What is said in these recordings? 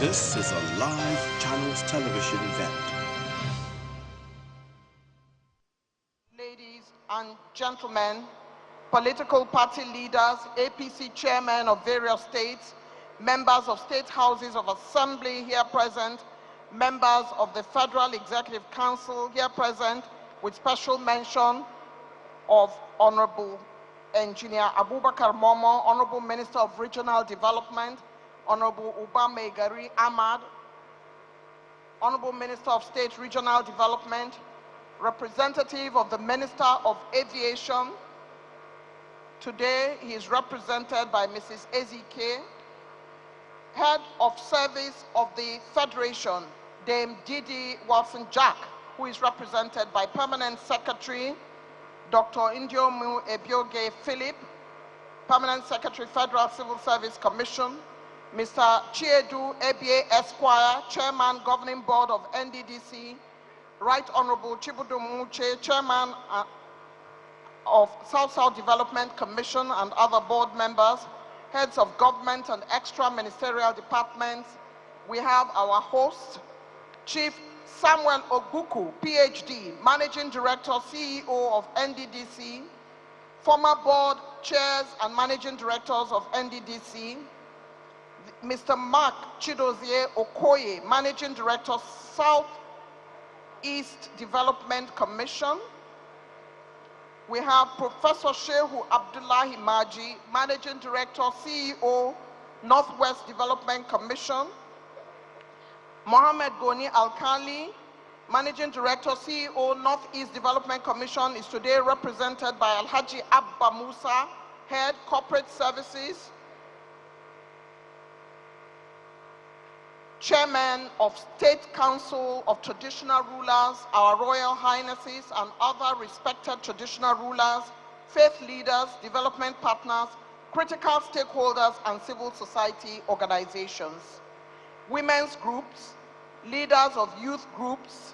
This is a live Channels Television event. Ladies and gentlemen, political party leaders, APC chairmen of various states, members of state houses of assembly here present, members of the Federal Executive Council here present, with special mention of Honorable Engineer Abubakar Momo, Honorable Minister of Regional Development, Honorable Uba Megari Ahmad, Honorable Minister of State Regional Development, representative of the Minister of Aviation. Today, he is represented by Mrs. Ezike, Head of Service of the Federation, Dame Didi Wilson-Jack, who is represented by Permanent Secretary, Dr. Indiomu Ebioge Philip, Permanent Secretary, Federal Civil Service Commission, Mr. Chiedu Ebie Esquire, Chairman, Governing Board of NDDC, Right Honorable Chibudu Muche, Chairman of South-South Development Commission and other board members, heads of government and extra ministerial departments. We have our host, Chief Samuel Oguku, PhD, Managing Director, CEO of NDDC, former board chairs and managing directors of NDDC, Mr. Mark Chidozie Okoye, Managing Director, South East Development Commission. We have Professor Shehu Abdullahi Maji, Managing Director, CEO, Northwest Development Commission. Mohammed Goni Alkali, Managing Director, CEO, Northeast Development Commission, is today represented by Alhaji Abba Musa, Head Corporate Services, Chairman of State Council of Traditional Rulers, our Royal Highnesses and other respected traditional rulers, faith leaders, development partners, critical stakeholders, and civil society organizations, women's groups, leaders of youth groups,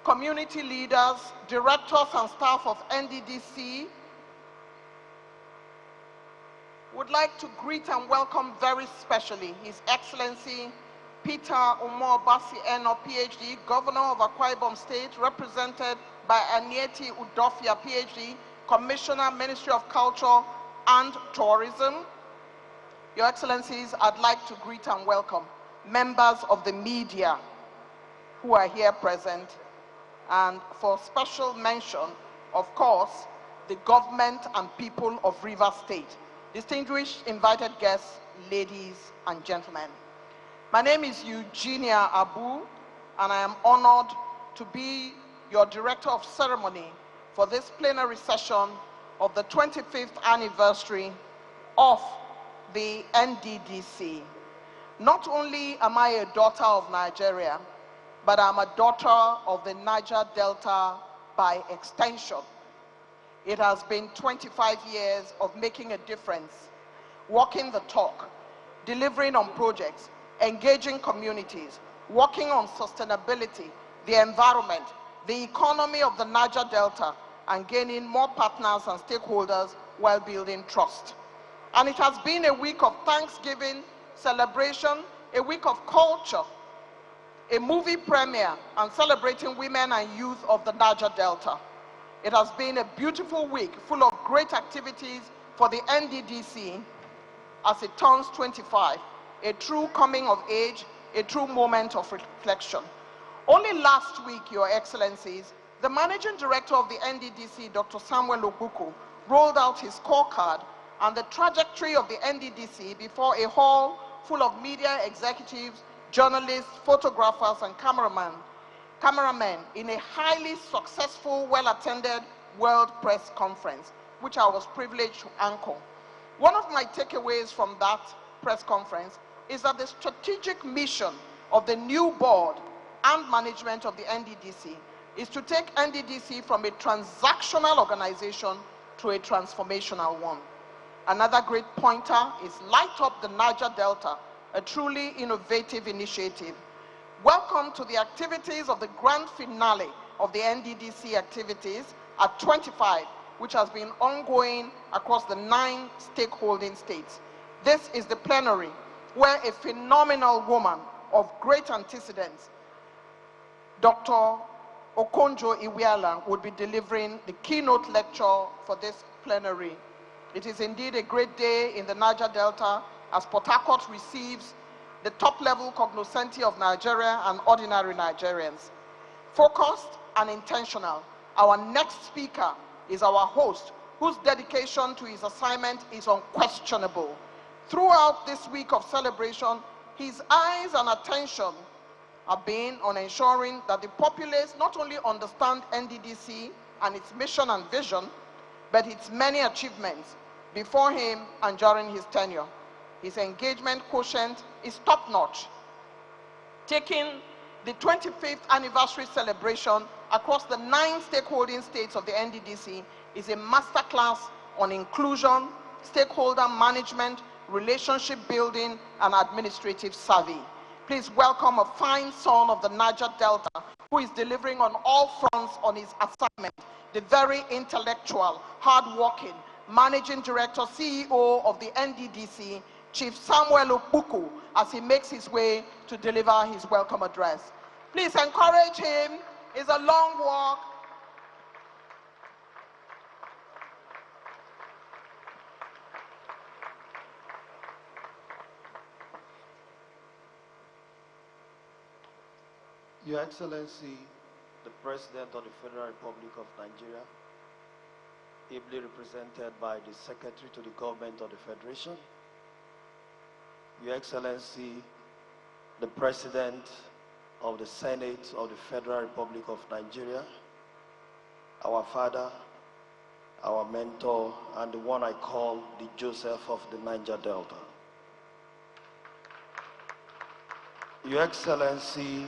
community leaders, directors and staff of NDDC. Would like to greet and welcome very specially His Excellency Peter Umo Basi Eno, PhD, Governor of Akwa Ibom State, represented by Anieti Udofia, PhD, Commissioner, Ministry of Culture and Tourism. Your Excellencies, I'd like to greet and welcome members of the media who are here present, and for special mention, of course, the government and people of Rivers State. Distinguished invited guests, ladies and gentlemen. My name is Eugenia Abu, and I am honored to be your Director of Ceremony for this plenary session of the 25th anniversary of the NDDC. Not only am I a daughter of Nigeria, but I'm a daughter of the Niger Delta by extension. It has been 25 years of making a difference, walking the talk, delivering on projects, engaging communities, working on sustainability, the environment, the economy of the Niger Delta, and gaining more partners and stakeholders while building trust. And it has been a week of Thanksgiving, celebration, a week of culture, a movie premiere, and celebrating women and youth of the Niger Delta. It has been a beautiful week full of great activities for the NDDC as it turns 25, a true coming of age, a true moment of reflection. Only last week, Your Excellencies, the Managing Director of the NDDC, Dr. Samuel Oguku, rolled out his scorecard and the trajectory of the NDDC before a hall full of media executives, journalists, photographers, and cameramen in a highly successful, well-attended World Press Conference, which I was privileged to anchor. One of my takeaways from that press conference is that the strategic mission of the new board and management of the NDDC is to take NDDC from a transactional organization to a transformational one. Another great pointer is Light Up the Niger Delta, a truly innovative initiative. Welcome to the activities of the grand finale of the NDDC activities at 25, which has been ongoing across the 9 stakeholding states. This is the plenary where a phenomenal woman of great antecedents, Dr. Okonjo Iweala, would be delivering the keynote lecture for this plenary. It is indeed a great day in the Niger Delta as Port Harcourt receives the top-level cognoscenti of Nigeria and ordinary Nigerians. Focused and intentional, our next speaker is our host, whose dedication to his assignment is unquestionable. Throughout this week of celebration, his eyes and attention have been on ensuring that the populace not only understand NDDC and its mission and vision, but its many achievements before him and during his tenure. His engagement quotient is top-notch, taking the 25th anniversary celebration across the 9 stakeholding states of the NDDC is a masterclass on inclusion, stakeholder management, relationship building, and administrative savvy. Please welcome a fine son of the Niger Delta who is delivering on all fronts on his assignment, the very intellectual, hardworking, Managing Director, CEO of the NDDC, Chief Samuel Okpuku, as he makes his way to deliver his welcome address. Please encourage him. It's a long walk. Your Excellency, the President of the Federal Republic of Nigeria, ably represented by the Secretary to the Government of the Federation, Your Excellency, the President of the Senate of the Federal Republic of Nigeria, our father, our mentor, and the one I call the Joseph of the Niger Delta. Your Excellency,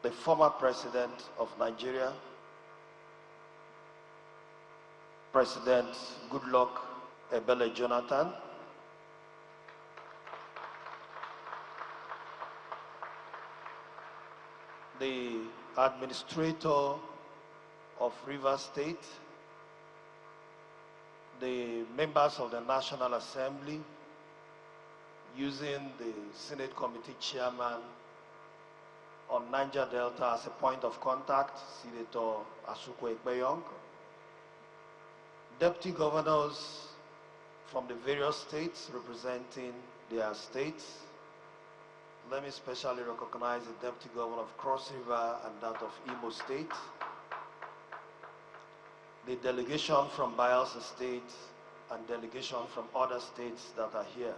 the former President of Nigeria, President Goodluck Ebele Jonathan, the Administrator of Rivers State, the members of the National Assembly, using the Senate Committee Chairman on Niger Delta as a point of contact, Senator Asukwe Ekpeyong, Deputy Governors from the various states representing their states. Let me especially recognize the Deputy Governor of Cross River and that of Imo State, the delegation from Bayelsa State and delegation from other states that are here,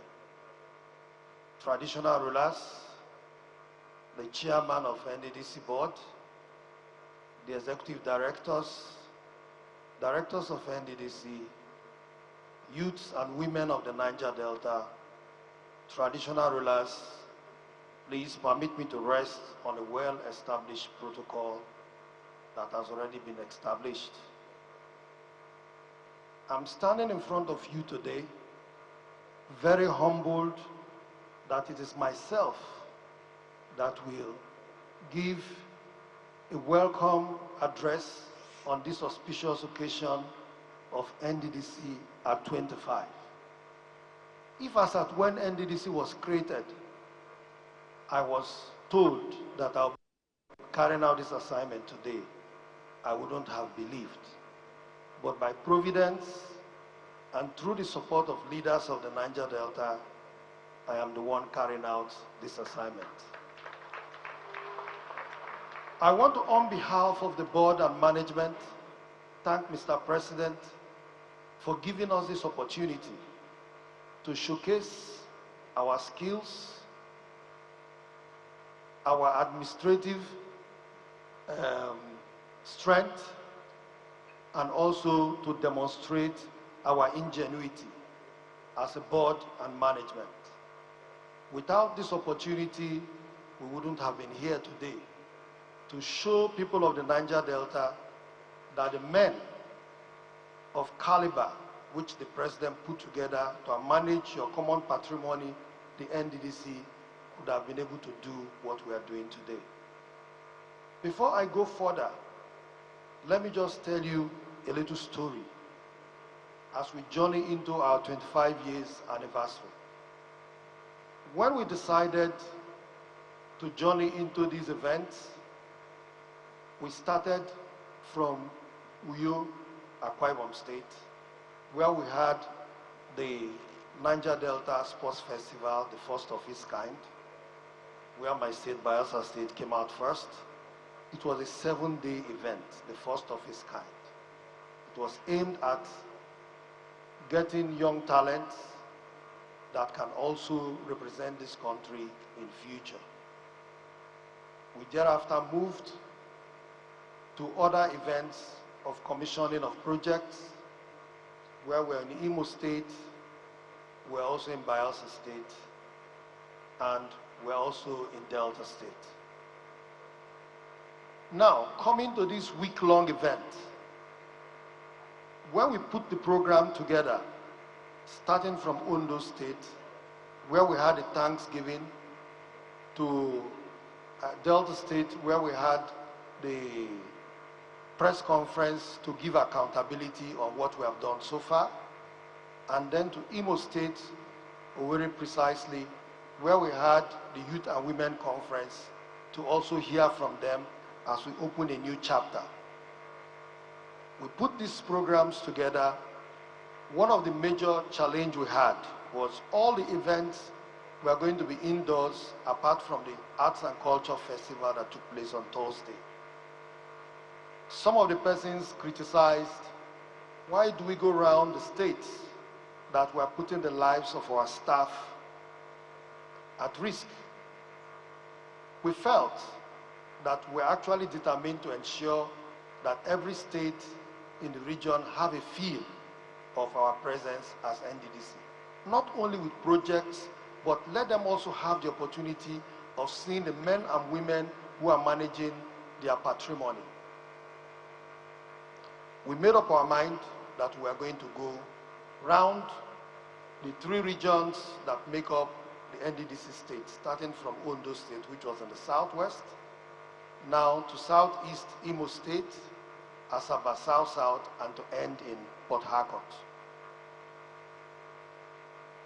traditional rulers, the chairman of NDDC board, the executive directors, directors of NDDC, youths and women of the Niger Delta, traditional rulers, please permit me to rest on a well-established protocol that has already been established. I'm standing in front of you today, very humbled that it is myself that will give a welcome address on this auspicious occasion of NDDC at 25. If as at when NDDC was created, I was told that I'll be carrying out this assignment today, I wouldn't have believed. But by providence and through the support of leaders of the Niger Delta, I am the one carrying out this assignment. I want to, on behalf of the board and management, thank Mr. President for giving us this opportunity to showcase our skills, our administrative strength, and also to demonstrate our ingenuity as a board and management. Without this opportunity, we wouldn't have been here today to show people of the Niger Delta that the men of caliber which the president put together to manage your common patrimony, the NDDC, could have been able to do what we are doing today. Before I go further, let me just tell you a little story as we journey into our 25 years anniversary. When we decided to journey into these events, we started from Uyo, Akwa Ibom State, where we had the Niger Delta Sports Festival, the first of its kind, where my state, Bayelsa State, came out first. It was a 7-day event, the first of its kind. It was aimed at getting young talents that can also represent this country in future. We thereafter moved to other events of commissioning of projects, where we're in Imo State, we're also in Bayelsa State, and we're also in Delta State. Now, coming to this week-long event, when we put the program together, starting from Ondo State, where we had a Thanksgiving, to Delta State, where we had the press conference to give accountability on what we have done so far, and then to Imo State, very precisely, where we had the Youth and Women Conference to also hear from them as we open a new chapter. We put these programs together. One of the major challenges we had was all the events were going to be indoors, apart from the Arts and Culture Festival that took place on Thursday. Some of the persons criticized, why do we go around the states that we're putting the lives of our staff at risk? We felt that we're actually determined to ensure that every state in the region have a feel of our presence as NDDC. Not only with projects, but let them also have the opportunity of seeing the men and women who are managing their patrimony. We made up our mind that we are going to go round the 3 regions that make up the NDDC states, starting from Ondo State, which was in the southwest, now to southeast Imo State, Asaba South, and to end in Port Harcourt.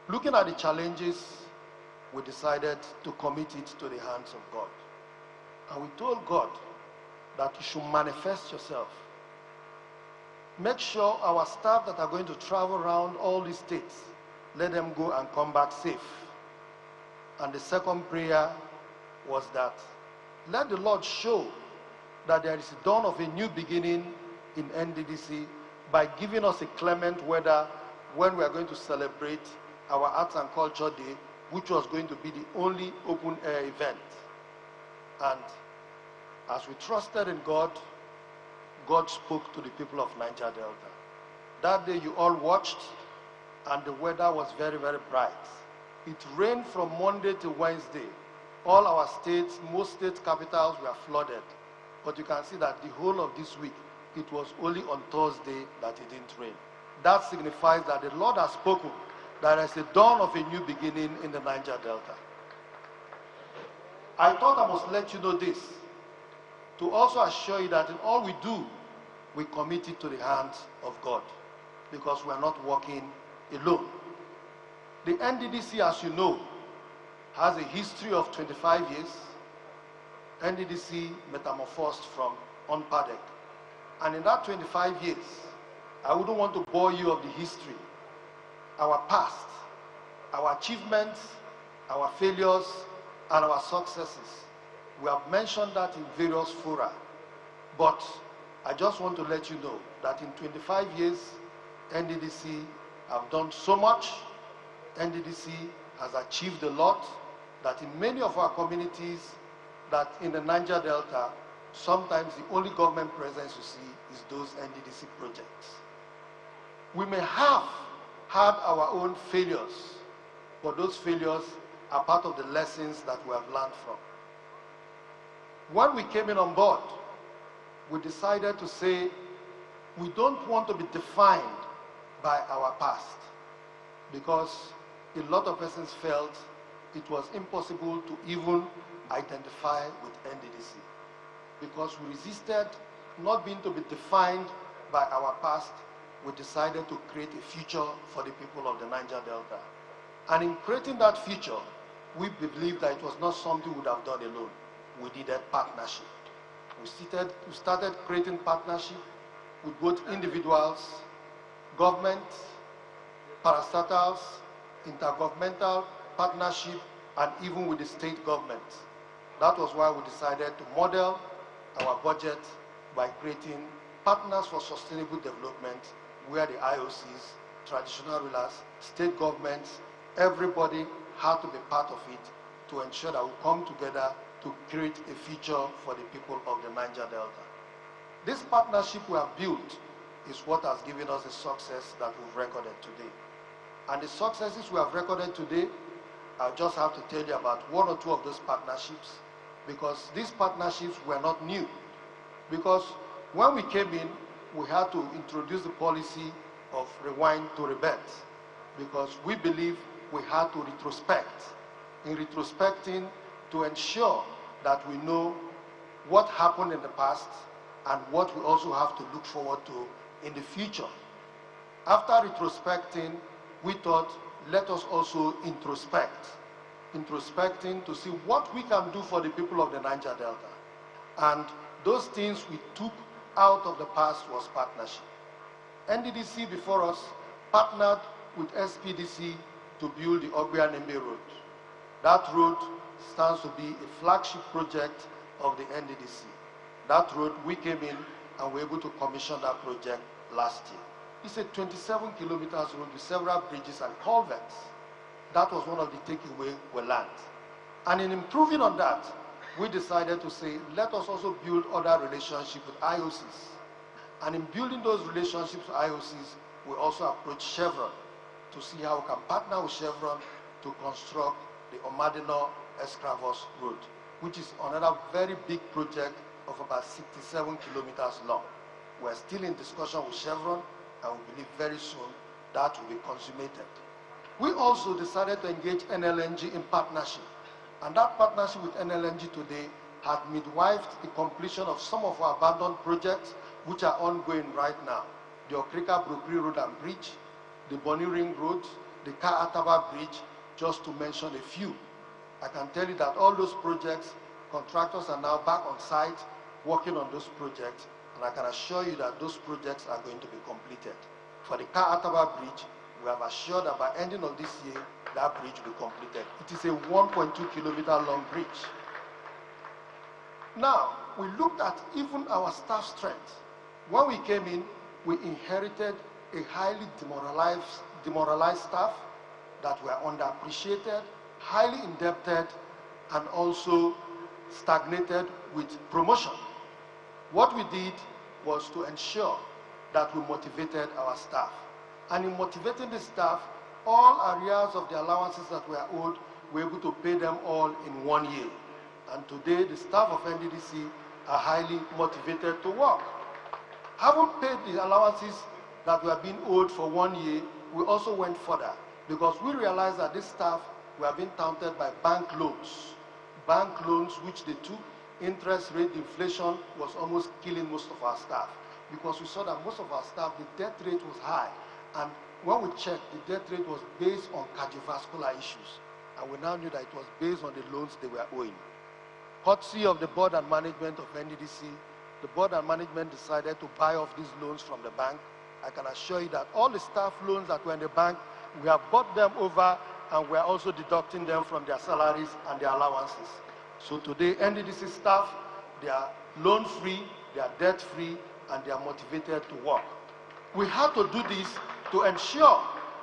Looking at the challenges, we decided to commit it to the hands of God. And we told God that you should manifest yourself. Make sure our staff that are going to travel around all these states, let them go and come back safe. And the second prayer was that let the Lord show that there is a dawn of a new beginning in NDDC by giving us a clement weather when we are going to celebrate our Arts and Culture Day, which was going to be the only open air event. And as we trusted in God, God spoke to the people of Niger Delta. That day you all watched, and the weather was very, very bright. It rained from Monday to Wednesday. All our states, most state capitals were flooded. But you can see that the whole of this week, it was only on Thursday that it didn't rain. That signifies that the Lord has spoken, that there is a dawn of a new beginning in the Niger Delta. I thought I must let you know this, to also assure you that in all we do, we commit it to the hands of God, because we are not working alone. The NDDC, as you know, has a history of 25 years. NDDC metamorphosed from UNPADEC. And in that 25 years, I wouldn't want to bore you of the history, our past, our achievements, our failures, and our successes. We have mentioned that in various fora. But I just want to let you know that in 25 years, NDDC have done so much. NDDC has achieved a lot, that in many of our communities, that in the Niger Delta, sometimes the only government presence you see is those NDDC projects. We may have had our own failures, but those failures are part of the lessons that we have learned from. When we came in on board, we decided to say we don't want to be defined by our past, because a lot of persons felt it was impossible to even identify with NDDC, because we resisted not being to be defined by our past. We decided to create a future for the people of the Niger Delta. And in creating that future, we believed that it was not something we would have done alone. We needed partnership. We started creating partnership with both individuals, government, parastatals, intergovernmental partnership, and even with the state government. That was why we decided to model our budget by creating partners for sustainable development, where the IOCs, traditional rulers, state governments, everybody had to be part of it to ensure that we come together to create a future for the people of the Niger Delta. This partnership we have built is what has given us the success that we've recorded today. And the successes we have recorded today, I'll just have to tell you about one or two of those partnerships, because these partnerships were not new. Because when we came in, we had to introduce the policy of rewind to rebirth, because we believe we had to retrospect. In retrospecting, to ensure that we know what happened in the past and what we also have to look forward to in the future. After retrospecting, we thought, let us also introspect. Introspecting to see what we can do for the people of the Niger Delta. And those things we took out of the past was partnership. NDDC before us partnered with SPDC to build the Ogbeanembe Road. That road stands to be a flagship project of the NDDC. That road, we came in and were able to commission that project last year. It's a 27 kilometers road with several bridges and culverts. That was one of the takeaways we learned. And in improving on that, we decided to say, let us also build other relationships with IOCs. And in building those relationships with IOCs, we also approached Chevron to see how we can partner with Chevron to construct the Omadino-Escravos Road, which is another very big project of about 67 kilometers long. We're still in discussion with Chevron, and we believe very soon that will be consummated. We also decided to engage NLNG in partnership, and that partnership with NLNG today had midwifed the completion of some of our abandoned projects which are ongoing right now. The Okrika-Brokri Road and Bridge, the Bonny Ring Road, the Ka-Ataba Bridge, just to mention a few. I can tell you that all those projects, contractors are now back on site working on those projects, and I can assure you that those projects are going to be completed. For the Ka-Ataba Bridge, we have assured that by ending of this year, that bridge will be completed. It is a 1.2 kilometer long bridge. Now, we looked at even our staff strength. When we came in, we inherited a highly demoralized staff that were underappreciated, highly indebted, and also stagnated with promotion. What we did was to ensure that we motivated our staff. And in motivating the staff, all areas of the allowances that were owed, we were able to pay them all in 1 year. And today, the staff of NDDC are highly motivated to work. Having paid the allowances that were being owed for 1 year, we also went further, because we realized that this staff were being taunted by bank loans. Bank loans which they took, interest rate inflation was almost killing most of our staff, because we saw that most of our staff, the debt rate was high. And when we checked, the debt rate was based on cardiovascular issues. And we now knew that it was based on the loans they were owing. Courtesy of the board and management of NDDC, the board and management decided to buy off these loans from the bank. I can assure you that all the staff loans that were in the bank, we have bought them over, and we are also deducting them from their salaries and their allowances. So today, NDDC staff, they are loan-free, they are debt-free, and they are motivated to work. We had to do this to ensure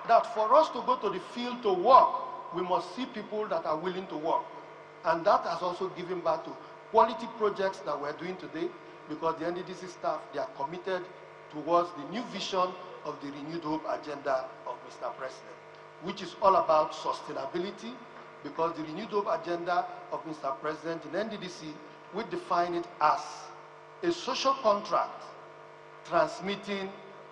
that for us to go to the field to work, we must see people that are willing to work. And that has also given back to quality projects that we're doing today, because the NDDC staff, they are committed towards the new vision of the Renewed Hope agenda of Mr. President, which is all about sustainability, because the Renewed Hope agenda of Mr. President in NDDC, we define it as a social contract transmitting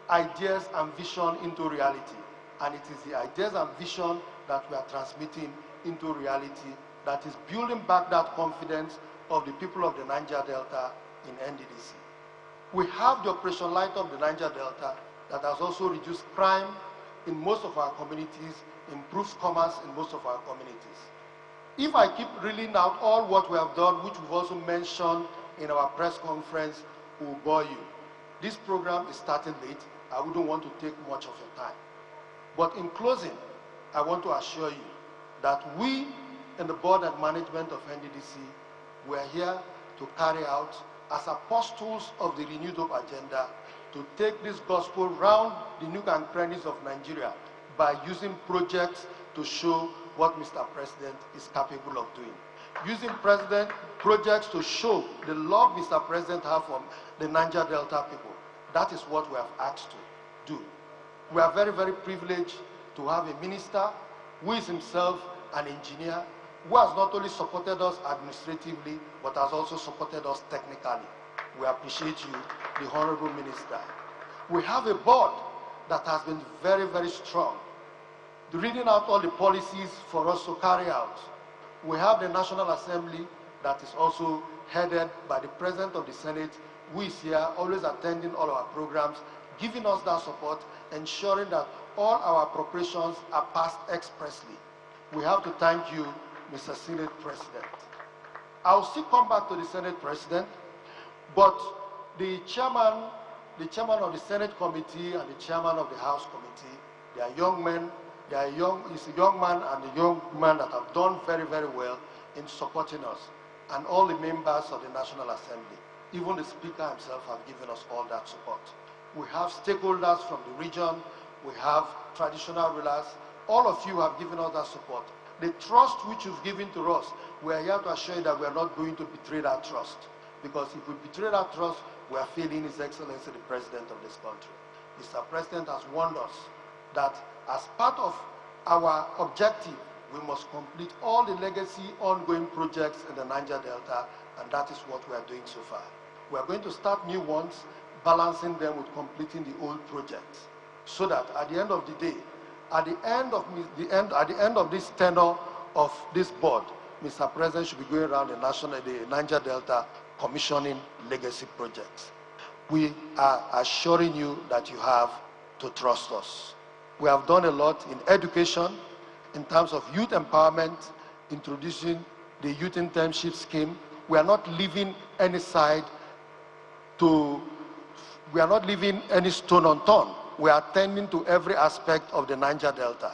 ideas and vision into reality. And it is the ideas and vision that we are transmitting into reality that is building back that confidence of the people of the Niger Delta in NDDC. We have the Operation Light Up the Niger Delta that has also reduced crime in most of our communities, improved commerce in most of our communities. If I keep reeling out all what we have done, which we've also mentioned in our press conference, will bore you. This program is starting late. I wouldn't want to take much of your time. But in closing, I want to assure you that we in the board and management of NDDC, we are here to carry out, as apostles of the renewed hope agenda, to take this gospel round the nook and crannies of Nigeria by using projects to show what Mr. President is capable of doing. Using projects to show the love Mr. President has for the Niger Delta people. That is what we have asked to do. We are very, very privileged to have a minister who is himself an engineer, who has not only supported us administratively, but has also supported us technically. We appreciate you, the Honorable Minister. We have a board that has been very, very strong, reading out all the policies for us to carry out. We have the National Assembly that is also headed by the President of the Senate, who is here, always attending all our programs, giving us that support, ensuring that all our appropriations are passed expressly. We have to thank you, Mr. Senate President. I'll still come back to the Senate President, but the chairman of the Senate Committee and the chairman of the House Committee, they are young men. It's a young man and a young woman that have done very, very well in supporting us, and all the members of the National Assembly. Even the Speaker himself have given us all that support. We have stakeholders from the region, we have traditional rulers. All of you have given us that support. The trust which you've given to us, we are here to assure you that we are not going to betray that trust. Because if we betray that trust, we are failing His Excellency, the President of this country. Mr. President has warned us that as part of our objective, we must complete all the legacy ongoing projects in the Niger Delta, and that is what we are doing so far. We are going to start new ones, balancing them with completing the old projects, so that at the end of the day, at the end of this tenure of this board, Mr. President should be going around the Niger Delta commissioning legacy projects. We are assuring you that you have to trust us. We have done a lot in education, in terms of youth empowerment, introducing the youth internship scheme. We are not leaving any we are not leaving any stone unturned. We are attending to every aspect of the Niger Delta.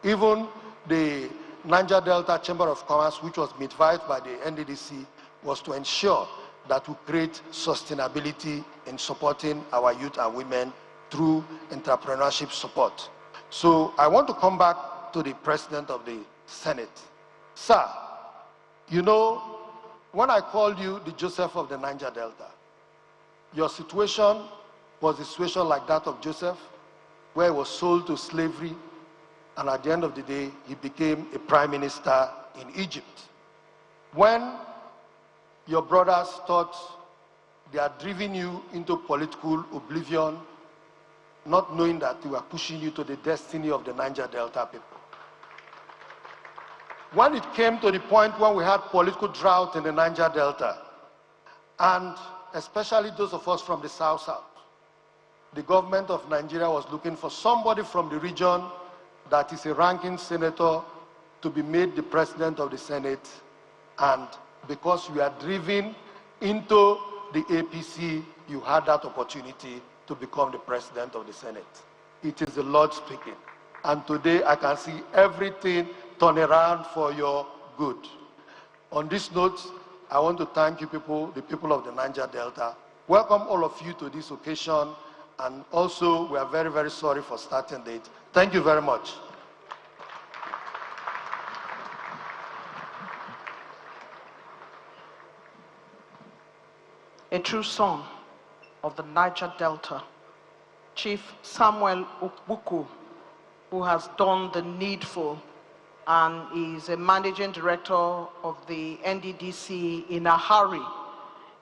Even the Niger Delta Chamber of Commerce, which was midvived by the NDDC, was to ensure that we create sustainability in supporting our youth and women through entrepreneurship support. So I want to come back to the President of the Senate. Sir, you know, when I called you the Joseph of the Niger Delta, your situation was a situation like that of Joseph, where he was sold to slavery, and at the end of the day, he became a prime minister in Egypt. When your brothers thought they had driven you into political oblivion, not knowing that they were pushing you to the destiny of the Niger Delta people. When it came to the point when we had political drought in the Niger Delta, and especially those of us from the South, the government of Nigeria was looking for somebody from the region that is a ranking senator to be made the President of the Senate, and because you are driven into the APC, you had that opportunity to become the President of the Senate. It is the Lord speaking. And today I can see everything turn around for your good. On this note, I want to thank you people, the people of the Niger Delta. Welcome all of you to this occasion, and also we are very, very sorry for starting late. Thank you very much. A true son of the Niger Delta, Chief Samuel Okbuku, who has done the needful and is a managing director of the NDDC in a hurry,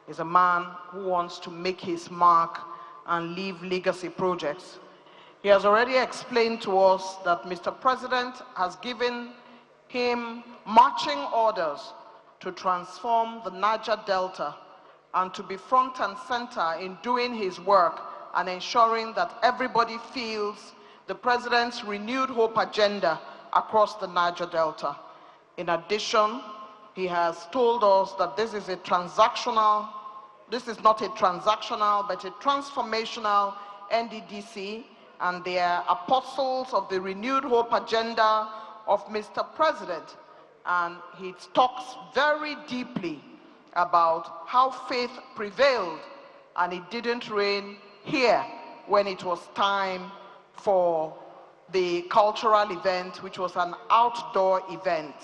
is a man who wants to make his mark and leave legacy projects. He has already explained to us that Mr. President has given him marching orders to transform the Niger Delta and to be front and center in doing his work and ensuring that everybody feels the President's renewed hope agenda across the Niger Delta. In addition, he has told us that this is not a transactional, but a transformational NDDC, and they are apostles of the renewed hope agenda of Mr. President. And he talks very deeply about how faith prevailed and it didn't rain here when it was time for the cultural event, which was an outdoor event.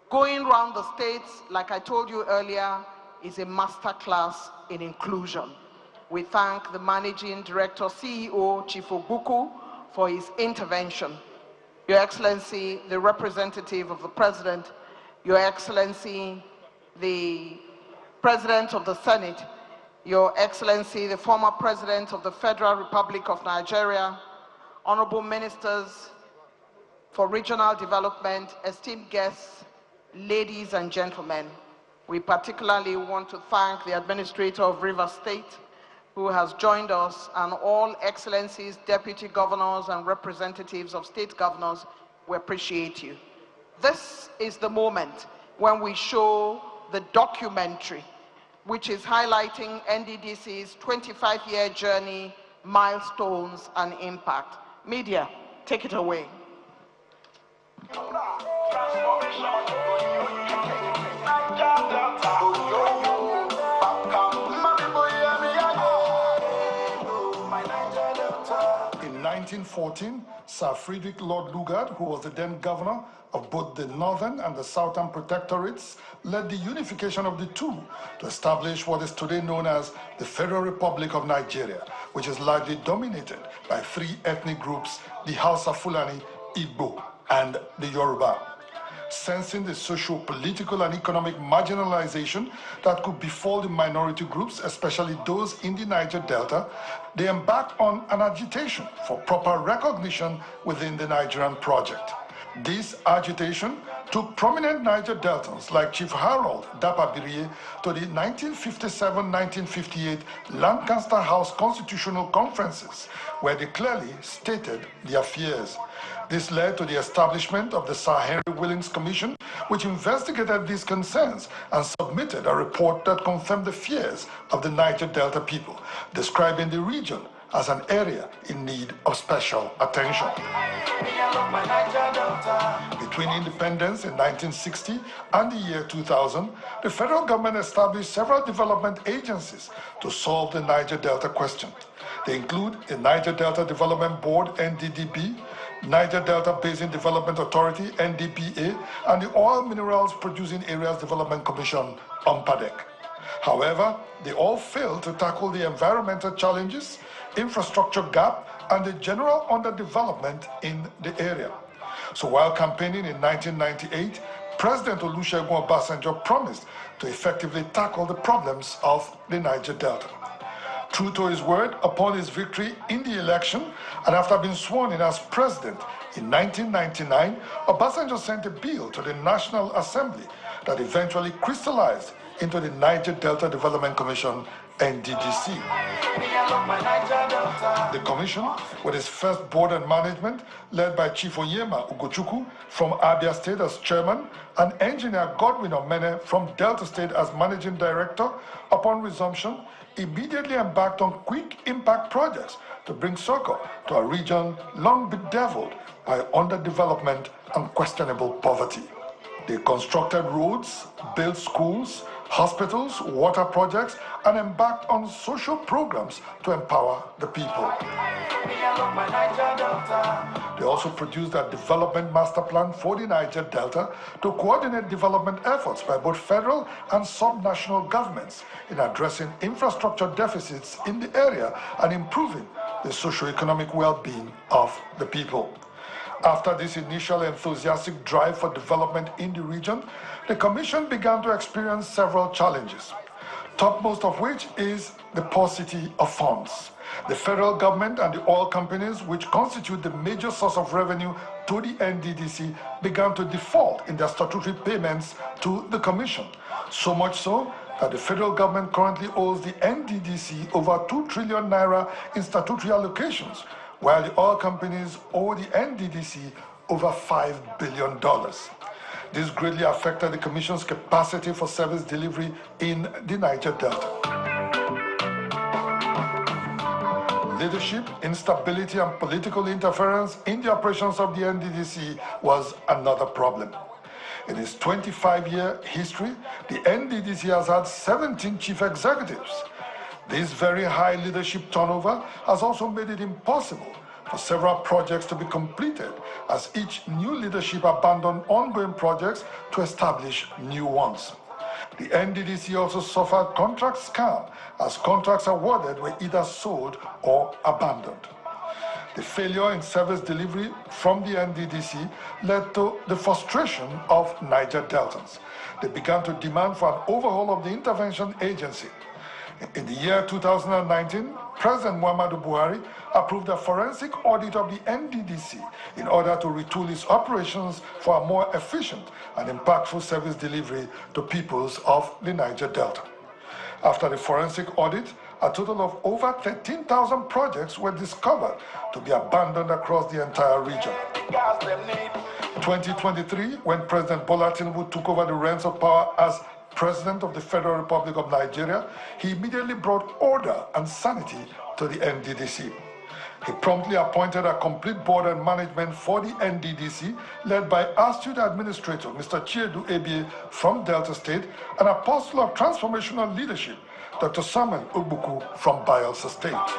Going around the states, like I told you earlier, is a masterclass in inclusion. We thank the Managing Director, CEO, Chief Ogbuku, for his intervention. Your Excellency, the representative of the President, Your Excellency, the President of the Senate, Your Excellency, the former President of the Federal Republic of Nigeria, Honorable Ministers for Regional Development, esteemed guests, ladies and gentlemen, we particularly want to thank the Administrator of Rivers State, who has joined us, and all excellencies, deputy governors, and representatives of state governors. We appreciate you. This is the moment when we show the documentary, which is highlighting NDDC's 25-year journey, milestones, and impact. Media, take it away. In 1914, Sir Frederick Lord Lugard, who was the then governor of both the northern and the southern protectorates, led the unification of the two to establish what is today known as the Federal Republic of Nigeria, which is largely dominated by three ethnic groups, the Hausa Fulani, Igbo, and the Yoruba. Sensing the socio-political and economic marginalization that could befall the minority groups, especially those in the Niger Delta, they embarked on an agitation for proper recognition within the Nigerian project. This agitation took prominent Niger Deltans like Chief Harold Dapabirie to the 1957-1958 Lancaster House Constitutional Conferences, where they clearly stated their fears. This led to the establishment of the Sir Henry Willings Commission, which investigated these concerns and submitted a report that confirmed the fears of the Niger Delta people, describing the region as an area in need of special attention. Between independence in 1960 and the year 2000, the federal government established several development agencies to solve the Niger Delta question. They include the Niger Delta Development Board, NDDB, Niger Delta Basin Development Authority, NDPA, and the Oil Minerals Producing Areas Development Commission, OMPADEC. However, they all failed to tackle the environmental challenges, infrastructure gap, and the general underdevelopment in the area. So while campaigning in 1998, President Olusegun Obasanjo promised to effectively tackle the problems of the Niger Delta. True to his word, upon his victory in the election, and after being sworn in as president in 1999, Obasanjo sent a bill to the National Assembly that eventually crystallized into the Niger Delta Development Commission, NDDC. The commission, with its first board and management, led by Chief Onyema Ugochukwu from Abia State as chairman, and Engineer Godwin Omene from Delta State as managing director, upon resumption, immediately embarked on quick impact projects to bring succor to a region long bedeviled by underdevelopment and questionable poverty. They constructed roads, built schools, hospitals, water projects, and embarked on social programs to empower the people. They also produced a development master plan for the Niger Delta to coordinate development efforts by both federal and subnational governments in addressing infrastructure deficits in the area and improving the socio-economic well-being of the people. After this initial enthusiastic drive for development in the region, the Commission began to experience several challenges, topmost of which is the paucity of funds. The federal government and the oil companies, which constitute the major source of revenue to the NDDC, began to default in their statutory payments to the Commission, so much so that the federal government currently owes the NDDC over 2 trillion naira in statutory allocations, while the oil companies owe the NDDC over $5 billion. This greatly affected the Commission's capacity for service delivery in the Niger Delta. Leadership, instability, and political interference in the operations of the NDDC was another problem. In its 25-year history, the NDDC has had 17 chief executives. This very high leadership turnover has also made it impossible for several projects to be completed, as each new leadership abandoned ongoing projects to establish new ones. The NDDC also suffered contract scam, as contracts awarded were either sold or abandoned. The failure in service delivery from the NDDC led to the frustration of Niger Deltans. They began to demand for an overhaul of the intervention agency. In the year 2019, President Muhammadu Buhari approved a forensic audit of the NDDC in order to retool its operations for a more efficient and impactful service delivery to peoples of the Niger Delta. After the forensic audit, a total of over 13,000 projects were discovered to be abandoned across the entire region. 2023, when President Bola Tinubu took over the reins of power as President of the Federal Republic of Nigeria, he immediately brought order and sanity to the NDDC. He promptly appointed a complete board and management for the NDDC, led by astute administrator Mr. Chiedu Ebie from Delta State, and apostle of transformational leadership, Dr. Samuel Ogbuku from Bayelsa State.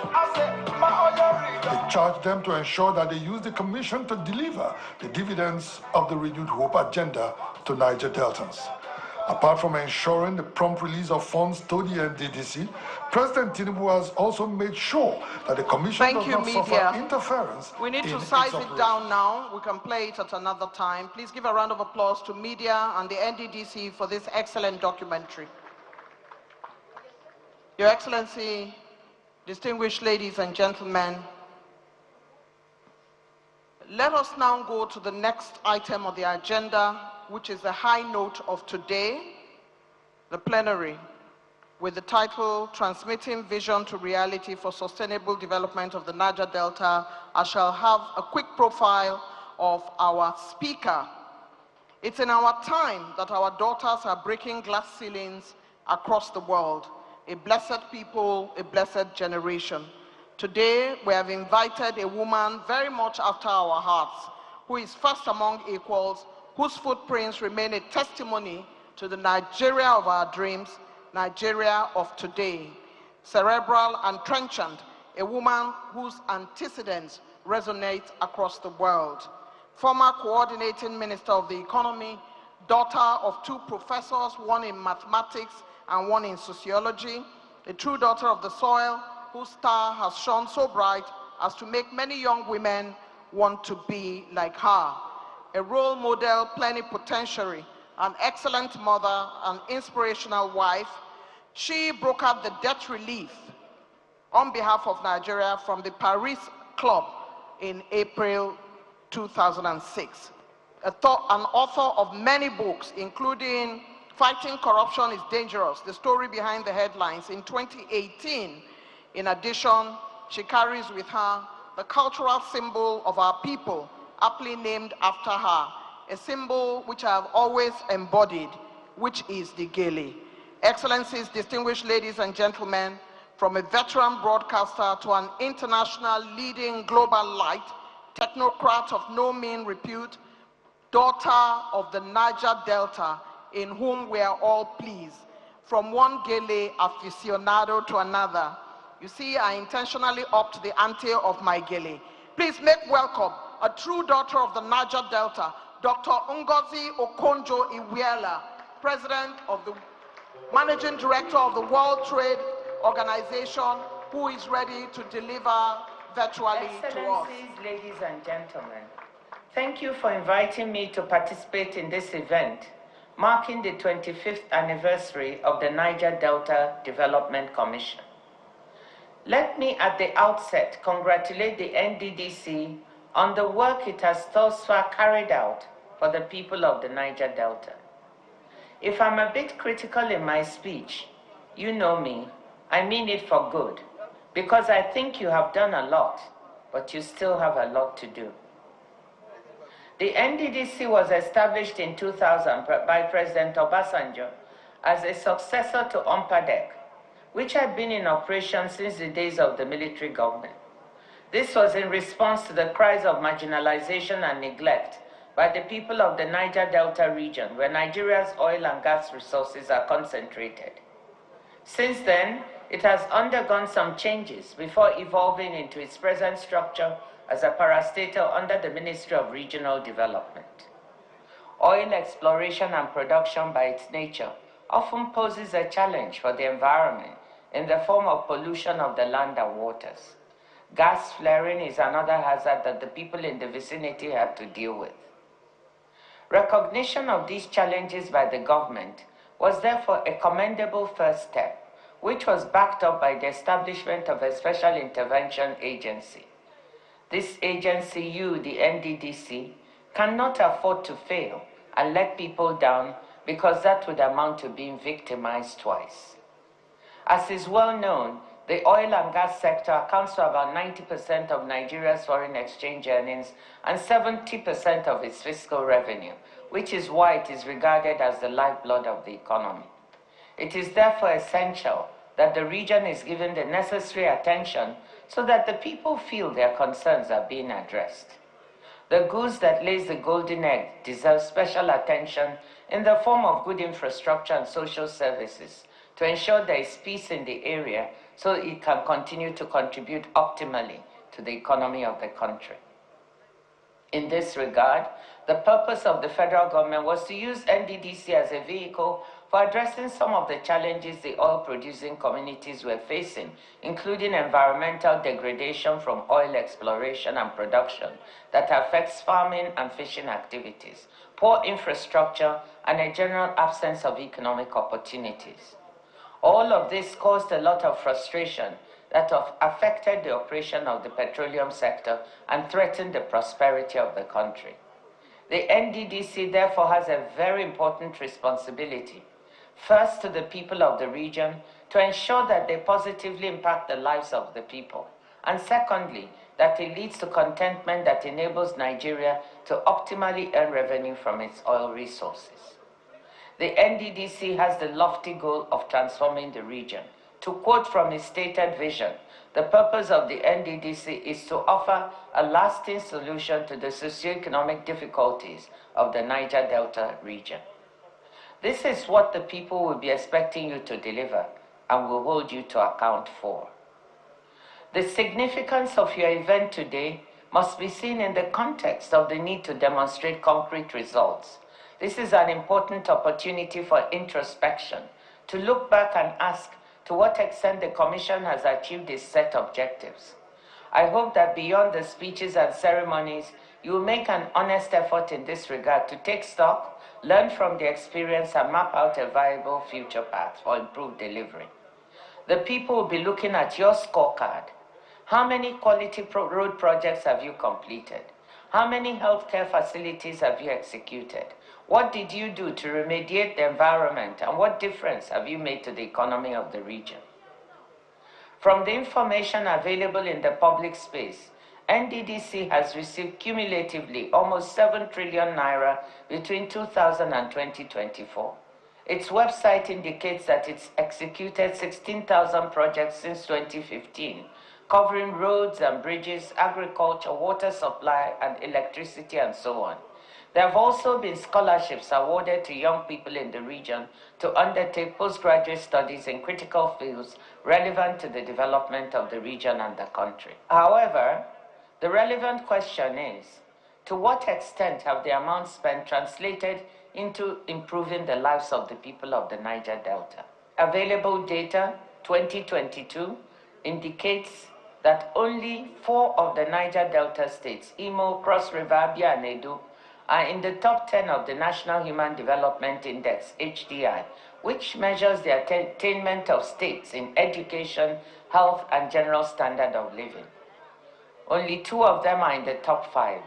He charged them to ensure that they use the commission to deliver the dividends of the renewed hope agenda to Niger Deltans. Apart from ensuring the prompt release of funds to the NDDC, President Tinubu has also made sure that the Commission does not suffer interference. We need to size it down now. We can play it at another time. Please give a round of applause to media and the NDDC for this excellent documentary. Your Excellency, distinguished ladies and gentlemen, let us now go to the next item of the agenda, which is the high note of today, the plenary, with the title, Transmitting Vision to Reality for Sustainable Development of the Niger Delta. I shall have a quick profile of our speaker. It's in our time that our daughters are breaking glass ceilings across the world. A blessed people, a blessed generation. Today, we have invited a woman very much after our hearts, who is first among equals, whose footprints remain a testimony to the Nigeria of our dreams, Nigeria of today. Cerebral and trenchant, a woman whose antecedents resonate across the world. Former coordinating minister of the economy, daughter of two professors, one in mathematics and one in sociology, a true daughter of the soil, whose star has shone so bright as to make many young women want to be like her. A role model plenipotentiary, an excellent mother, an inspirational wife, she brokered the debt relief on behalf of Nigeria from the Paris Club in April 2006. An author of many books, including Fighting Corruption is Dangerous, the story behind the headlines. In 2018, in addition, she carries with her the cultural symbol of our people, aptly named after her, a symbol which I have always embodied, which is the gele. Excellencies, distinguished ladies and gentlemen, from a veteran broadcaster to an international leading global light, technocrat of no mean repute, daughter of the Niger Delta, in whom we are all pleased, from one gele aficionado to another. You see, I intentionally upped the ante of my gele. Please make welcome a true daughter of the Niger Delta, Dr. Ngozi Okonjo-Iweala, President of the Managing Director of the World Trade Organization, who is ready to deliver virtually to us. Excellencies, ladies and gentlemen, thank you for inviting me to participate in this event, marking the 25th anniversary of the Niger Delta Development Commission. Let me at the outset congratulate the NDDC on the work it has thus far carried out for the people of the Niger Delta. If I'm a bit critical in my speech, you know me, I mean it for good, because I think you have done a lot, but you still have a lot to do. The NDDC was established in 2000 by President Obasanjo as a successor to UMPADEC, which had been in operation since the days of the military government. This was in response to the cries of marginalization and neglect by the people of the Niger Delta region, where Nigeria's oil and gas resources are concentrated. Since then, it has undergone some changes before evolving into its present structure as a parastatal under the Ministry of Regional Development. Oil exploration and production by its nature often poses a challenge for the environment in the form of pollution of the land and waters. Gas flaring is another hazard that the people in the vicinity have to deal with. Recognition of these challenges by the government was therefore a commendable first step, which was backed up by the establishment of a special intervention agency. This agency, the NDDC, cannot afford to fail and let people down, because that would amount to being victimized twice. As is well known, the oil and gas sector accounts for about 90% of Nigeria's foreign exchange earnings and 70% of its fiscal revenue, which is why it is regarded as the lifeblood of the economy. It is therefore essential that the region is given the necessary attention so that the people feel their concerns are being addressed. The goose that lays the golden egg deserves special attention in the form of good infrastructure and social services to ensure there is peace in the area so it can continue to contribute optimally to the economy of the country. In this regard, the purpose of the federal government was to use NDDC as a vehicle for addressing some of the challenges the oil-producing communities were facing, including environmental degradation from oil exploration and production that affects farming and fishing activities, poor infrastructure, and a general absence of economic opportunities. All of this caused a lot of frustration that affected the operation of the petroleum sector and threatened the prosperity of the country. The NDDC therefore has a very important responsibility, first to the people of the region, to ensure that they positively impact the lives of the people, and secondly, that it leads to contentment that enables Nigeria to optimally earn revenue from its oil resources. The NDDC has the lofty goal of transforming the region. To quote from its stated vision, the purpose of the NDDC is to offer a lasting solution to the socio-economic difficulties of the Niger Delta region. This is what the people will be expecting you to deliver and will hold you to account for. The significance of your event today must be seen in the context of the need to demonstrate concrete results. This is an important opportunity for introspection, to look back and ask to what extent the Commission has achieved its set objectives. I hope that beyond the speeches and ceremonies, you will make an honest effort in this regard to take stock, learn from the experience, and map out a viable future path for improved delivery. The people will be looking at your scorecard. How many quality road projects have you completed? How many healthcare facilities have you executed? What did you do to remediate the environment, and what difference have you made to the economy of the region? From the information available in the public space, NDDC has received cumulatively almost 7 trillion naira between 2000 and 2024. Its website indicates that it's executed 16,000 projects since 2015, covering roads and bridges, agriculture, water supply, and electricity, and so on. There have also been scholarships awarded to young people in the region to undertake postgraduate studies in critical fields relevant to the development of the region and the country. However, the relevant question is, to what extent have the amounts spent translated into improving the lives of the people of the Niger Delta? Available data, 2022, indicates that only 4 of the Niger Delta states, Imo, Cross River, Abia, and Edo, are in the top 10 of the National Human Development Index, HDI, which measures the attainment of states in education, health, and general standard of living. Only 2 of them are in the top 5.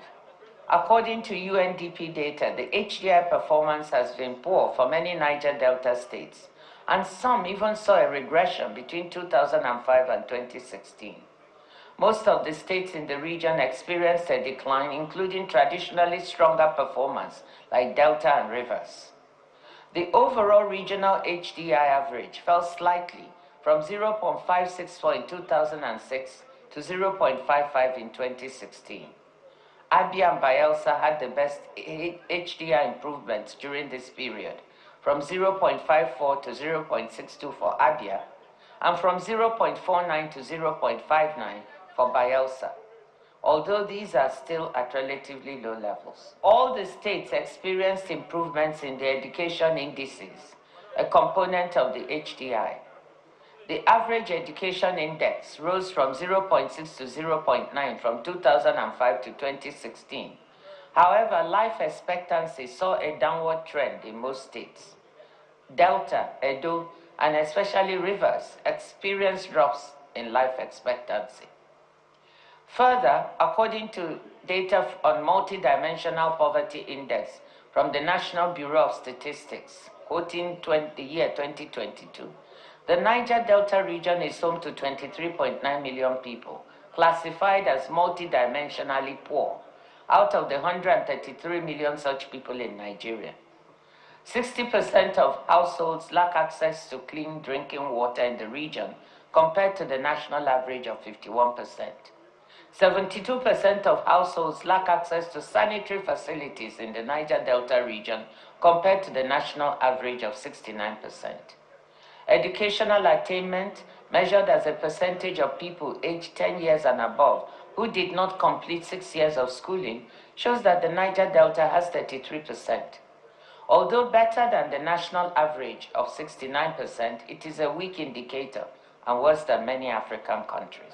According to UNDP data, the HDI performance has been poor for many Niger Delta states, and some even saw a regression between 2005 and 2016. Most of the states in the region experienced a decline, including traditionally stronger performers like Delta and Rivers. The overall regional HDI average fell slightly from 0.564 in 2006 to 0.55 in 2016. Abia and Bayelsa had the best HDI improvements during this period, from 0.54 to 0.62 for Abia, and from 0.49 to 0.59 for Bayelsa, although these are still at relatively low levels. All the states experienced improvements in their education indices, a component of the HDI. The average education index rose from 0.6 to 0.9 from 2005 to 2016. However, life expectancy saw a downward trend in most states. Delta, Edo, and especially Rivers experienced drops in life expectancy. Further, according to data on multidimensional poverty index from the National Bureau of Statistics, quoting the year 2022, the Niger Delta region is home to 23.9 million people, classified as multidimensionally poor, out of the 133 million such people in Nigeria. 60% of households lack access to clean drinking water in the region, compared to the national average of 51%. 72% of households lack access to sanitary facilities in the Niger Delta region, compared to the national average of 69%. Educational attainment, measured as a percentage of people aged 10 years and above who did not complete 6 years of schooling, shows that the Niger Delta has 33%. Although better than the national average of 69%, it is a weak indicator and worse than many African countries.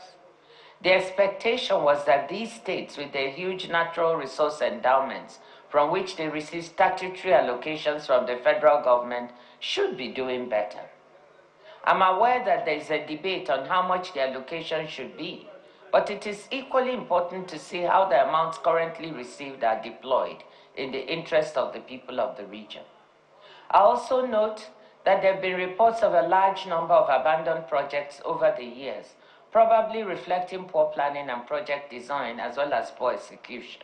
The expectation was that these states with their huge natural resource endowments, from which they receive statutory allocations from the federal government, should be doing better. I'm aware that there is a debate on how much the allocation should be, but it is equally important to see how the amounts currently received are deployed in the interest of the people of the region. I also note that there have been reports of a large number of abandoned projects over the years, probably reflecting poor planning and project design as well as poor execution.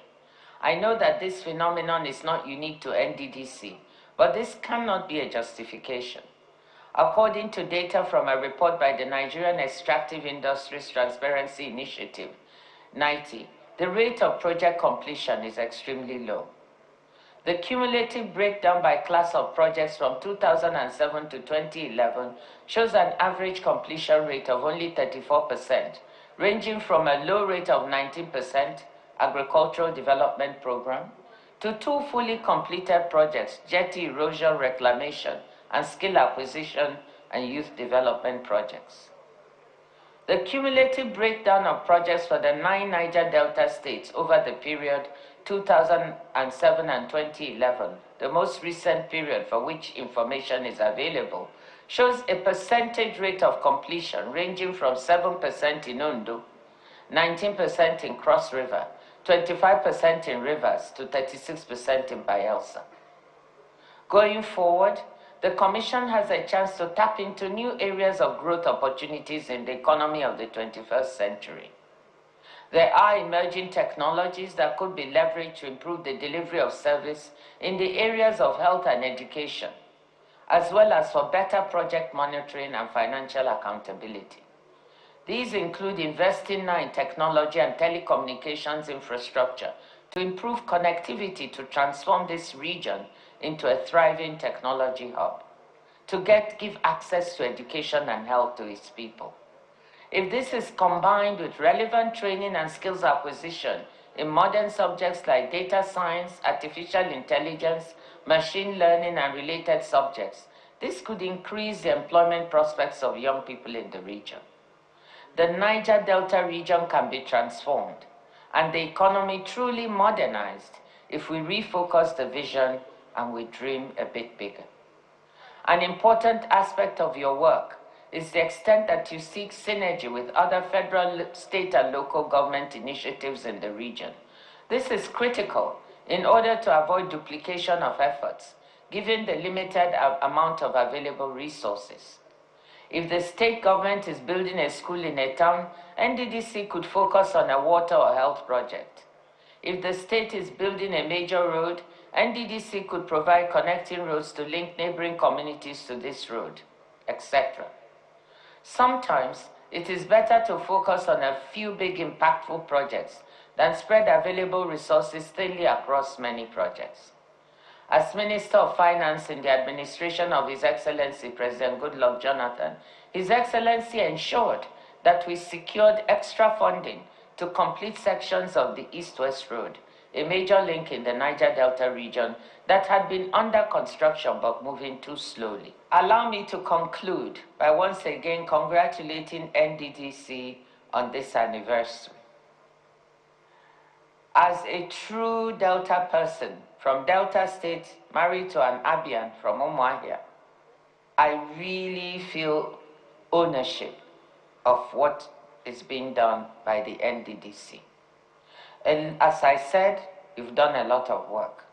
I know that this phenomenon is not unique to NDDC, but this cannot be a justification. According to data from a report by the Nigerian Extractive Industries Transparency Initiative, (NITI), the rate of project completion is extremely low. The cumulative breakdown by class of projects from 2007 to 2011 shows an average completion rate of only 34%, ranging from a low rate of 19%, Agricultural Development Program, to 2 fully completed projects, jetty erosion reclamation, and skill acquisition and youth development projects. The cumulative breakdown of projects for the 9 Niger Delta states over the period 2007 and 2011, the most recent period for which information is available, shows a percentage rate of completion ranging from 7% in Ondo, 19% in Cross River, 25% in Rivers, to 36% in Bayelsa. Going forward, the Commission has a chance to tap into new areas of growth opportunities in the economy of the 21st century. There are emerging technologies that could be leveraged to improve the delivery of service in the areas of health and education, as well as for better project monitoring and financial accountability. These include investing now in technology and telecommunications infrastructure to improve connectivity to transform this region into a thriving technology hub, to give access to education and health to its people. If this is combined with relevant training and skills acquisition in modern subjects like data science, artificial intelligence, machine learning, and related subjects, this could increase the employment prospects of young people in the region. The Niger Delta region can be transformed and the economy truly modernized if we refocus the vision and we dream a bit bigger. An important aspect of your work is the extent that you seek synergy with other federal, state, and local government initiatives in the region. This is critical in order to avoid duplication of efforts, given the limited amount of available resources. If the state government is building a school in a town, NDDC could focus on a water or health project. If the state is building a major road, NDDC could provide connecting roads to link neighboring communities to this road, etc. Sometimes it is better to focus on a few big impactful projects than spread available resources thinly across many projects. As Minister of Finance in the administration of His Excellency President Goodluck Jonathan, His Excellency ensured that we secured extra funding to complete sections of the East-West Road, a major link in the Niger Delta region that had been under construction but moving too slowly. Allow me to conclude by once again congratulating NDDC on this anniversary. As a true Delta person from Delta State, married to an Abian from Umuahia, I really feel ownership of what is being done by the NDDC. And as I said, you've done a lot of work.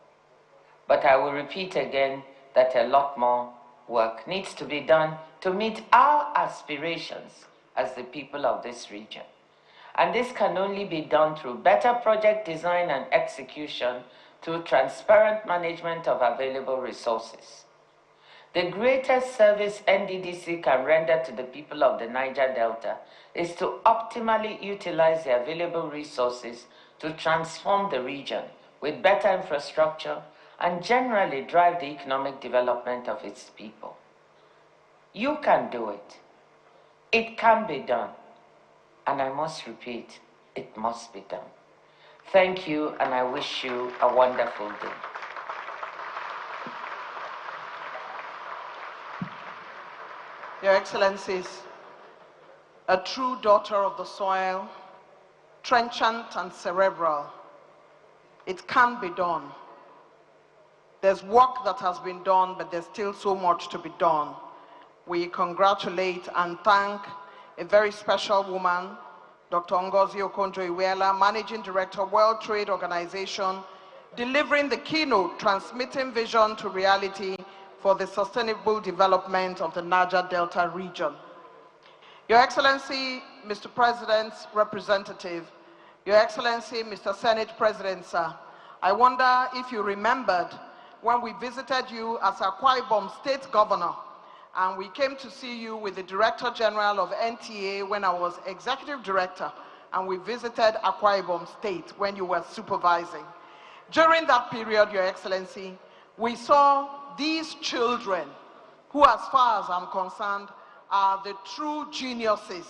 But I will repeat again that a lot more work needs to be done to meet our aspirations as the people of this region. And this can only be done through better project design and execution, through transparent management of available resources. The greatest service NDDC can render to the people of the Niger Delta is to optimally utilize the available resources to transform the region with better infrastructure and generally drive the economic development of its people. You can do it. It can be done. And I must repeat, it must be done. Thank you, and I wish you a wonderful day. Your Excellencies, a true daughter of the soil, trenchant and cerebral, it can be done. There's work that has been done, but there's still so much to be done. We congratulate and thank a very special woman, Dr. Ngozi Okonjo-Iweala, Managing Director, World Trade Organization, delivering the keynote, Transmitting Vision to Reality for the Sustainable Development of the Niger Delta region. Your Excellency, Mr. President's representative, Your Excellency, Mr. Senate President, sir, I wonder if you remembered when we visited you as Akwa Ibom State Governor, and we came to see you with the Director General of NTA when I was Executive Director, and we visited Akwa Ibom State when you were supervising. During that period, Your Excellency, we saw these children who, as far as I'm concerned, are the true geniuses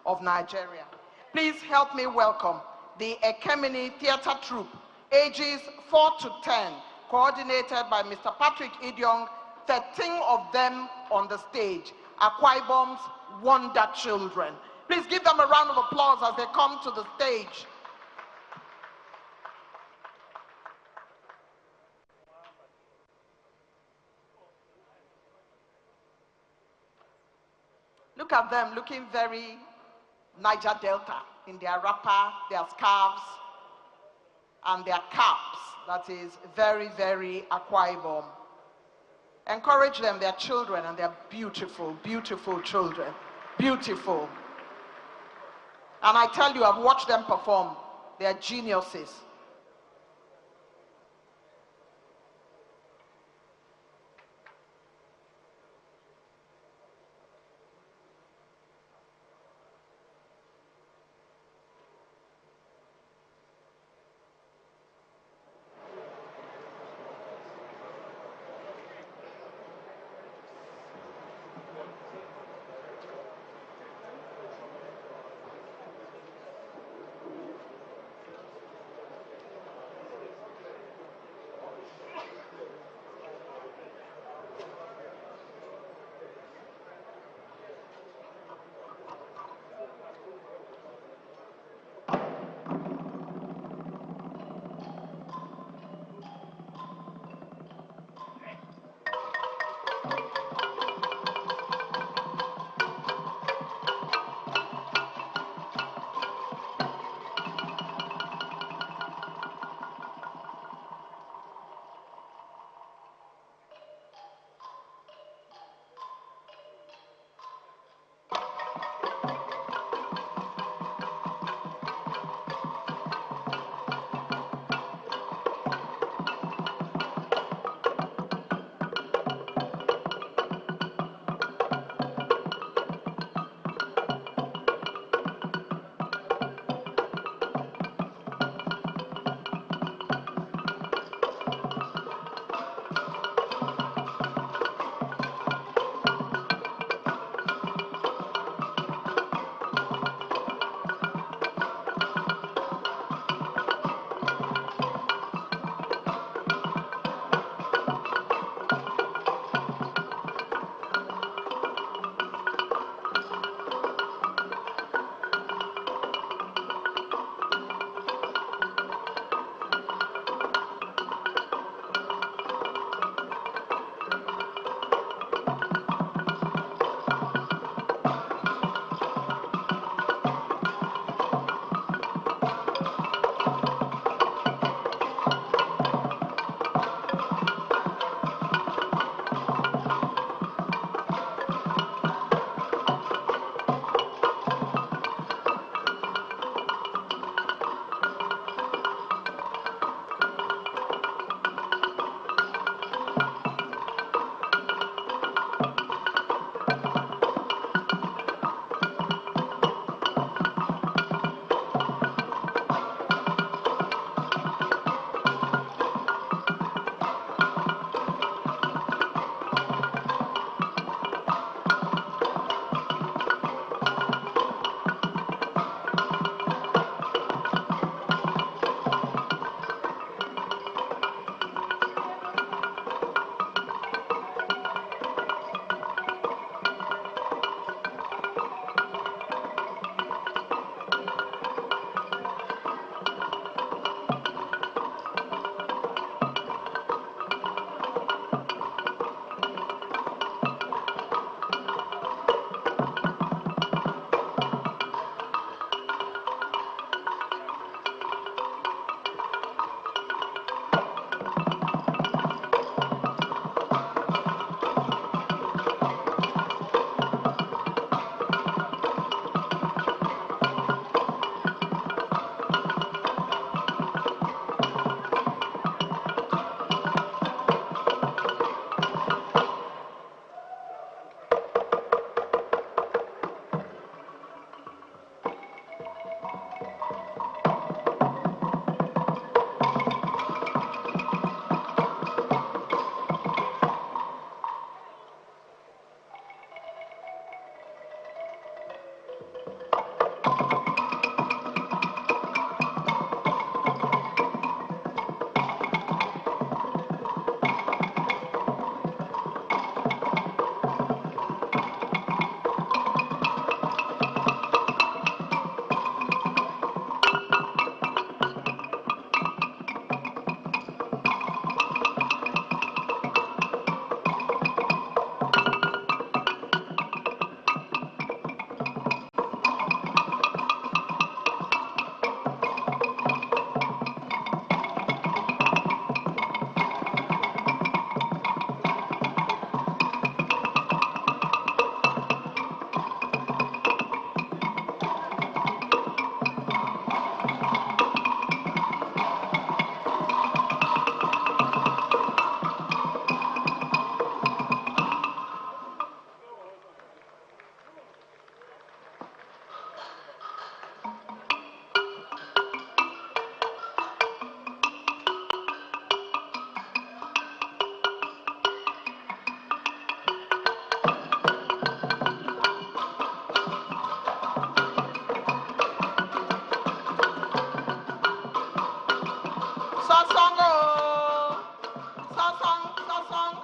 of Nigeria. Please help me welcome the Ekemini Theatre Troupe, ages 4 to 10, coordinated by Mr. Patrick Idiong, 13 of them on the stage, Akwa Ibom's Wonder Children. Please give them a round of applause as they come to the stage. Look at them looking very Niger Delta in their wrapper, their scarves, and their caps. That is very, very Akwa Ibom. Encourage them, they're children, and they're beautiful, beautiful children. Beautiful. And I tell you, I've watched them perform. They're geniuses. Sasongo! Sasong, Sasong!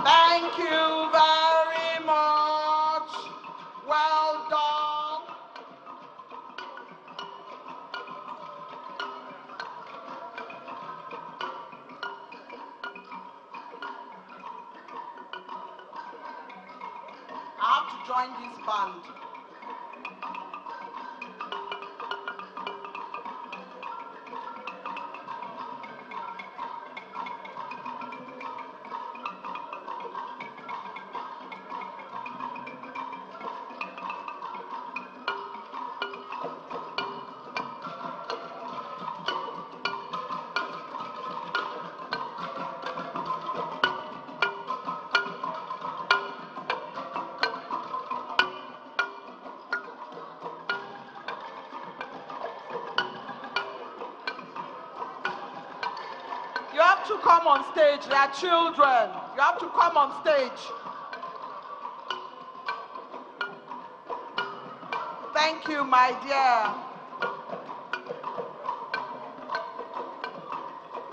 Thank you very much. Well done. I have to join this band. You have to come on stage. They are children. You have to come on stage. Thank you, my dear.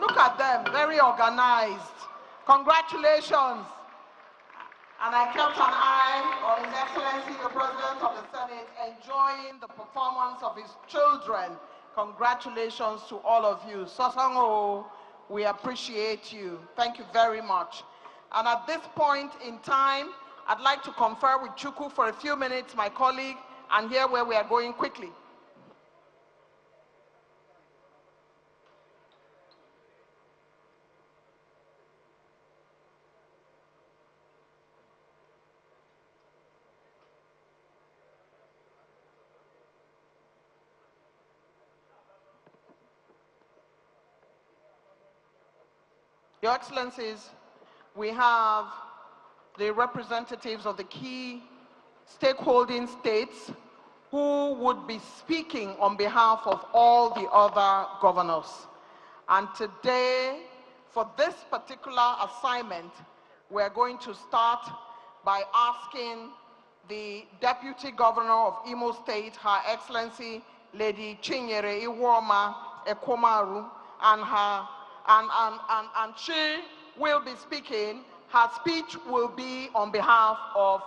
Look at them, very organized. Congratulations. And I kept an eye on His Excellency, the President of the Senate, enjoying the performance of his children. Congratulations to all of you. Sosango, we appreciate you. Thank you very much. And at this point in time, I'd like to confer with Chukwu for a few minutes, my colleague, and hear where we are going quickly. Your Excellencies, we have the representatives of the key stakeholding states who would be speaking on behalf of all the other governors. And today, for this particular assignment, we're going to start by asking the Deputy Governor of Imo State, Her Excellency Lady Chinyere Iwoma Ekomaru, and she will be speaking. Her speech will be on behalf of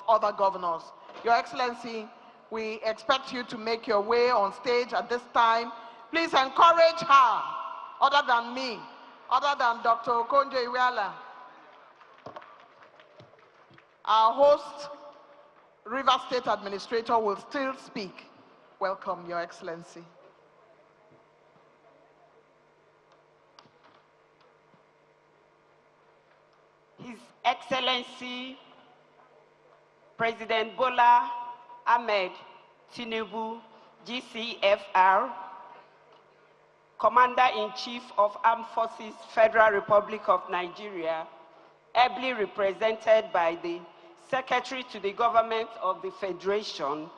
other governors. Your Excellency, we expect you to make your way on stage at this time. Please encourage her, other than me, other than Dr. Okonjo Iweala. Our host, River State Administrator, will still speak. Welcome, Your Excellency. His Excellency President Bola Ahmed Tinubu, GCFR, Commander-in-Chief of Armed Forces, Federal Republic of Nigeria, ably represented by the Secretary to the Government of the Federation,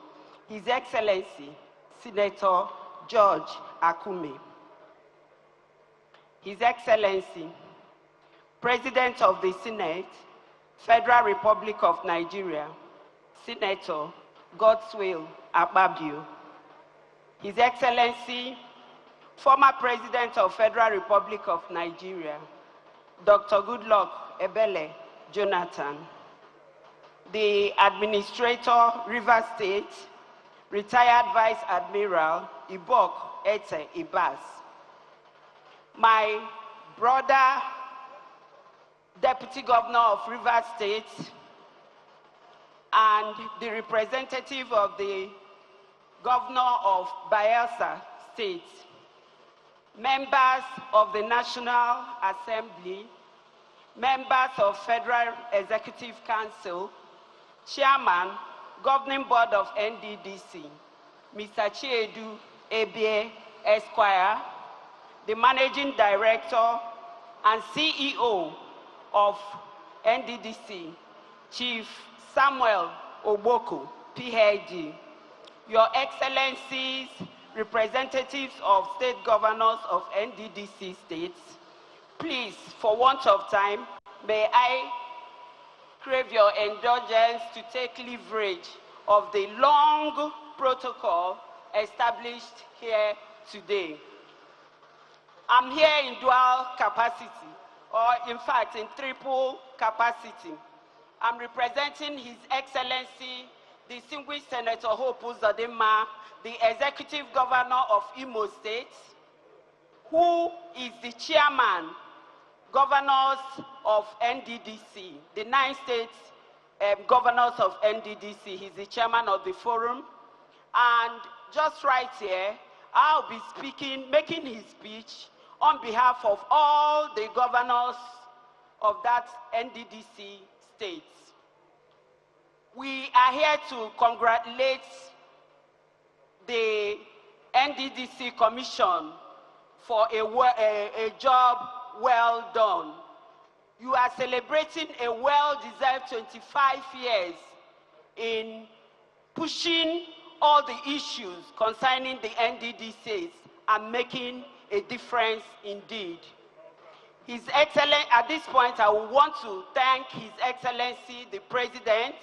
His Excellency Senator George Akume. His Excellency President of the Senate, Federal Republic of Nigeria, Senator Godswill Akpabio. His Excellency, former President of Federal Republic of Nigeria, Dr. Goodluck Ebele Jonathan. The Administrator, River State, retired Vice Admiral Ibok Ete Ibas. My brother, Deputy Governor of River State, and the representative of the Governor of Bayelsa State, members of the National Assembly, members of Federal Executive Council, Chairman, Governing Board of NDDC, Mr. Chiedu Ebie Esquire, the Managing Director and CEO of NDDC, Chief Samuel Ogboko, PhD, Your Excellencies, representatives of state governors of NDDC states, please, for want of time, may I crave your indulgence to take leverage of the long protocol established here today. I'm here in dual capacity, or in fact, in triple capacity. I'm representing His Excellency, Distinguished Senator Hope Uzodinma, the Executive Governor of Imo State, who is the Chairman, Governors of NDDC, the 9 states governors of NDDC. He's the Chairman of the forum. And just right here, I'll be speaking, making his speech on behalf of all the governors of that NDDC states. We are here to congratulate the NDDC Commission for a job well done. You are celebrating a well-deserved 25 years in pushing all the issues concerning the NDDCs and making a difference indeed. His Excellency, at this point, I will want to thank His Excellency, the President.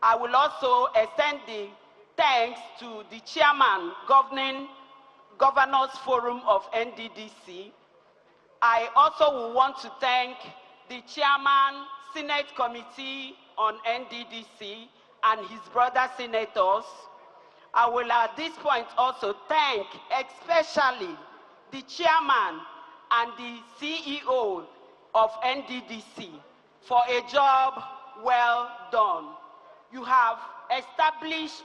I will also extend the thanks to the Chairman, Governors Forum of NDDC. I also will want to thank the Chairman, Senate Committee on NDDC and his brother senators. I will at this point also thank especially the Chairman and the CEO of NDDC for a job well done. You have established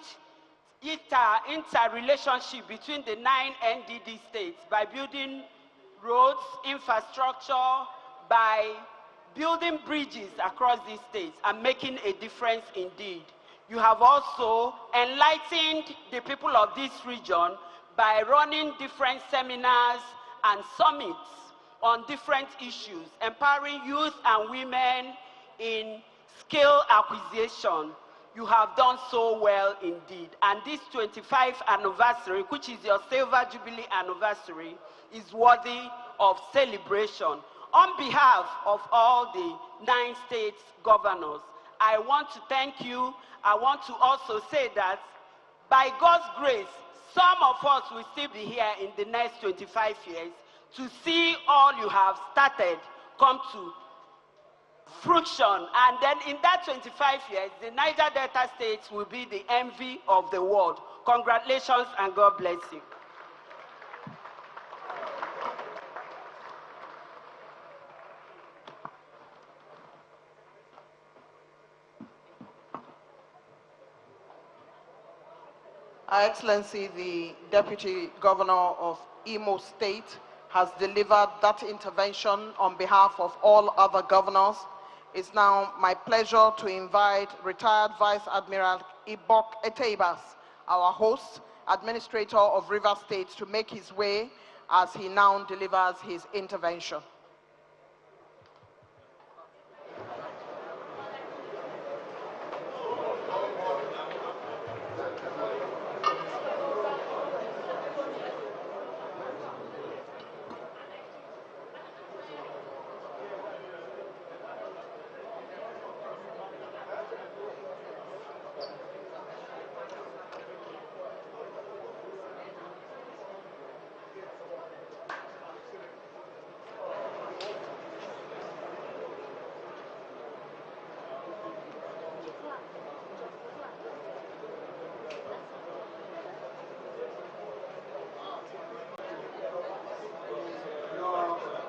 interrelationship between the 9 NDD states by building roads, infrastructure, by building bridges across these states and making a difference indeed. You have also enlightened the people of this region by running different seminars and summits on different issues, empowering youth and women in skill acquisition. You have done so well indeed. And this 25th anniversary, which is your Silver Jubilee anniversary, is worthy of celebration. On behalf of all the 9 states governors, I want to thank you. I want to also say that by God's grace, some of us will still be here in the next 25 years to see all you have started come to fruition. And then in that 25 years, the Niger Delta states will be the envy of the world. Congratulations and God bless you. Her Excellency, the Deputy Governor of Imo State, has delivered that intervention on behalf of all other governors. It's now my pleasure to invite retired Vice Admiral Ibok Etebas, our host, Administrator of Rivers State, to make his way as he now delivers his intervention.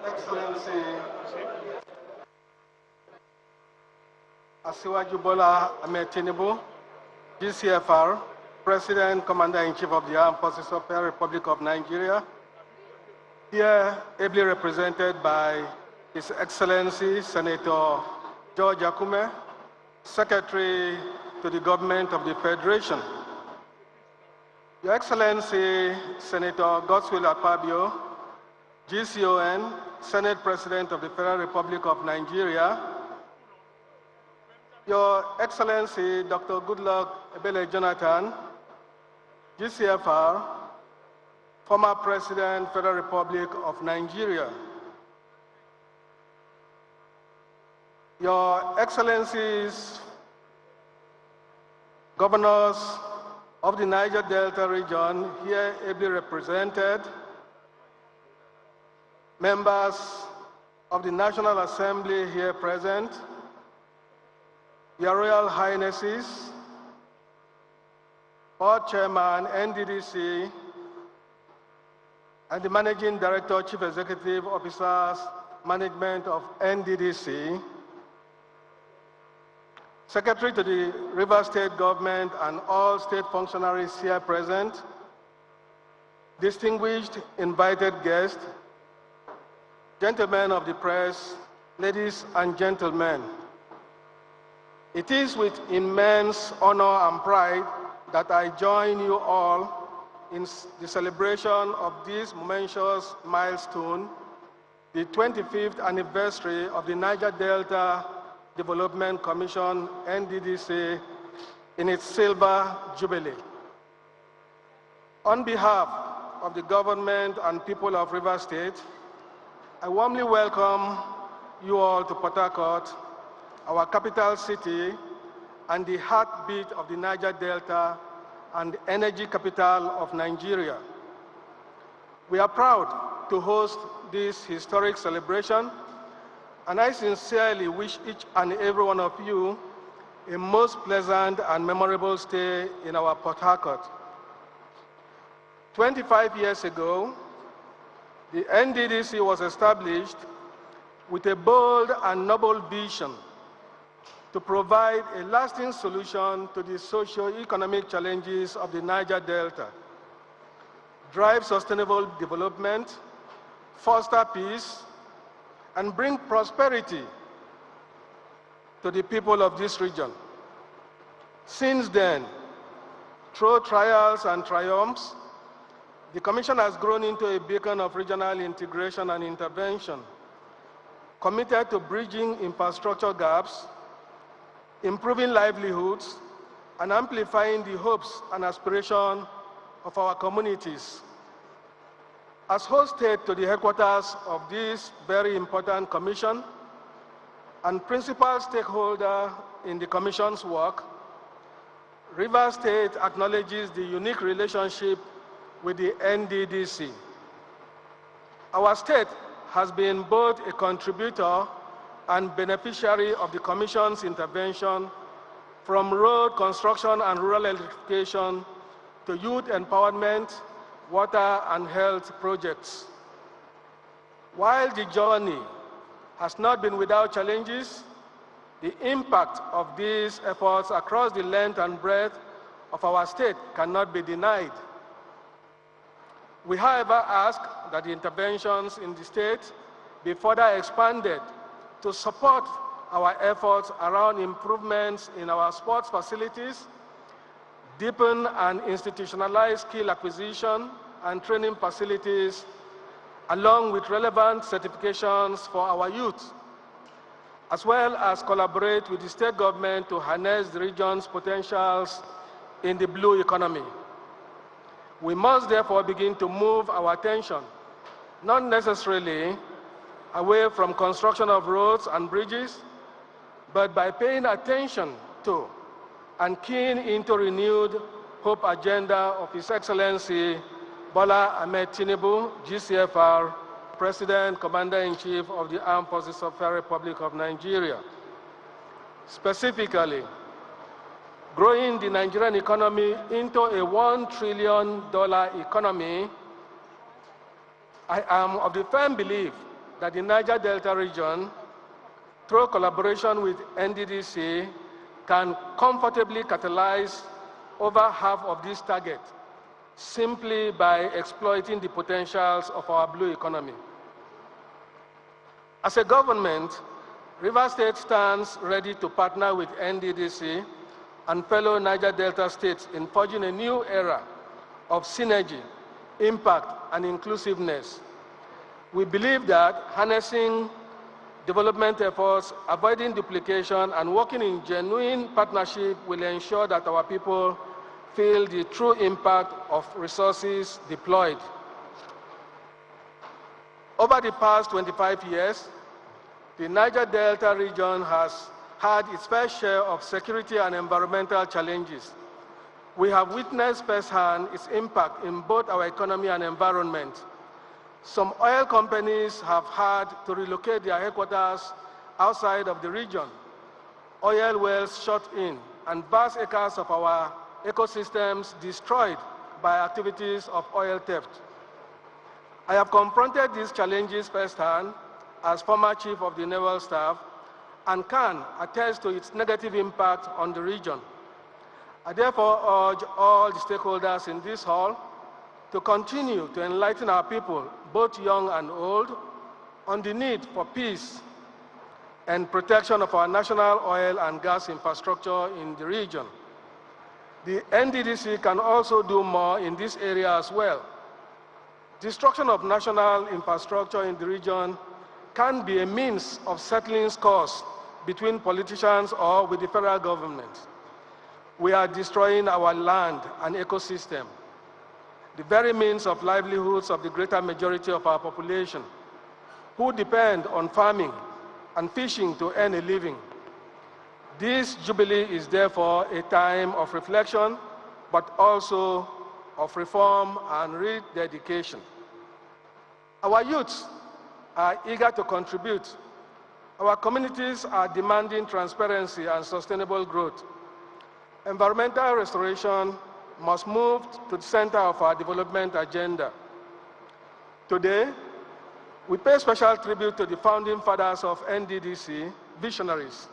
Excellency Asiwaju Bola Ahmed Tinubu, GCFR, President, Commander-in-Chief of the Armed Forces of the Republic of Nigeria, here ably represented by His Excellency Senator George Akume, Secretary to the Government of the Federation, Your Excellency Senator Godswill Akpabio, GCON, Senate President of the Federal Republic of Nigeria, Your Excellency Dr. Goodluck Ebele Jonathan, GCFR, former President, Federal Republic of Nigeria, Your Excellencies, Governors of the Niger Delta region, here ably represented, members of the National Assembly here present, Your Royal Highnesses, Board Chairman, NDDC, and the Managing Director, Chief Executive Officers, Management of NDDC, Secretary to the Rivers State Government and all state functionaries here present, distinguished invited guests, gentlemen of the press, ladies and gentlemen. It is with immense honor and pride that I join you all in the celebration of this momentous milestone, the 25th anniversary of the Niger Delta Development Commission, NDDC, in its silver jubilee. On behalf of the government and people of Rivers State, I warmly welcome you all to Port Harcourt, our capital city and the heartbeat of the Niger Delta and the energy capital of Nigeria. We are proud to host this historic celebration, and I sincerely wish each and every one of you a most pleasant and memorable stay in our Port Harcourt. 25 years ago, the NDDC was established with a bold and noble vision to provide a lasting solution to the socio-economic challenges of the Niger Delta, drive sustainable development, foster peace, and bring prosperity to the people of this region. Since then, through trials and triumphs, the Commission has grown into a beacon of regional integration and intervention, committed to bridging infrastructure gaps, improving livelihoods, and amplifying the hopes and aspirations of our communities. As host state to the headquarters of this very important commission and principal stakeholder in the Commission's work, Rivers State acknowledges the unique relationship with the NDDC. Our state has been both a contributor and beneficiary of the Commission's intervention, from road construction and rural electrification to youth empowerment, water and health projects. While the journey has not been without challenges, the impact of these efforts across the length and breadth of our state cannot be denied. We, however, ask that the interventions in the state be further expanded to support our efforts around improvements in our sports facilities, deepen and institutionalize skill acquisition and training facilities, along with relevant certifications for our youth, as well as collaborate with the state government to harness the region's potentials in the blue economy. We must therefore begin to move our attention, not necessarily away from construction of roads and bridges, but by paying attention to and keying into renewed hope agenda of His Excellency Bola Ahmed Tinubu, GCFR, President, Commander-in-Chief of the Armed Forces of the Republic of Nigeria. Specifically, growing the Nigerian economy into a $1 trillion economy, I am of the firm belief that the Niger Delta region, through collaboration with NDDC, can comfortably catalyze over half of this target simply by exploiting the potentials of our blue economy. As a government, Rivers State stands ready to partner with NDDC and fellow Niger Delta states in forging a new era of synergy, impact, and inclusiveness. We believe that harnessing development efforts, avoiding duplication, and working in genuine partnership will ensure that our people feel the true impact of resources deployed. Over the past 25 years, the Niger Delta region has had its fair share of security and environmental challenges. We have witnessed firsthand its impact in both our economy and environment. Some oil companies have had to relocate their headquarters outside of the region. Oil wells shut in and vast acres of our ecosystems destroyed by activities of oil theft. I have confronted these challenges firsthand as former chief of the Naval Staff and can attest to its negative impact on the region. I therefore urge all the stakeholders in this hall to continue to enlighten our people, both young and old, on the need for peace and protection of our national oil and gas infrastructure in the region. The NDDC can also do more in this area as well. Destruction of national infrastructure in the region can be a means of settling scores between politicians or with the federal government. We are destroying our land and ecosystem, the very means of livelihoods of the greater majority of our population, who depend on farming and fishing to earn a living. This Jubilee is therefore a time of reflection, but also of reform and rededication. Our youths are eager to contribute. Our communities are demanding transparency and sustainable growth. Environmental restoration must move to the center of our development agenda. Today, we pay special tribute to the founding fathers of NDDC, visionaries,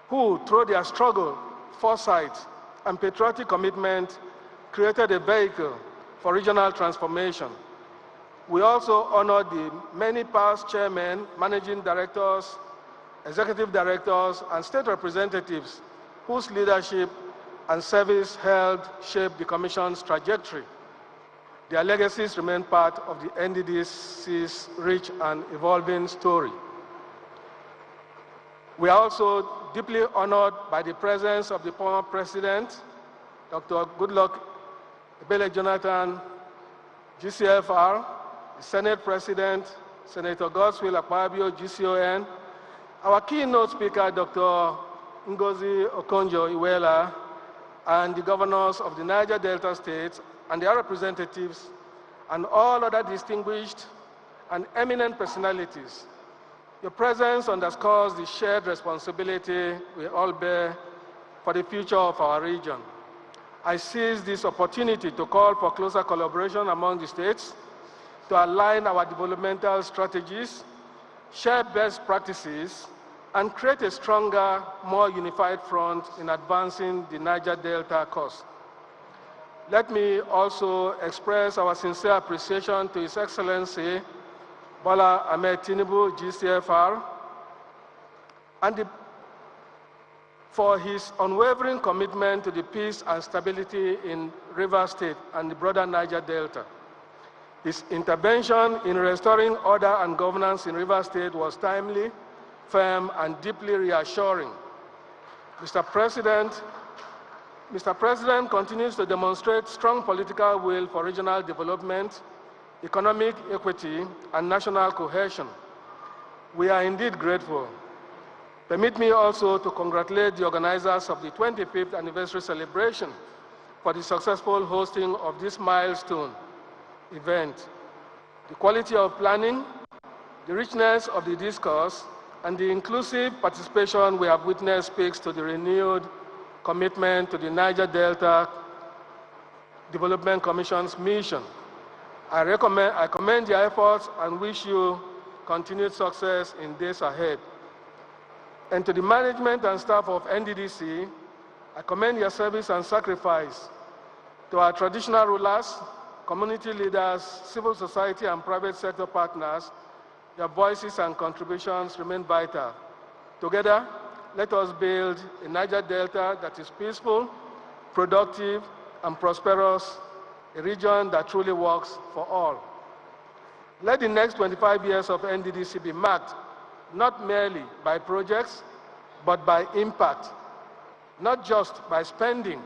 who, through their struggle, foresight, and patriotic commitment, created a vehicle for regional transformation. We also honor the many past chairmen, managing directors, executive directors, and state representatives whose leadership and service helped shape the Commission's trajectory. Their legacies remain part of the NDDC's rich and evolving story. We are also deeply honored by the presence of the former President, Dr. Goodluck Ebele Jonathan, GCFR, the Senate President, Senator Godswill Akpabio, GCON, our keynote speaker, Dr. Ngozi Okonjo-Iweala, and the governors of the Niger Delta states and their representatives, and all other distinguished and eminent personalities. Your presence underscores the shared responsibility we all bear for the future of our region. I seize this opportunity to call for closer collaboration among the states to align our developmental strategies, share best practices, and create a stronger, more unified front in advancing the Niger Delta cause. Let me also express our sincere appreciation to His Excellency Bola Ahmed Tinubu, GCFR, and for his unwavering commitment to the peace and stability in Rivers State and the broader Niger Delta. His intervention in restoring order and governance in Rivers State was timely, firm, and deeply reassuring. Mr. President continues to demonstrate strong political will for regional development, economic equity, and national cohesion. We are indeed grateful. Permit me also to congratulate the organizers of the 25th anniversary celebration for the successful hosting of this milestone event. The quality of planning, the richness of the discourse, and the inclusive participation we have witnessed speaks to the renewed commitment to the Niger Delta Development Commission's mission. I commend your efforts and wish you continued success in days ahead. And to the management and staff of NDDC, I commend your service and sacrifice to our traditional rulers, community leaders, civil society, and private sector partners. Your voices and contributions remain vital. Together, let us build a Niger Delta that is peaceful, productive, and prosperous, a region that truly works for all. Let the next 25 years of NDDC be marked not merely by projects, but by impact, not just by spending,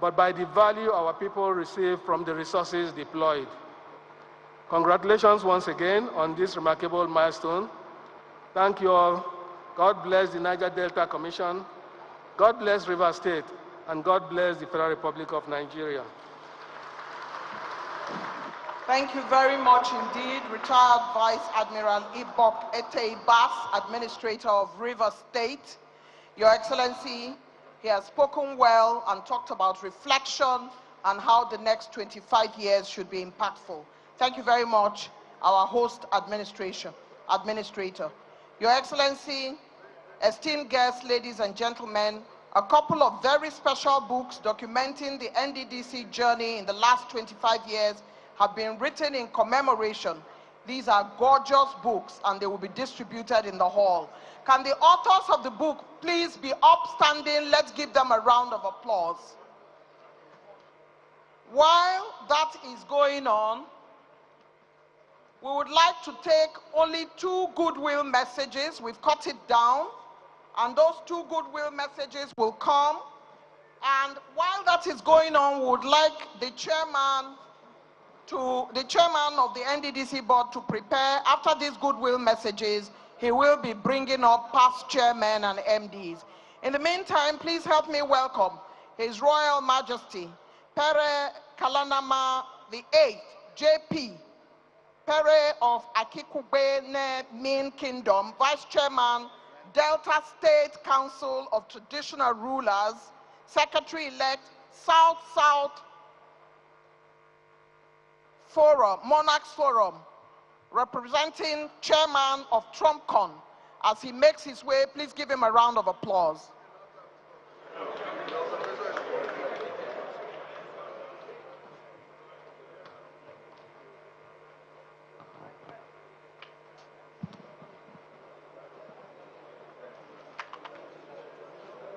but by the value our people receive from the resources deployed. Congratulations once again on this remarkable milestone. Thank you all. God bless the Niger Delta Commission. God bless Rivers State, and God bless the Federal Republic of Nigeria. Thank you very much indeed, retired Vice Admiral Ibok Ete-Bas, Administrator of Rivers State. Your Excellency, he has spoken well and talked about reflection and how the next 25 years should be impactful. Thank you very much, our host administrator. Your Excellency, esteemed guests, ladies and gentlemen, a couple of very special books documenting the NDDC journey in the last 25 years have been written in commemoration. These are gorgeous books and they will be distributed in the hall. Can the authors of the book please be upstanding? Let's give them a round of applause. While that is going on, we would like to take only 2 goodwill messages. We've cut it down, and those 2 goodwill messages will come. And while that is going on, we would like the chairman of the NDDC board to prepare. After these goodwill messages, he will be bringing up past chairmen and MDs. In the meantime, please help me welcome His Royal Majesty Pere Kalanama VIII, JP, Pere of Akikugbe Ne Min Kingdom, Vice Chairman, Delta State Council of Traditional Rulers, Secretary-elect, South-South Forum, Monarchs Forum, representing Chairman of TrumpCon. As he makes his way, please give him a round of applause.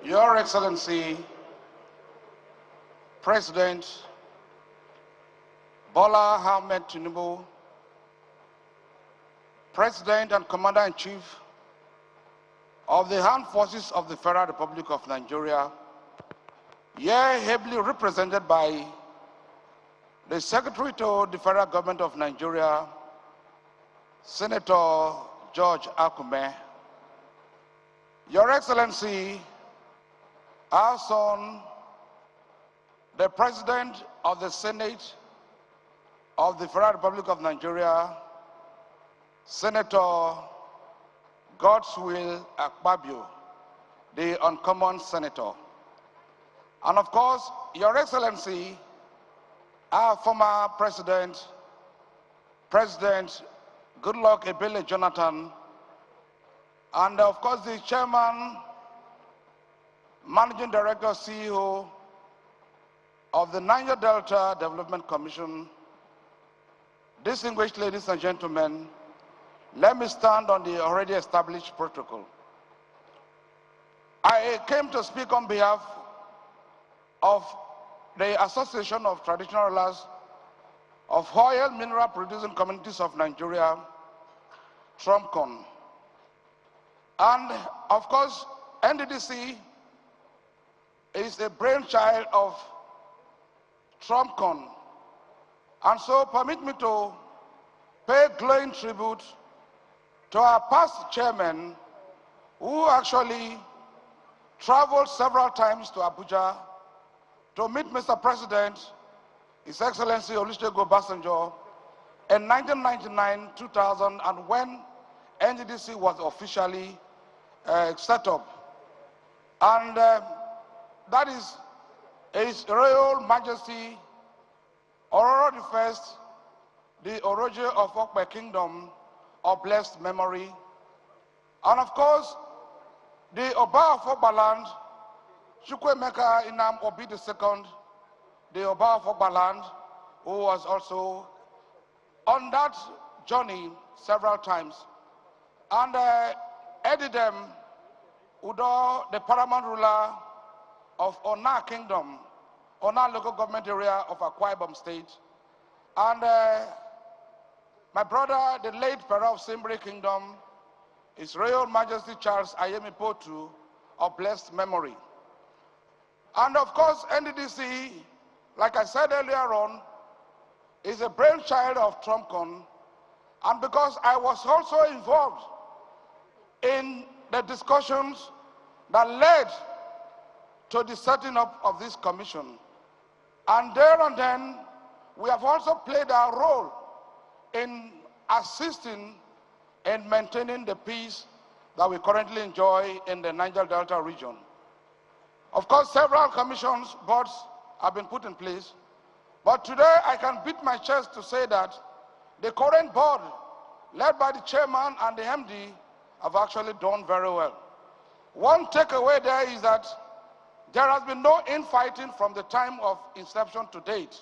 Your Excellency, President Bola Ahmed Tinubu, President and Commander-in-Chief of the Armed Forces of the Federal Republic of Nigeria, here ably represented by the Secretary to the Federal Government of Nigeria, Senator George Akume, Your Excellency, our son, the President of the Senate of the Federal Republic of Nigeria, Senator Godswill Akpabio, the uncommon senator. And of course, Your Excellency, our former President, President Goodluck Ebele Jonathan, and of course the Chairman, Managing Director, CEO of the Niger Delta Development Commission. Distinguished ladies and gentlemen, let me stand on the already established protocol. I came to speak on behalf of the Association of Traditional Rulers of Oil Mineral Producing Communities of Nigeria, TrumpCon. And of course, NDDC is a brainchild of TrumpCon. And so permit me to pay glowing tribute to our past chairman who actually traveled several times to Abuja to meet Mr. President, His Excellency Olusegun Obasanjo, in 1999, 2000, and when NDDC was officially set up. And that is His Royal Majesty Ororo I, the Oroje of Okpe Kingdom of blessed memory. And of course, the Oba of Obaland, Chukwemeka Inam Obi II, the Oba of Ogbaland, who was also on that journey several times, and Edidem Udo, the paramount ruler of Ona Kingdom, Ona local government area of Akwa Ibom State, and my brother, the late Pharaoh of Simbre Kingdom, His Royal Majesty Charles Ayemi Potu, of blessed memory. And of course, NDDC, like I said earlier on, is a brainchild of TrumpCon, and because I was also involved in the discussions that led to the setting up of this commission. And there and then, we have also played our role in assisting in maintaining the peace that we currently enjoy in the Niger Delta region. Of course, several commissions, boards have been put in place, but today I can beat my chest to say that the current board, led by the chairman and the MD, have actually done very well. One takeaway there is that there has been no infighting from the time of inception to date.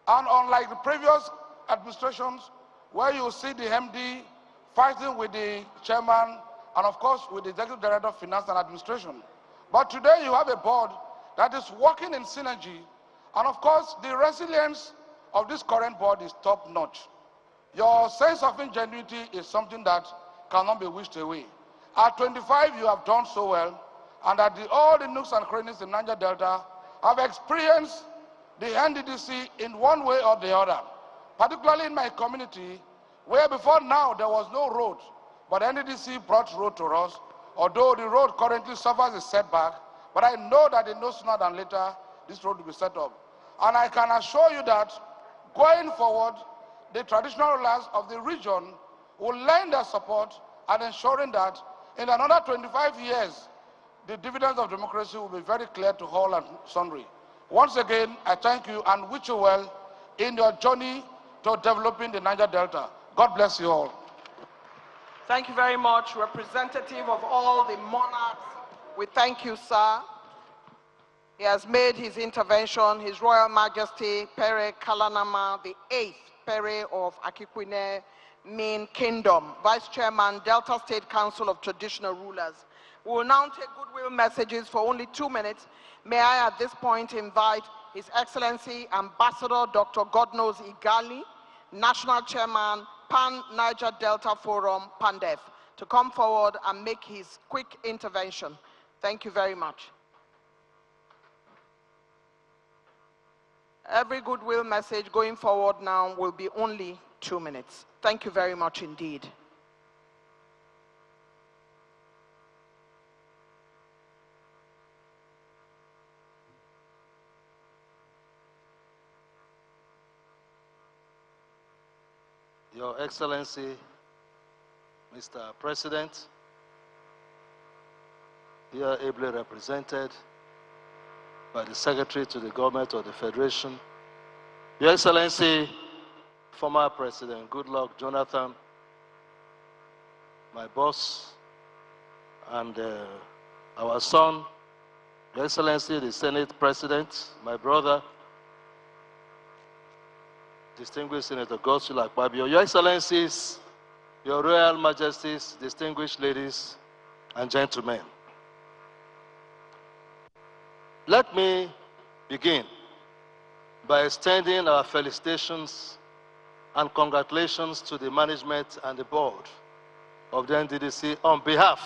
And unlike the previous administrations, where you see the MD fighting with the chairman and of course with the executive director of finance and administration. But today you have a board that is working in synergy, and of course the resilience of this current board is top notch. Your sense of ingenuity is something that cannot be wished away. At 25, you have done so well, and at all the nooks and crannies in Niger Delta have experienced the NDDC in one way or the other, particularly in my community, where before now there was no road, but NDDC brought road to us, although the road currently suffers a setback, but I know that no sooner than later this road will be set up. And I can assure you that going forward, the traditional rulers of the region will lend their support and ensuring that in another 25 years, the dividends of democracy will be very clear to all and sundry. Once again, I thank you and wish you well in your journey to developing the Niger Delta. God bless you all. Thank you very much, representative of all the monarchs. We thank you, sir. He has made his intervention, His Royal Majesty Pere Kalanama, the 8th Pere of Akikwine Min Kingdom, Vice Chairman, Delta State Council of Traditional Rulers. We will now take goodwill messages for only 2 minutes. May I at this point invite His Excellency Ambassador Dr. Godnose Igali, National Chairman, Pan-Niger Delta Forum, PANDEF, to come forward and make his quick intervention. Thank you very much. Every goodwill message going forward now will be only 2 minutes. Thank you very much indeed. Your Excellency, Mr. President, here ably represented by the Secretary to the Government of the Federation, Your Excellency, former President Goodluck Jonathan, my boss, and our son, Your Excellency, the Senate President, my brother, distinguished Senator Godswill Akpabio, Your Excellencies, Your Royal Majesties, distinguished ladies and gentlemen. Let me begin by extending our felicitations and congratulations to the management and the board of the NDDC on behalf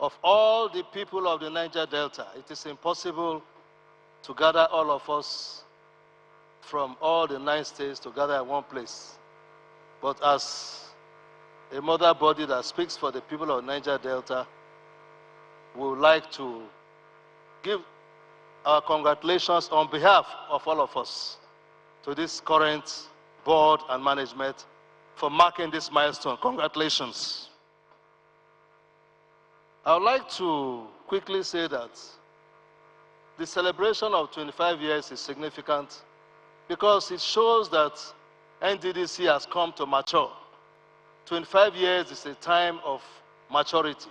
of all the people of the Niger Delta. It is impossible to gather all of us from all the 9 states together in one place. But as a mother body that speaks for the people of Niger Delta, we would like to give our congratulations on behalf of all of us to this current board and management for marking this milestone. Congratulations. I would like to quickly say that the celebration of 25 years is significant because it shows that NDDC has come to mature. 25 years is a time of maturity.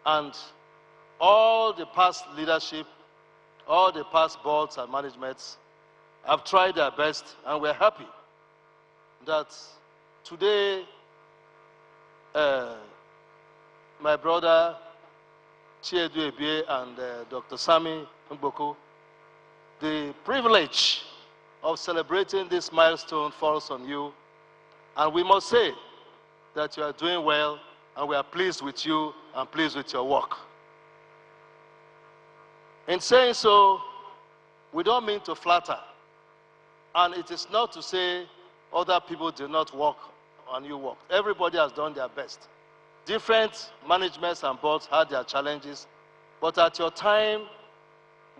And all the past leadership, all the past boards and managements have tried their best, and we're happy that today my brother Chiedu Ebie and Dr. Sami Mgboko, the privilege of celebrating this milestone falls on you, and we must say that you are doing well, and we are pleased with you and pleased with your work. In saying so, we don't mean to flatter, and it is not to say other people did not work and you worked. Everybody has done their best. Different managements and boards had their challenges, but at your time,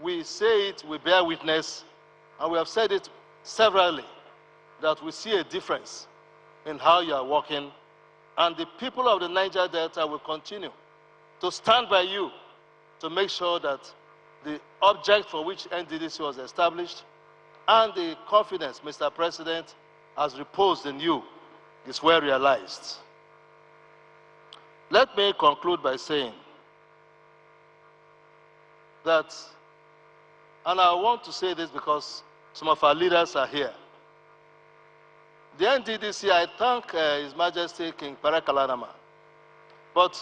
we say it, we bear witness, and we have said it severally, that we see a difference in how you are working, and the people of the Niger Delta will continue to stand by you to make sure that the object for which NDDC was established and the confidence Mr. President has reposed in you is well realized. Let me conclude by saying that, and I want to say this because some of our leaders are here. The NDDC, I thank His Majesty King Parakalanama, but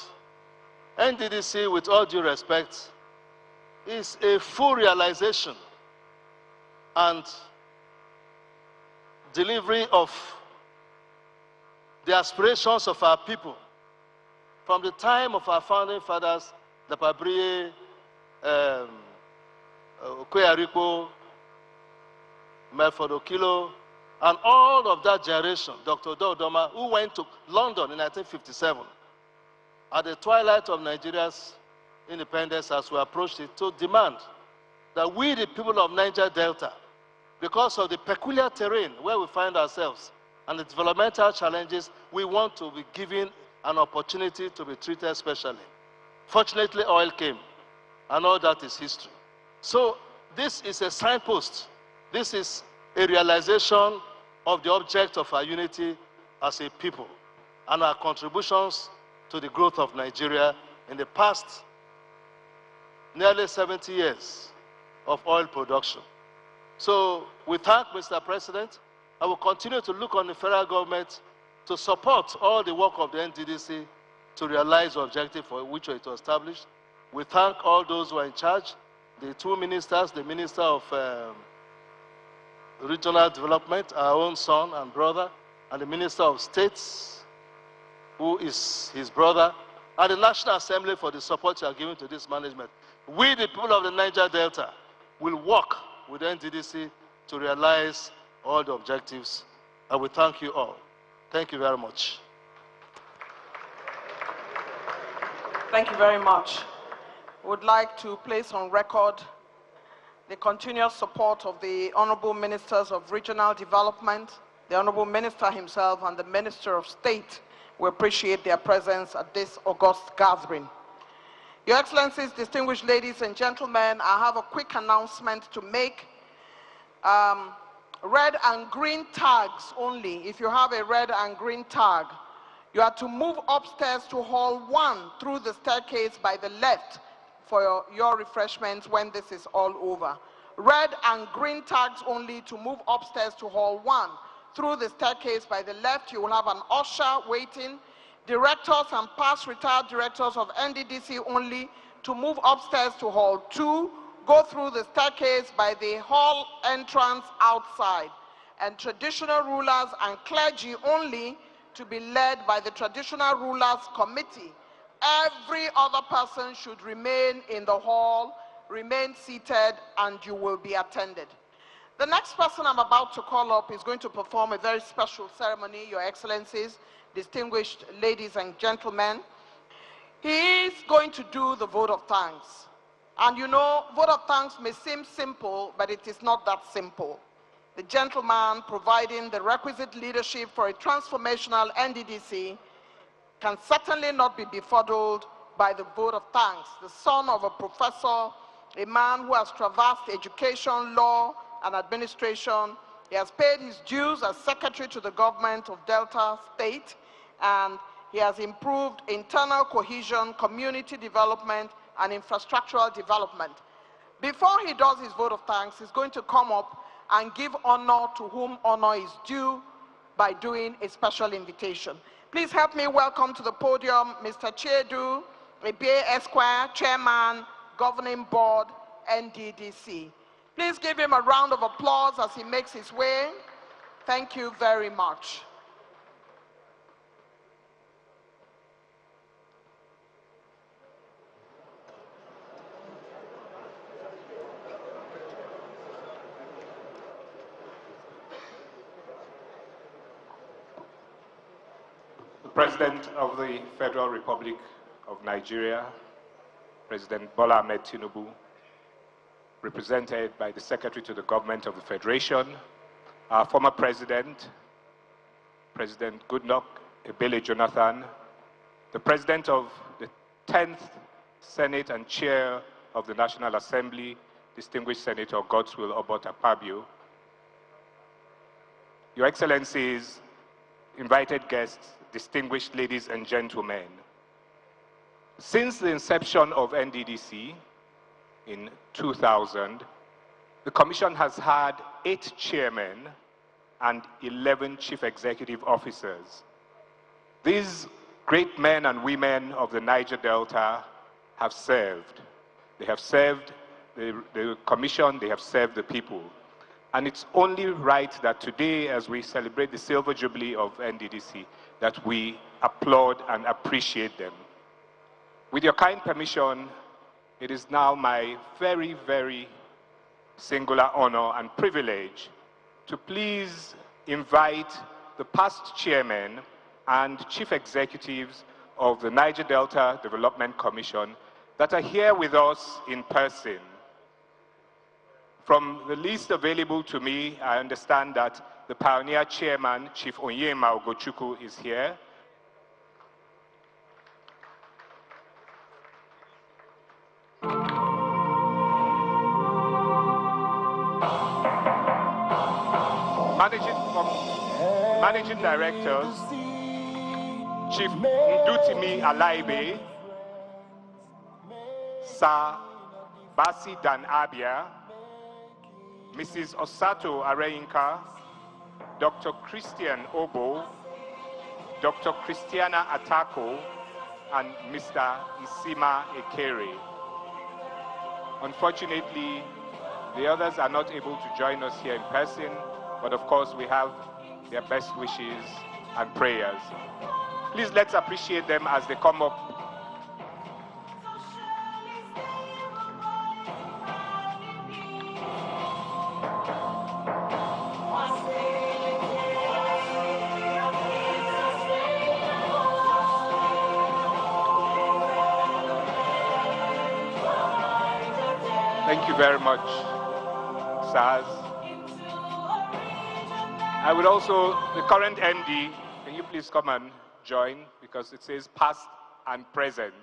NDDC, with all due respect, is a full realization and delivery of the aspirations of our people from the time of our founding fathers, the Pabriye, Okoyariko, Melford Okilo, and all of that generation, Dr. Dodoma, who went to London in 1957, at the twilight of Nigeria's independence as we approached it, to demand that we, the people of Niger Delta, because of the peculiar terrain where we find ourselves and the developmental challenges, we want to be given an opportunity to be treated specially. Fortunately, oil came, and all that is history. So this is a signpost. This is a realization of the object of our unity as a people and our contributions to the growth of Nigeria in the past nearly 70 years of oil production. So we thank Mr. President. I will continue to look on the federal government to support all the work of the NDDC to realize the objective for which it was established. We thank all those who are in charge, the two ministers, the Minister of Regional Development, our own son and brother, and the Minister of States, who is his brother, and the National Assembly for the support you are giving to this management. We, the people of the Niger Delta, will work with NDDC to realize all the objectives, and we thank you all. Thank you very much. Thank you very much. Would like to place on record the continuous support of the Honorable Ministers of Regional Development, the Honorable Minister himself, and the Minister of State. We appreciate their presence at this august gathering. Your Excellencies, distinguished ladies and gentlemen, I have a quick announcement to make. Red and green tags only. If you have a red and green tag, you are to move upstairs to Hall 1 through the staircase by the left for your refreshments when this is all over. Red and green tags only to move upstairs to Hall 1 through the staircase by the left. You will have an usher waiting. Directors and past retired directors of NDDC only to move upstairs to Hall 2, go through the staircase by the hall entrance outside. And traditional rulers and clergy only to be led by the Traditional Rulers Committee. Every other person should remain in the hall, remain seated, and you will be attended. The next person I'm about to call up is going to perform a very special ceremony, Your Excellencies, distinguished ladies and gentlemen. He is going to do the vote of thanks. And you know, vote of thanks may seem simple, but it is not that simple. The gentleman providing the requisite leadership for a transformational NDDC can certainly not be befuddled by the vote of thanks. The son of a professor, a man who has traversed education, law, and administration. He has paid his dues as secretary to the government of Delta State, and he has improved internal cohesion, community development, and infrastructural development. Before he does his vote of thanks, he's going to come up and give honor to whom honor is due by doing a special invitation. Please help me welcome to the podium Mr. Chiedu Ebie Esquire, Chairman, Governing Board, NDDC. Please give him a round of applause as he makes his way. Thank you very much. The President of the Federal Republic of Nigeria, President Bola Ahmed Tinubu, represented by the Secretary to the Government of the Federation, our former President, President Goodluck Ebele Jonathan, the President of the 10th Senate and Chair of the National Assembly, distinguished Senator Godswill Obota Pabio, Your Excellencies, invited guests, distinguished ladies and gentlemen. Since the inception of NDDC in 2000, the Commission has had 8 chairmen and 11 chief executive officers. These great men and women of the Niger Delta have served. They have served the Commission, they have served the people. And it's only right that today, as we celebrate the Silver Jubilee of NDDC, that we applaud and appreciate them. With your kind permission, it is now my very, very singular honor and privilege to please invite the past chairmen and chief executives of the Niger Delta Development Commission that are here with us in person. From the list available to me, I understand that the pioneer chairman, Chief Onyema Ogochukwu, is here. Managing Directors, Chief Ndutimi Alaibe, Sir Basi Dan Abia, Mrs. Osato Areinka, Dr. Christian Obo, Dr. Christiana Atako, and Mr. Nsima Ekere. Unfortunately, the others are not able to join us here in person, but of course we have their best wishes and prayers. Please let's appreciate them as they come up. Thank you very much, Saz. I would also, the current MD, can you please come and join, because it says past and present.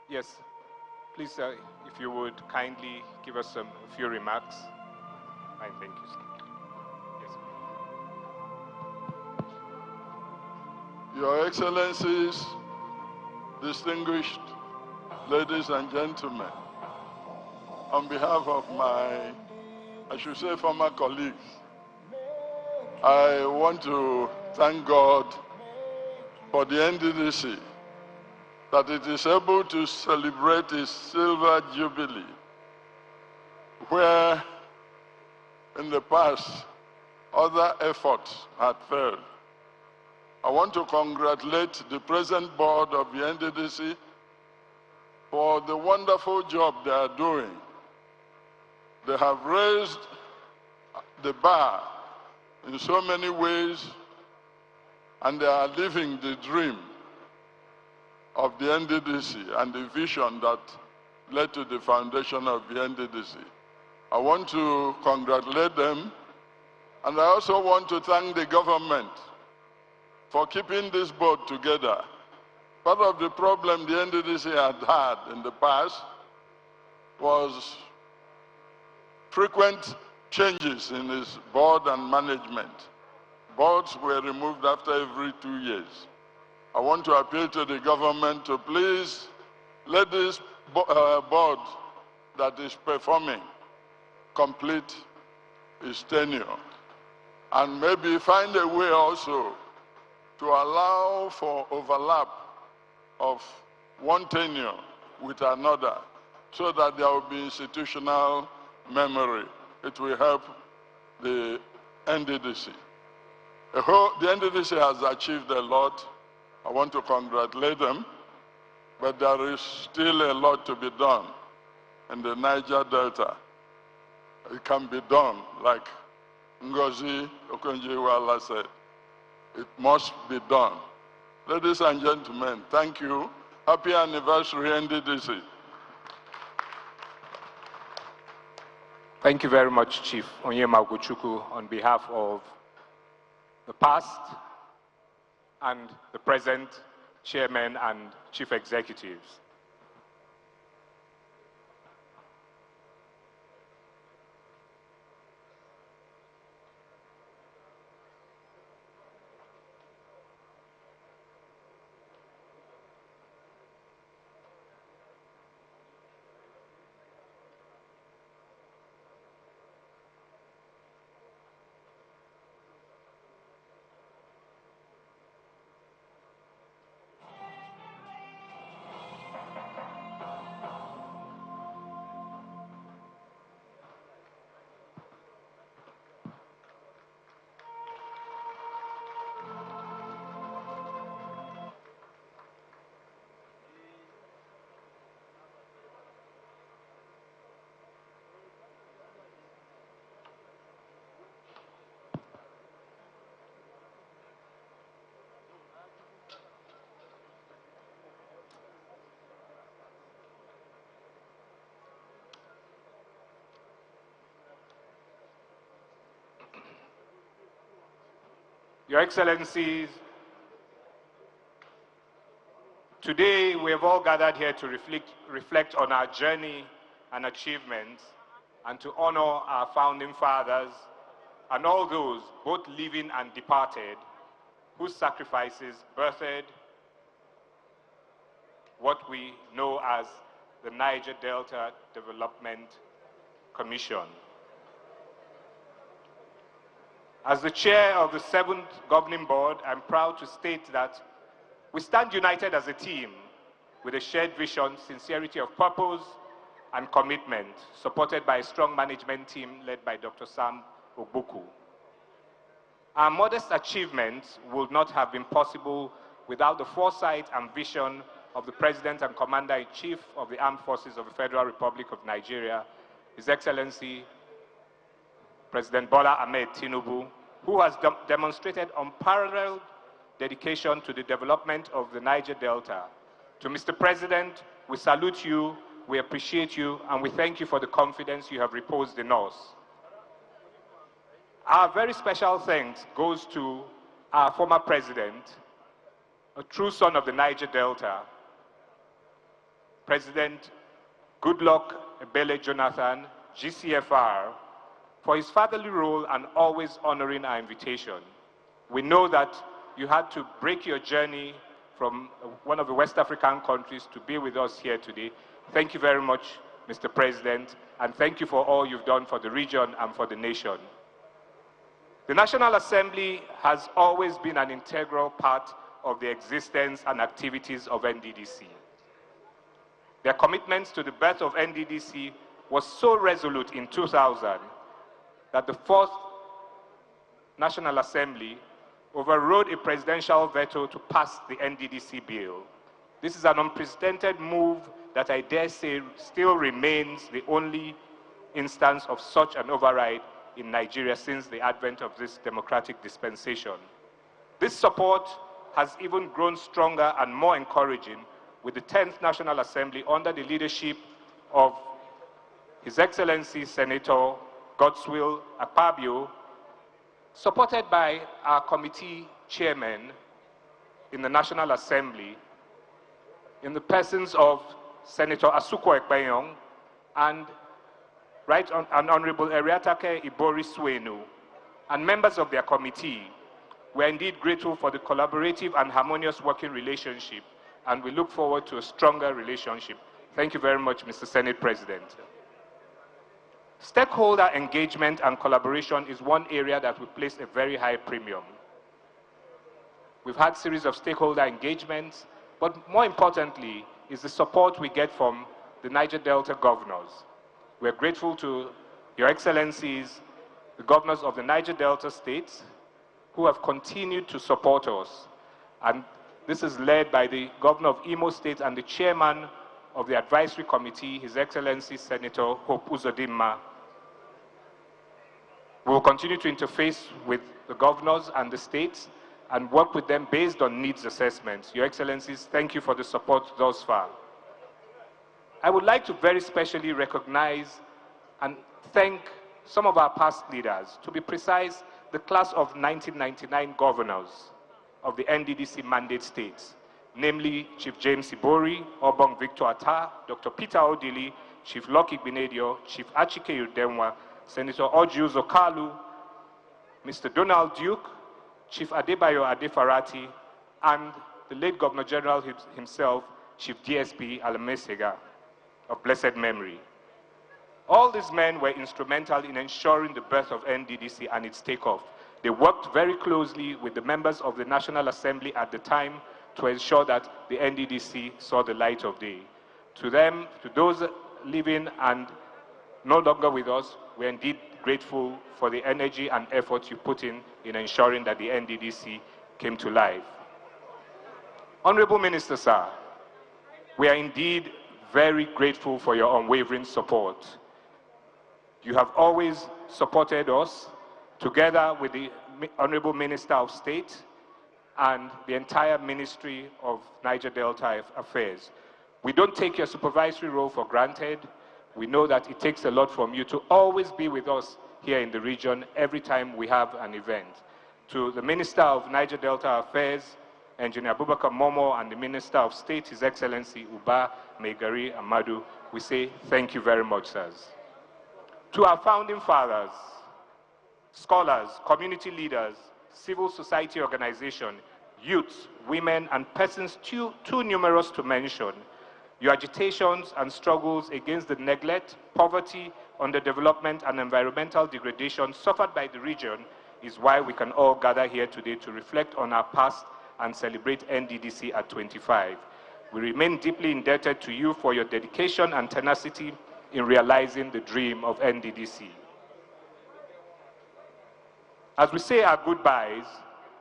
Yes, please, if you would kindly give us a few remarks. Fine, thank you, sir. Yes. Your Excellencies, distinguished ladies and gentlemen, on behalf of my, I should say, former colleagues, I want to thank God for the NDDC, that it is able to celebrate its Silver Jubilee, where in the past other efforts had failed. I want to congratulate the present board of the NDDC for the wonderful job they are doing. They have raised the bar in so many ways, and they are living the dream of the NDDC and the vision that led to the foundation of the NDDC. I want to congratulate them, and I also want to thank the government for keeping this board together. Part of the problem the NDDC had in the past was frequent changes in its board and management. boards were removed after every 2 years. I want to appeal to the government to please let this board that is performing complete its tenure, and maybe find a way also to allow for overlap of one tenure with another, so that there will be institutional memory. It will help the NDDC. The NDDC has achieved a lot. I want to congratulate them, but there is still a lot to be done in the Niger Delta. It can be done, like Ngozi Okonjo-Iweala said. It must be done. Ladies and gentlemen, thank you. Happy anniversary, NDDC. Thank you very much, Chief Onyema Ugochukwu, on behalf of the past and the present chairmen and chief executives. Your Excellencies, today we have all gathered here to reflect on our journey and achievements, and to honor our founding fathers and all those, both living and departed, whose sacrifices birthed what we know as the Niger Delta Development Commission. As the chair of the 7th Governing Board, I'm proud to state that we stand united as a team with a shared vision, sincerity of purpose, and commitment, supported by a strong management team led by Dr. Sam Ogbuku. Our modest achievements would not have been possible without the foresight and vision of the President and Commander-in-Chief of the Armed Forces of the Federal Republic of Nigeria, His Excellency President Bola Ahmed Tinubu, who has demonstrated unparalleled dedication to the development of the Niger Delta. To Mr. President, we salute you, we appreciate you, and we thank you for the confidence you have reposed in us. Our very special thanks goes to our former president, a true son of the Niger Delta, President Goodluck Ebele Jonathan, GCFR, for his fatherly role and always honoring our invitation. We know that you had to break your journey from one of the West African countries to be with us here today. Thank you very much, Mr. President, and thank you for all you've done for the region and for the nation. The National Assembly has always been an integral part of the existence and activities of NDDC. Their commitments to the birth of NDDC was so resolute in 2000 that the 4th National Assembly overrode a presidential veto to pass the NDDC bill. This is an unprecedented move that I dare say still remains the only instance of such an override in Nigeria since the advent of this democratic dispensation. This support has even grown stronger and more encouraging with the 10th National Assembly under the leadership of His Excellency Senator Godswill Akpabio, supported by our committee chairmen in the National Assembly, in the persons of Senator Asuko Ekpenyong and Honorable Eriatake Ibori Swenu, and members of their committee, We're indeed grateful for the collaborative and harmonious working relationship, and we look forward to a stronger relationship. Thank you very much, Mr. Senate President. Stakeholder engagement and collaboration is one area that we place a very high premium. We've had a series of stakeholder engagements, but more importantly is the support we get from the Niger Delta governors. We're grateful to Your Excellencies, the governors of the Niger Delta states, who have continued to support us. And this is led by the governor of Imo State and the chairman of the advisory committee, His Excellency Senator Hope Uzodimma. We will continue to interface with the governors and the states and work with them based on needs assessments. Your Excellencies, thank you for the support thus far. I would like to very specially recognize and thank some of our past leaders, to be precise, the class of 1999 governors of the NDDC mandate states, namely Chief James Ibori, Obong Victor Atta, Dr. Peter Odili, Chief Lucky Benedio, Chief Achike Udemwa, Senator Oju Zokalu, Mr. Donald Duke, Chief Adebayo Adefarati, and the late Governor General himself, Chief DSP Alamesega, of blessed memory. All these men were instrumental in ensuring the birth of NDDC and its takeoff. They worked very closely with the members of the National Assembly at the time to ensure that the NDDC saw the light of day. To them, to those living and no longer with us, we're indeed grateful for the energy and effort you put in ensuring that the NDDC came to life. Honorable Minister, sir, we are indeed very grateful for your unwavering support. You have always supported us, together with the Honorable Minister of State and the entire Ministry of Niger Delta Affairs. We don't take your supervisory role for granted. We know that it takes a lot from you to always be with us here in the region every time we have an event. To the Minister of Niger Delta Affairs, Engineer Abubakar Momo, and the Minister of State, His Excellency Uba Megari Amadu, we say thank you very much, sirs. To our founding fathers, scholars, community leaders, civil society organizations, youths, women, and persons too numerous to mention, your agitations and struggles against the neglect, poverty, underdevelopment, and environmental degradation suffered by the region is why we can all gather here today to reflect on our past and celebrate NDDC at 25. We remain deeply indebted to you for your dedication and tenacity in realizing the dream of NDDC. As we say our goodbyes,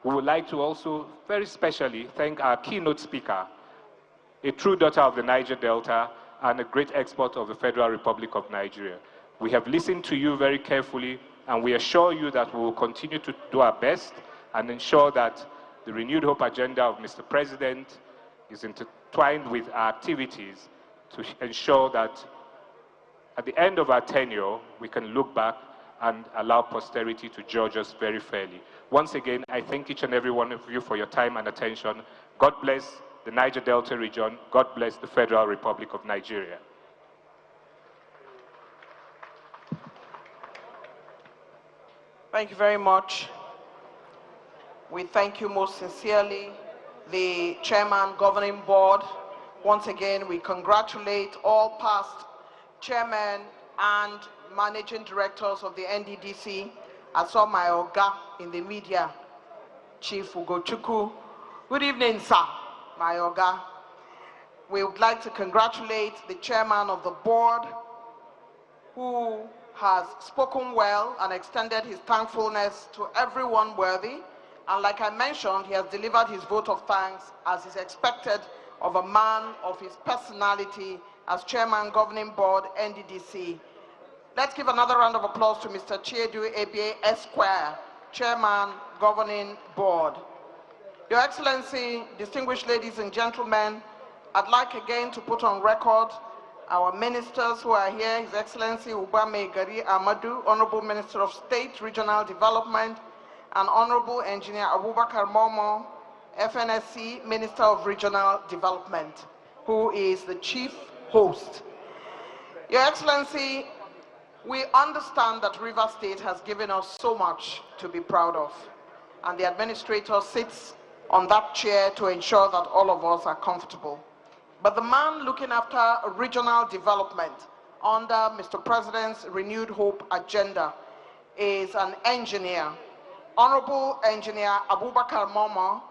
we would like to also very specially thank our keynote speaker, a true daughter of the Niger Delta and a great expert of the Federal Republic of Nigeria. We have listened to you very carefully, and we assure you that we will continue to do our best and ensure that the renewed hope agenda of Mr. President is intertwined with our activities to ensure that at the end of our tenure, we can look back and allow posterity to judge us very fairly. Once again, I thank each and every one of you for your time and attention. God bless the Niger Delta region. God bless the Federal Republic of Nigeria. Thank you very much. We thank you most sincerely, the Chairman, Governing Board. Once again, we congratulate all past chairmen and managing directors of the NDDC. I saw my Oga in the media, Chief Ugochukwu. Good evening, sir, my Oga. We would like to congratulate the chairman of the board, who has spoken well and extended his thankfulness to everyone worthy. And like I mentioned, he has delivered his vote of thanks as is expected of a man of his personality as Chairman, Governing Board, NDDC. Let's give another round of applause to Mr. Chiedu Ebie Esquire, Chairman, Governing Board. Your Excellency, distinguished ladies and gentlemen, I'd like again to put on record our ministers who are here, His Excellency Uba Megari Amadu, Honorable Minister of State, Regional Development, and Honorable Engineer Abubakar Momo, FNSC, Minister of Regional Development, who is the chief host. Your Excellency, we understand that Rivers State has given us so much to be proud of. and the administrator sits on that chair to ensure that all of us are comfortable. But the man looking after regional development under Mr. President's Renewed Hope agenda is an engineer. Honorable Engineer Abubakar Momo,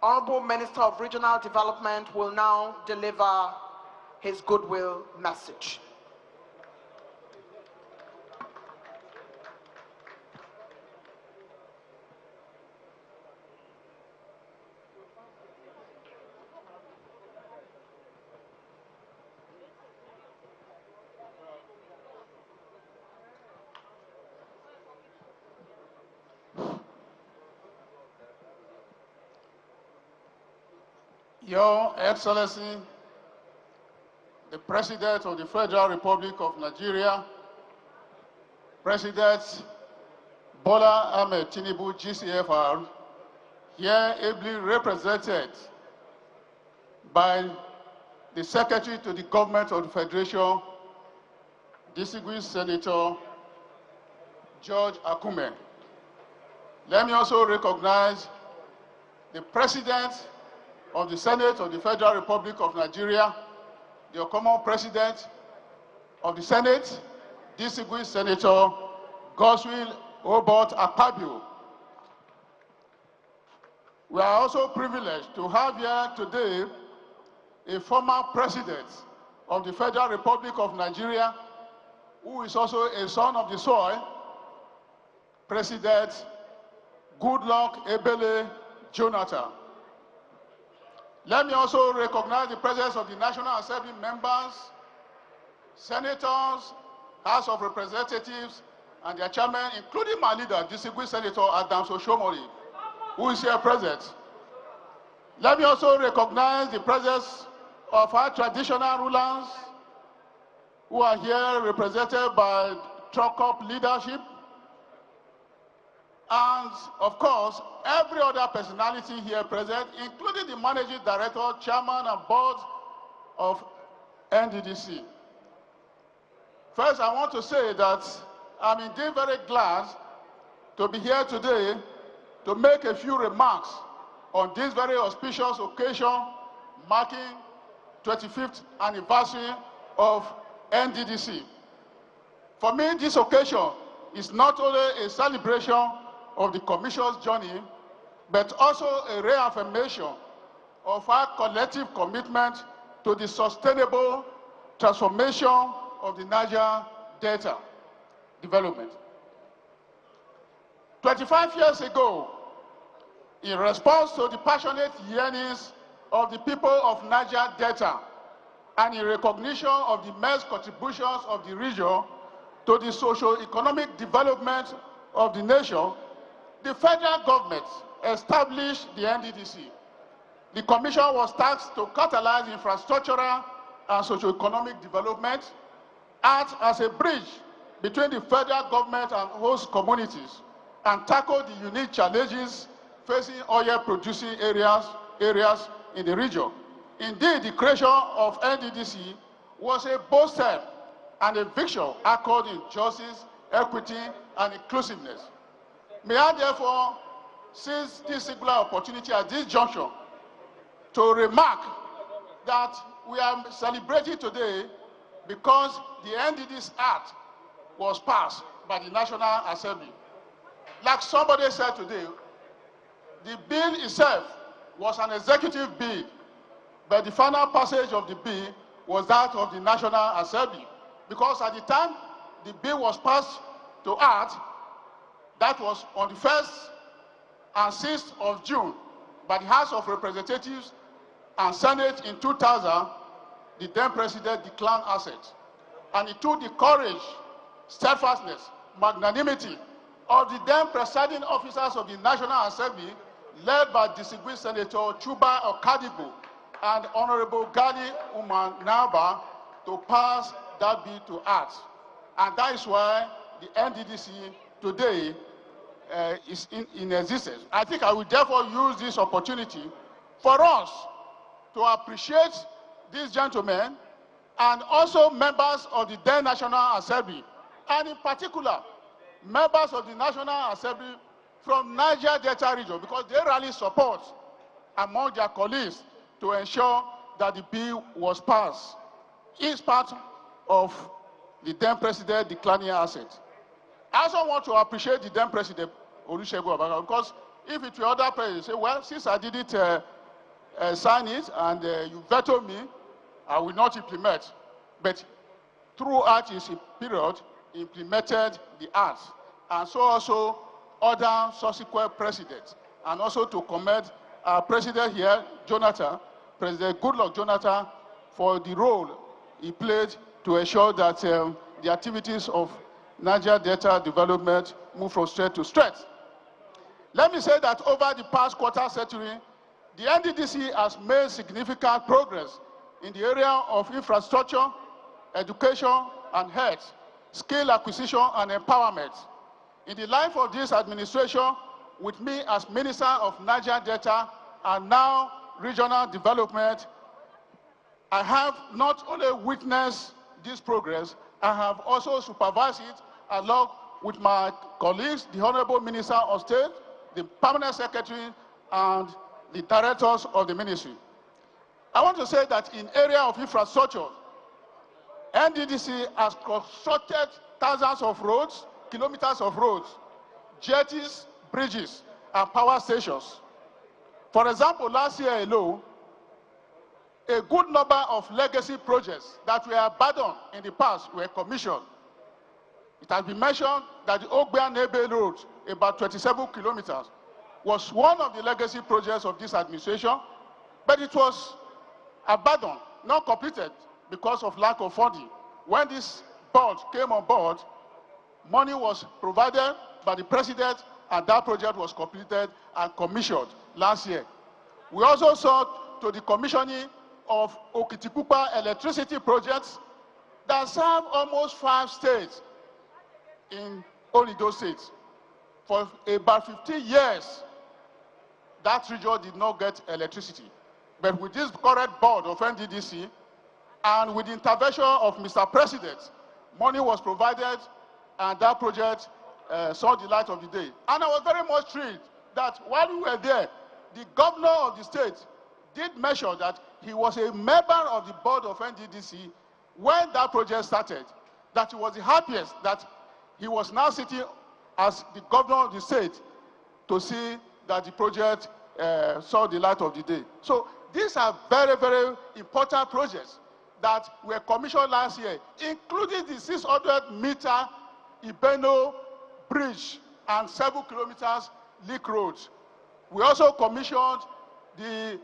Honorable Minister of Regional Development, will now deliver his goodwill message. Your Excellency, the President of the Federal Republic of Nigeria, President Bola Ahmed Tinubu, GCFR, here ably represented by the Secretary to the Government of the Federation, distinguished Senator George Akume. Let me also recognize the President of the Senate of the Federal Republic of Nigeria, the common President of the Senate, distinguished Senator Godswill Obot Akpabio. We are also privileged to have here today a former President of the Federal Republic of Nigeria, who is also a son of the soil, President Goodluck Ebele Jonathan. Let me also recognize the presence of the National Assembly members, senators, House of Representatives, and their chairman, including my leader, distinguished Senator Adams Oshomori, who is here present. Let me also recognize the presence of our traditional rulers, who are here represented by Trocop leadership, and of course, every other personality here present, including the Managing Director, Chairman, and Board of NDDC. First, I want to say that I'm indeed very glad to be here today to make a few remarks on this very auspicious occasion marking 25th anniversary of NDDC. For me, this occasion is not only a celebration of the Commission's journey, but also a reaffirmation of our collective commitment to the sustainable transformation of the Niger Delta development. 25 years ago, in response to the passionate yearnings of the people of Niger Delta and in recognition of the immense contributions of the region to the socio-economic development of the nation, the federal government established the NDDC. The Commission was tasked to catalyze infrastructural and socio-economic development, act as a bridge between the federal government and host communities, and tackle the unique challenges facing oil-producing areas in the region. Indeed, the creation of NDDC was a bold step and a vision accord in justice, equity, and inclusiveness. May I therefore seize this singular opportunity at this juncture to remark that we are celebrating today because the NDDC Act was passed by the National Assembly. Like somebody said today, the bill itself was an executive bill, but the final passage of the bill was that of the National Assembly. Because at the time the bill was passed to act, that was on the 1st and 6th of June by the House of Representatives and Senate in 2000, the then President declined assent. And it took the courage, steadfastness, magnanimity of the then presiding officers of the National Assembly, led by distinguished Senator Chuba Okadibo and Honorable Gali Umar Naba, to pass that bill to act. And that is why the NDDC today is in existence. I think I will therefore use this opportunity for us to appreciate these gentlemen and also members of the then National Assembly, and in particular, members of the National Assembly from Niger Delta region, because they rally support among their colleagues to ensure that the bill was passed. It's part of the then president declining asset. I also want to appreciate the then president, Olusegun Obasanjo, because if it were other presidents, say, well, since I didn't sign it and you vetoed me, I will not implement. But throughout his period, he implemented the act. And so also other subsequent presidents. And also to commend our president here, Jonathan, President Goodluck Jonathan, for the role he played to ensure that the activities of Niger Delta development move from strength to strength. Let me say that over the past quarter century, the NDDC has made significant progress in the area of infrastructure, education, and health, skill acquisition, and empowerment. In the life of this administration, with me as Minister of Niger Delta and now Regional Development, I have not only witnessed this progress, I have also supervised it along with my colleagues, the Honorable Minister of State, the Permanent Secretary, and the directors of the ministry. I want to say that in area of infrastructure, NDDC has constructed thousands of roads, kilometers of roads, jetties, bridges, and power stations. For example, last year alone, a good number of legacy projects that were abandoned in the past were commissioned. It has been mentioned that the Ogbeanebe Road, about 27 kilometers, was one of the legacy projects of this administration, but it was abandoned, not completed because of lack of funding. When this board came on board, money was provided by the president, and that project was completed and commissioned last year. We also saw to the commissioning of Okitipupa electricity projects that serve almost 5 states in only those states. For about 50 years, that region did not get electricity. But with this current board of NDDC, and with the intervention of Mr. President, money was provided, and that project saw the light of the day. And I was very much thrilled that while we were there, the governor of the state did mention that he was a member of the board of NDDC when that project started, that he was the happiest that he was now sitting as the governor of the state to see that the project saw the light of the day. So these are very, very important projects that were commissioned last year, including the 600-meter Ibeno Bridge and 7 kilometers Leak Road. We also commissioned the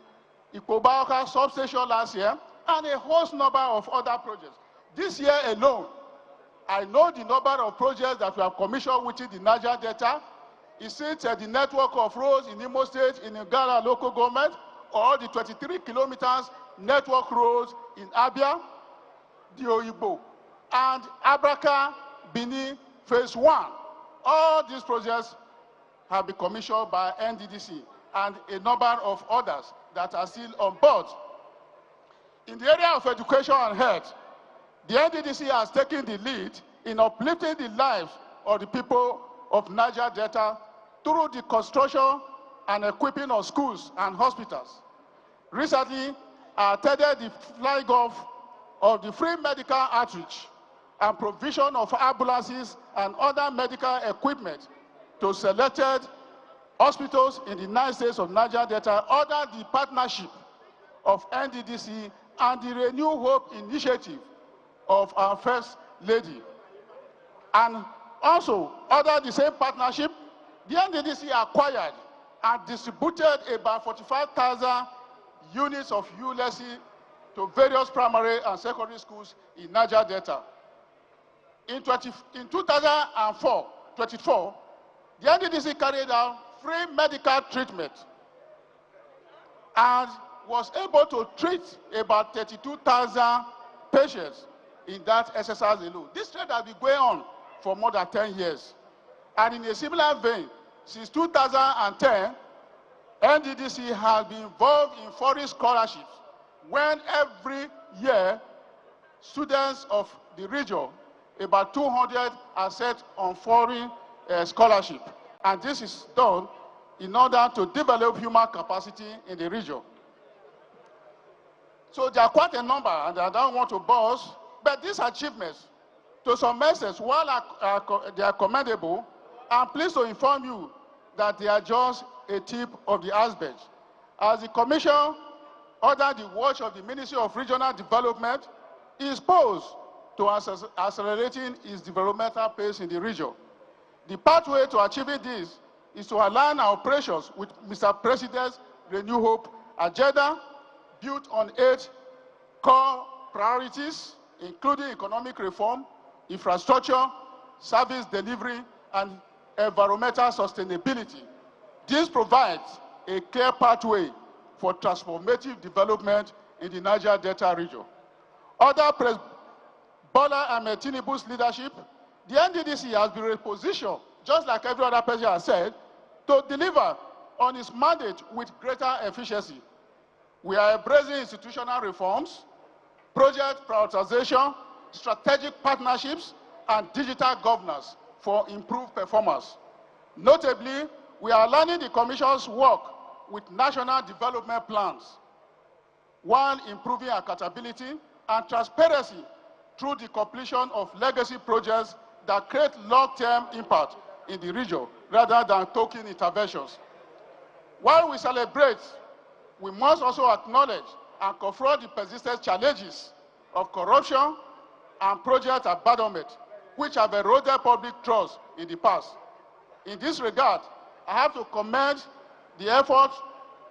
Ikobaoka substation last year and a host number of other projects. This year alone, I know the number of projects that we have commissioned within the Niger Delta. Is it the network of roads in Imo State, in Igala local government, or the 23 kilometers network roads in Abia, the Oyibo, and Abraka, Bini, Phase 1. All these projects have been commissioned by NDDC and a number of others that are still on board. In the area of education and health, the NDDC has taken the lead in uplifting the lives of the people of Niger Delta through the construction and equipping of schools and hospitals. Recently, I attended the flag off of the free medical outreach and provision of ambulances and other medical equipment to selected hospitals in the 9 states of Niger Delta under the partnership of NDDC and the Renew Hope initiative of our First Lady. And also, under the same partnership, the NDDC acquired and distributed about 45,000 units of ULSC to various primary and secondary schools in Niger Delta. In 2024, the NDDC carried out free medical treatment and was able to treat about 32,000 patients in that exercise alone. This trend has been going on for more than 10 years. And in a similar vein, since 2010, NDDC has been involved in foreign scholarships when every year students of the region, about 200, are set on foreign scholarship. And this is done in order to develop human capacity in the region. So there are quite a number, and I don't want to boast, but these achievements, to some extent, while they are commendable, I'm pleased to inform you that they are just a tip of the iceberg. As the Commission, under the watch of the Ministry of Regional Development, is posed to accelerating its developmental pace in the region. The pathway to achieving this is to align our operations with Mr. President's Renew Hope agenda, built on 8 core priorities, including economic reform, infrastructure, service delivery, and environmental sustainability. This provides a clear pathway for transformative development in the Niger Delta region. Under President Bola Ahmed Tinubu's leadership, the NDDC has been repositioned, just like every other president has said, to deliver on its mandate with greater efficiency. We are embracing institutional reforms, project prioritization, strategic partnerships, and digital governance for improved performance. Notably, we are aligning the Commission's work with national development plans, while improving accountability and transparency through the completion of legacy projects that create long-term impact in the region, rather than token interventions. While we celebrate, we must also acknowledge and confront the persistent challenges of corruption and project abandonment, which have eroded public trust in the past. In this regard, I have to commend the efforts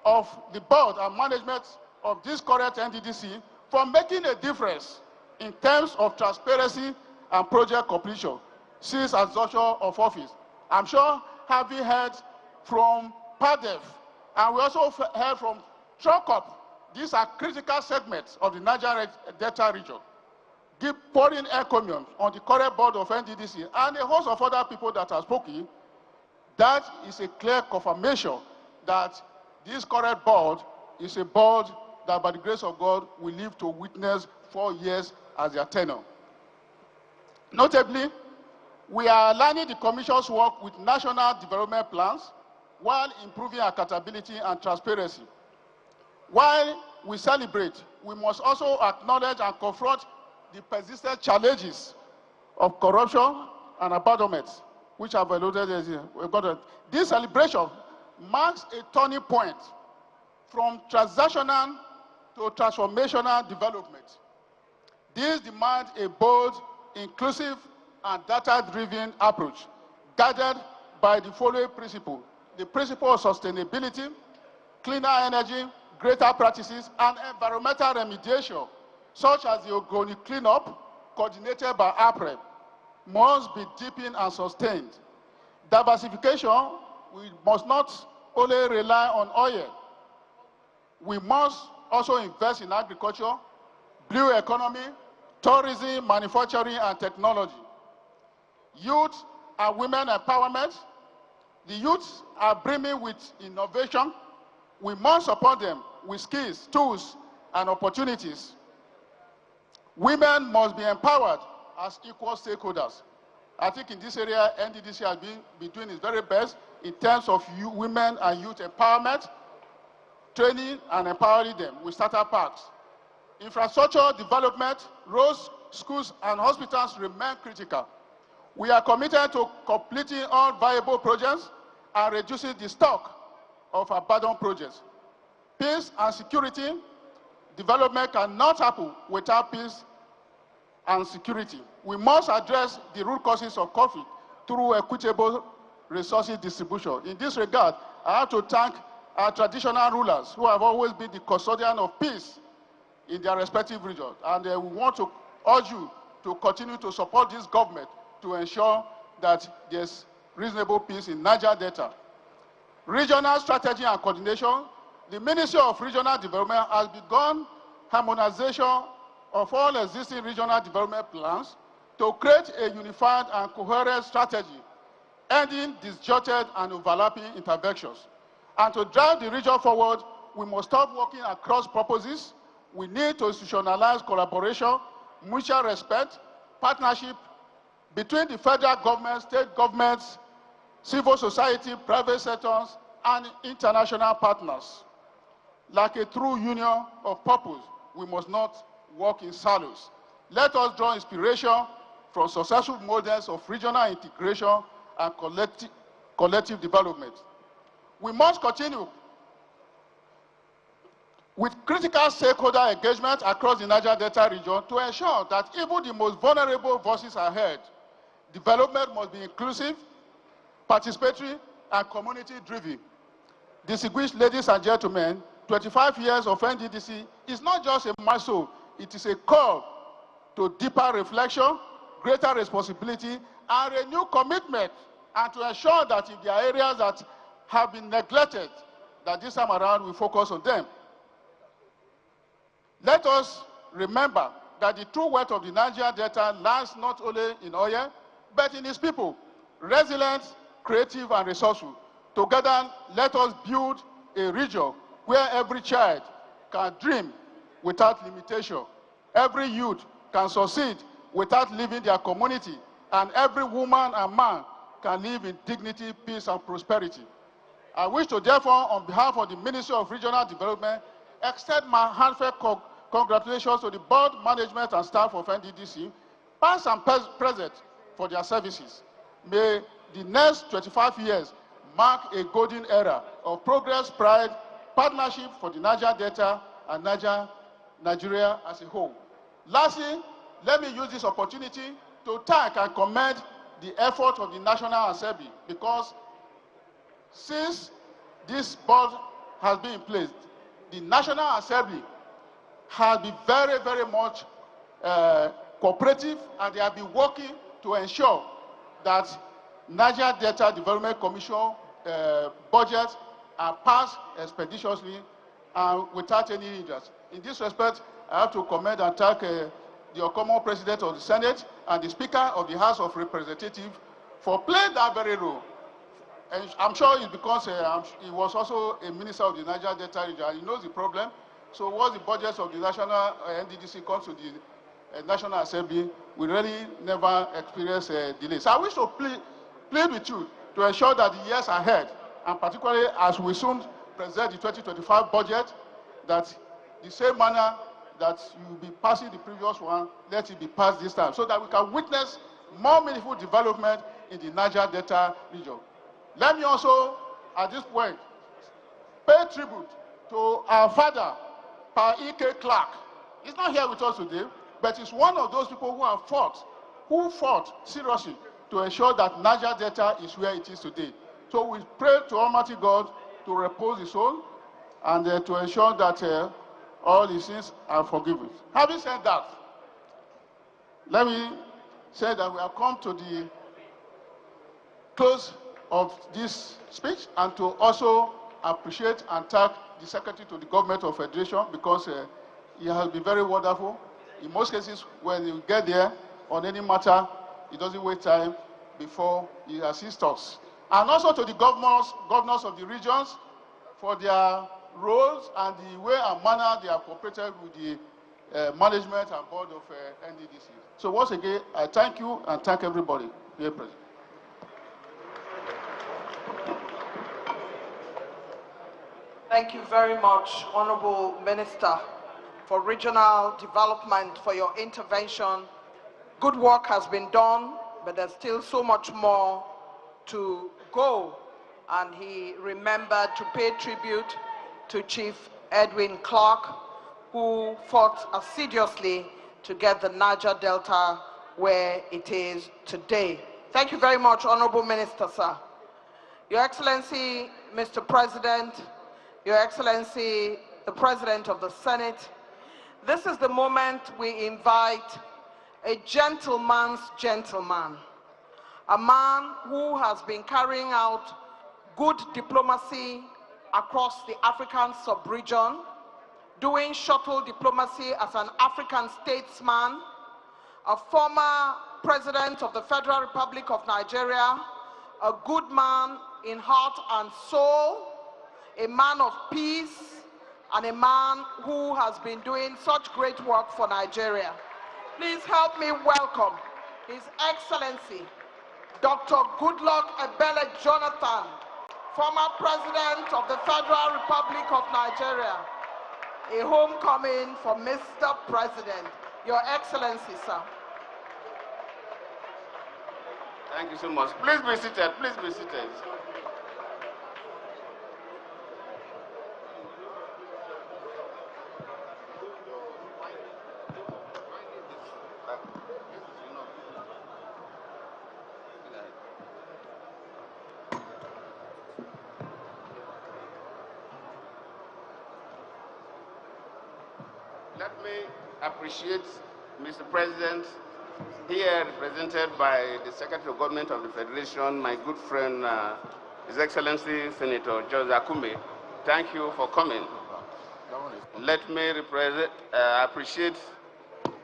of the board and management of this current NDDC for making a difference in terms of transparency and project completion since assumption of office. I'm sure having heard from PADEF, and we also heard from TROCOP, these are critical segments of the Niger Delta region, pouring encomium on the current board of NDDC and a host of other people that have spoken. That is a clear confirmation that this current board is a board that, by the grace of God, will live to witness 4 years as their tenure. Notably, we are aligning the Commission's work with national development plans while improving accountability and transparency. While we celebrate, we must also acknowledge and confront the persistent challenges of corruption and abandonment, which have eluded us. This celebration marks a turning point from transactional to transformational development. This demands a bold, inclusive, and data-driven approach, guided by the following principles: the principle of sustainability, cleaner energy, greater practices, and environmental remediation, such as the Ogoni cleanup, coordinated by APREP, must be deepened and sustained. Diversification, we must not only rely on oil, we must also invest in agriculture, blue economy, tourism, manufacturing, and technology. Youth and women empowerment. The youths are brimming with innovation. We must support them with skills, tools, and opportunities. Women must be empowered as equal stakeholders. I think in this area, NDDC has been doing its very best in terms of women and youth empowerment, training and empowering them with starter packs. Infrastructure development, roads, schools, and hospitals remain critical. We are committed to completing all viable projects and reducing the stock of abandoned projects. Peace and security development cannot happen without peace and security. We must address the root causes of conflict through equitable resources distribution. In this regard, I have to thank our traditional rulers who have always been the custodian of peace in their respective regions. And we want to urge you to continue to support this government to ensure that there's reasonable peace in Niger Delta. Regional strategy and coordination. The Ministry of Regional Development has begun harmonization of all existing regional development plans to create a unified and coherent strategy, ending disjointed and overlapping interventions. And to drive the region forward, we must stop working across purposes. We need to institutionalize collaboration, mutual respect, partnership between the federal government, state governments, civil society, private sectors, and international partners. Like a true union of purpose, we must not work in silos. Let us draw inspiration from successful models of regional integration and collective development. We must continue with critical stakeholder engagement across the Niger Delta region to ensure that even the most vulnerable voices are heard. Development must be inclusive, participatory, and community-driven. Distinguished ladies and gentlemen, 25 years of NDDC is not just a milestone, it is a call to deeper reflection, greater responsibility, and renewed commitment, and to ensure that if there are areas that have been neglected, that this time around we focus on them. Let us remember that the true wealth of the Niger Delta lies not only in oil, but in its people, resilient, creative, and resourceful. Together, let us build a region where every child can dream without limitation, every youth can succeed without leaving their community, and every woman and man can live in dignity, peace, and prosperity. I wish to therefore, on behalf of the Ministry of Regional Development, extend my heartfelt congratulations to the board, management, and staff of NDDC, past and present, for their services. May the next 25 years mark a golden era of progress, pride, partnership for the Niger Delta and Nigeria as a whole. Lastly, let me use this opportunity to thank and commend the effort of the National Assembly, because since this board has been in place, the National Assembly has been very, very much cooperative, and they have been working to ensure that Niger Delta Development Commission budgets are passed expeditiously and without any hindrance. In this respect, I have to commend and thank the Okomo President of the Senate and the Speaker of the House of Representatives for playing that very role. And I'm sure it's because he was also a minister of the Niger Delta region, and he knows the problem. So once the budgets of the national NDDC comes to the National Assembly, we really never experience delays. So I wish to plead with you to ensure that the years ahead, and particularly as we soon present the 2025 budget, that the same manner that you will be passing the previous one, let it be passed this time, so that we can witness more meaningful development in the Niger Delta region. Let me also, at this point, pay tribute to our father, Pa E.K. Clark. He's not here with us today, but he's one of those people who fought seriously to ensure that Niger Delta is where it is today. So we pray to Almighty God to repose his soul and to ensure that all his sins are forgiven. Having said that, let me say that we have come to the close of this speech, and to also appreciate and thank the Secretary to the Government of Federation, because he has been very wonderful. In most cases, when you get there on any matter, he doesn't wait time before he assists us. And also to the governors of the regions for their roles and the way and manner they have cooperated with the management and board of NDDC. So once again, I thank you and thank everybody here present. Thank you very much, Honorable Minister for Regional Development, for your intervention. Good work has been done, but there's still so much more to go. And he remembered to pay tribute to Chief Edwin Clark, who fought assiduously to get the Niger Delta where it is today. Thank you very much, Honorable Minister, sir. Your Excellency, Mr. President, Your Excellency, the President of the Senate, this is the moment we invite a gentleman's gentleman, a man who has been carrying out good diplomacy across the African sub-region, doing shuttle diplomacy as an African statesman, a former President of the Federal Republic of Nigeria, a good man in heart and soul, a man of peace, and a man who has been doing such great work for Nigeria. Please help me welcome His Excellency, Dr. Goodluck Ebele Jonathan, former President of the Federal Republic of Nigeria. A homecoming for Mr. President. Your Excellency, sir. Thank you so much. Please be seated. Please be seated. Let me appreciate Mr. President, here represented by the Secretary of Government of the Federation, my good friend, His Excellency Senator George Akume. Thank you for coming. Let me appreciate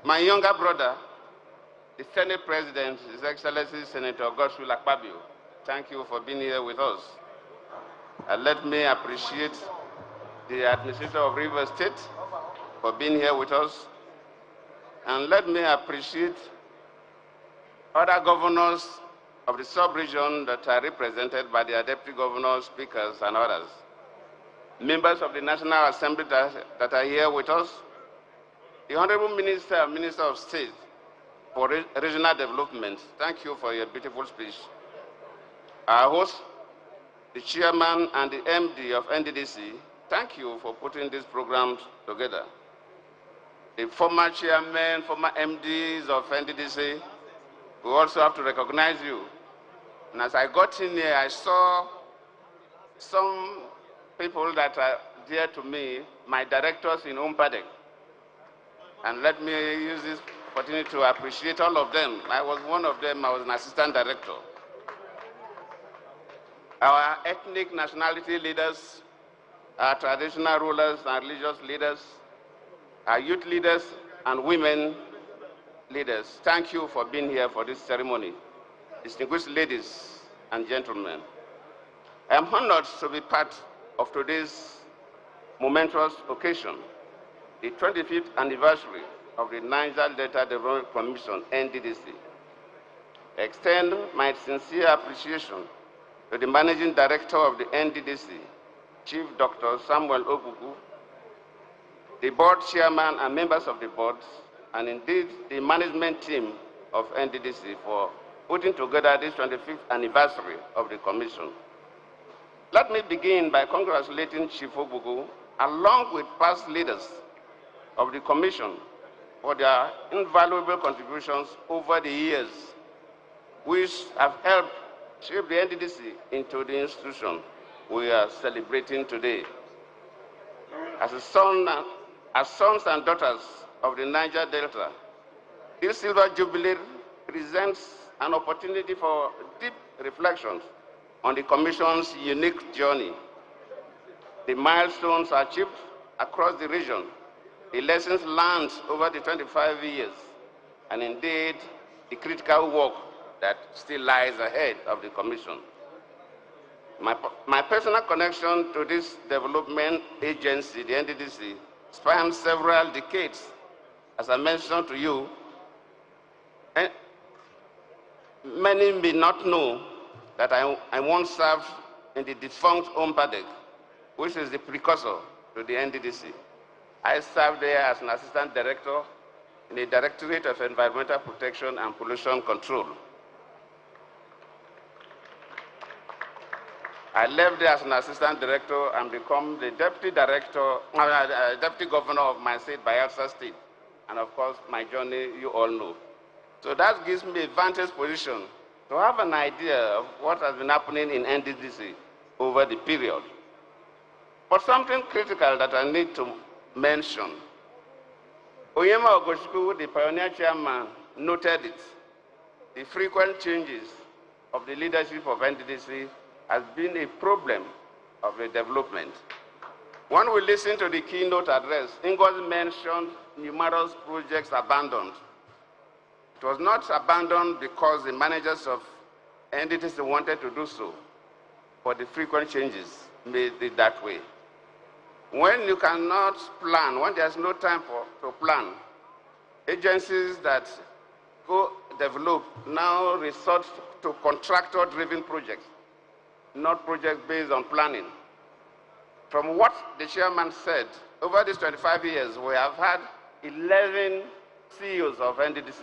my younger brother, the Senate President, His Excellency Senator Godswill Akpabio. Thank you for being here with us. Let me appreciate the Administrator of Rivers State for being here with us. And let me appreciate other governors of the sub-region that are represented by their deputy governors, speakers, and others. Members of the National Assembly that are here with us. The Honorable Minister of State for Regional Development, thank you for your beautiful speech. Our host, the Chairman and the MD of NDDC, thank you for putting these programs together. The former chairman, former MDs of NDDC, we also have to recognize you. And as I got in here, I saw some people that are dear to me, my directors in Umpadek. And let me use this opportunity to appreciate all of them. I was one of them, I was an assistant director. Our ethnic nationality leaders, our traditional rulers and religious leaders, our youth leaders and women leaders, thank you for being here for this ceremony. Distinguished ladies and gentlemen, I am honored to be part of today's momentous occasion, the 25th anniversary of the Niger Delta Development Commission, NDDC. I extend my sincere appreciation to the Managing Director of the NDDC, Chief Dr. Samuel Ogugu, the board chairman and members of the board, and indeed the management team of NDDC for putting together this 25th anniversary of the commission. Let me begin by congratulating Chief Ogugu, along with past leaders of the commission, for their invaluable contributions over the years, which have helped shape the NDDC into the institution we are celebrating today. As sons and daughters of the Niger Delta, this Silver Jubilee presents an opportunity for deep reflections on the Commission's unique journey, the milestones achieved across the region, the lessons learned over the 25 years, and indeed the critical work that still lies ahead of the Commission. My personal connection to this development agency, the NDDC, spans several decades. As I mentioned to you, many may not know that I once served in the defunct Umpadek, which is the precursor to the NDDC. I served there as an assistant director in the Directorate of Environmental Protection and Pollution Control. I left there as an assistant director and become the deputy governor of my state, Bayelsa State. And of course, my journey, you all know. So that gives me a vantage position to have an idea of what has been happening in NDDC over the period. But something critical that I need to mention. Oyema Ogoshiku, the pioneer chairman, noted it. The frequent changes of the leadership of NDDC has been a problem of the development. When we listen to the keynote address, Ngozi mentioned numerous projects abandoned. It was not abandoned because the managers of NDDC wanted to do so, but the frequent changes made it that way. When you cannot plan, when there's no time to plan, agencies that co-develop now resort to contractor-driven projects, not projects based on planning. From what the chairman said, over these 25 years, we have had 11 CEOs of NDDC.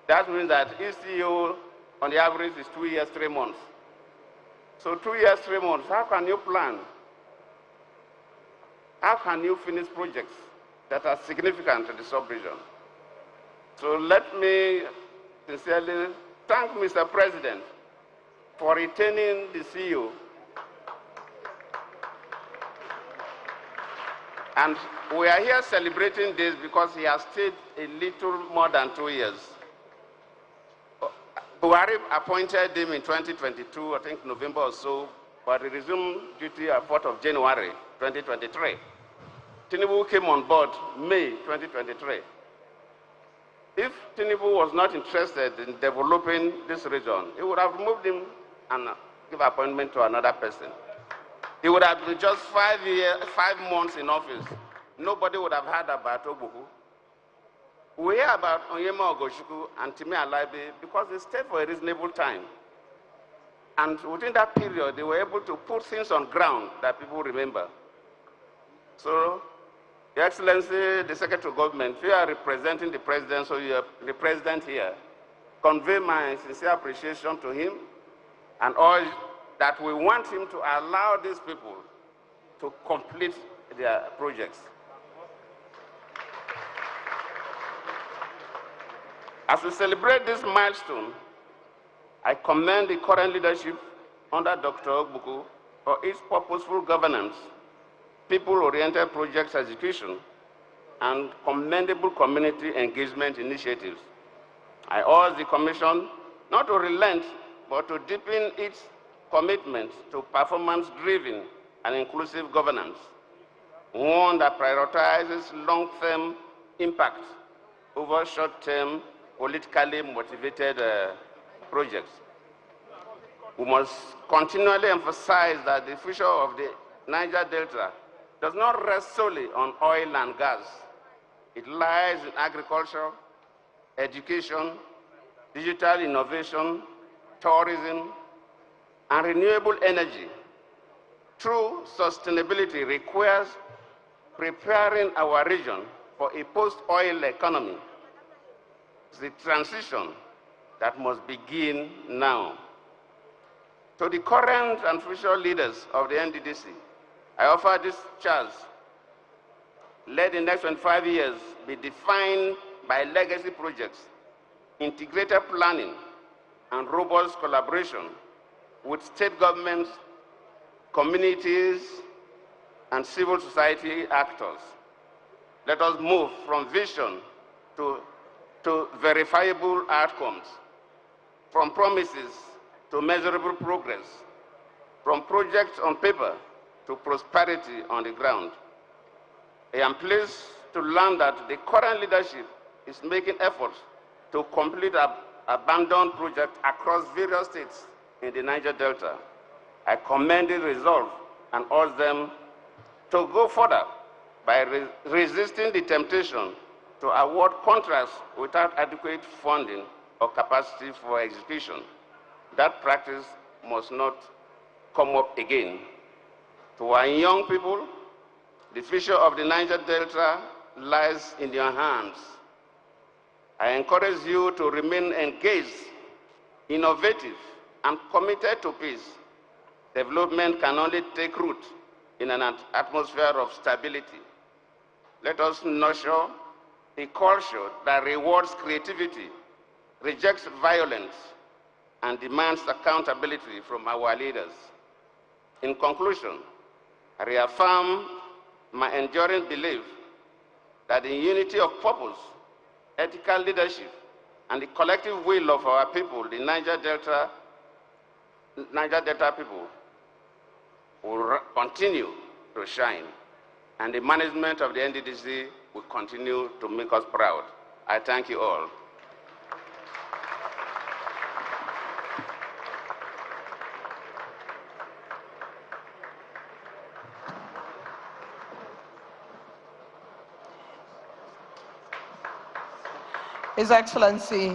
That means that each CEO, on the average, is 2 years, 3 months. So 2 years, 3 months, how can you plan? How can you finish projects that are significant to the sub-region? So let me sincerely thank Mr. President for retaining the CEO. And we are here celebrating this because he has stayed a little more than 2 years. Buhari appointed him in 2022, I think November or so, but he resumed duty on 4th of January 2023. Tinubu came on board May 2023. If Tinubu was not interested in developing this region, he would have removed him and give appointment to another person. He would have been just 5 months in office. Nobody would have heard about Obuku. We hear about Onyema Ogoshuku and Timi Alaibe because they stayed for a reasonable time. And within that period, they were able to put things on ground that people remember. So, Your Excellency, the Secretary of Government, you are representing the President, so you are the President here. Convey my sincere appreciation to him and all that we want him to allow these people to complete their projects. As we celebrate this milestone, I commend the current leadership under Dr. Ogbuku for its purposeful governance, people-oriented projects execution, and commendable community engagement initiatives. I urge the Commission not to relent, but to deepen its commitment to performance-driven and inclusive governance, one that prioritizes long-term impact over short-term, politically motivated projects. We must continually emphasize that the future of the Niger Delta does not rest solely on oil and gas. It lies in agriculture, education, digital innovation, tourism, and renewable energy. True sustainability requires preparing our region for a post-oil economy. It's the transition that must begin now. To the current and future leaders of the NDDC, I offer this charge. Let the next 25 years be defined by legacy projects, integrated planning, and robust collaboration with state governments, communities, and civil society actors. Let us move from vision to verifiable outcomes, from promises to measurable progress, from projects on paper to prosperity on the ground. I am pleased to learn that the current leadership is making efforts to complete abandoned projects across various states in the Niger Delta. I commend the resolve and urge them to go further by resisting the temptation to award contracts without adequate funding or capacity for execution. That practice must not come up again. To our young people, the future of the Niger Delta lies in your hands. I encourage you to remain engaged, innovative, and committed to peace. Development can only take root in an atmosphere of stability. Let us nurture a culture that rewards creativity, rejects violence, and demands accountability from our leaders. In conclusion, I reaffirm my enduring belief that the unity of purpose, ethical leadership, and the collective will of our people, the Niger Delta people, will continue to shine, and the management of the NDDC will continue to make us proud. I thank you all. His Excellency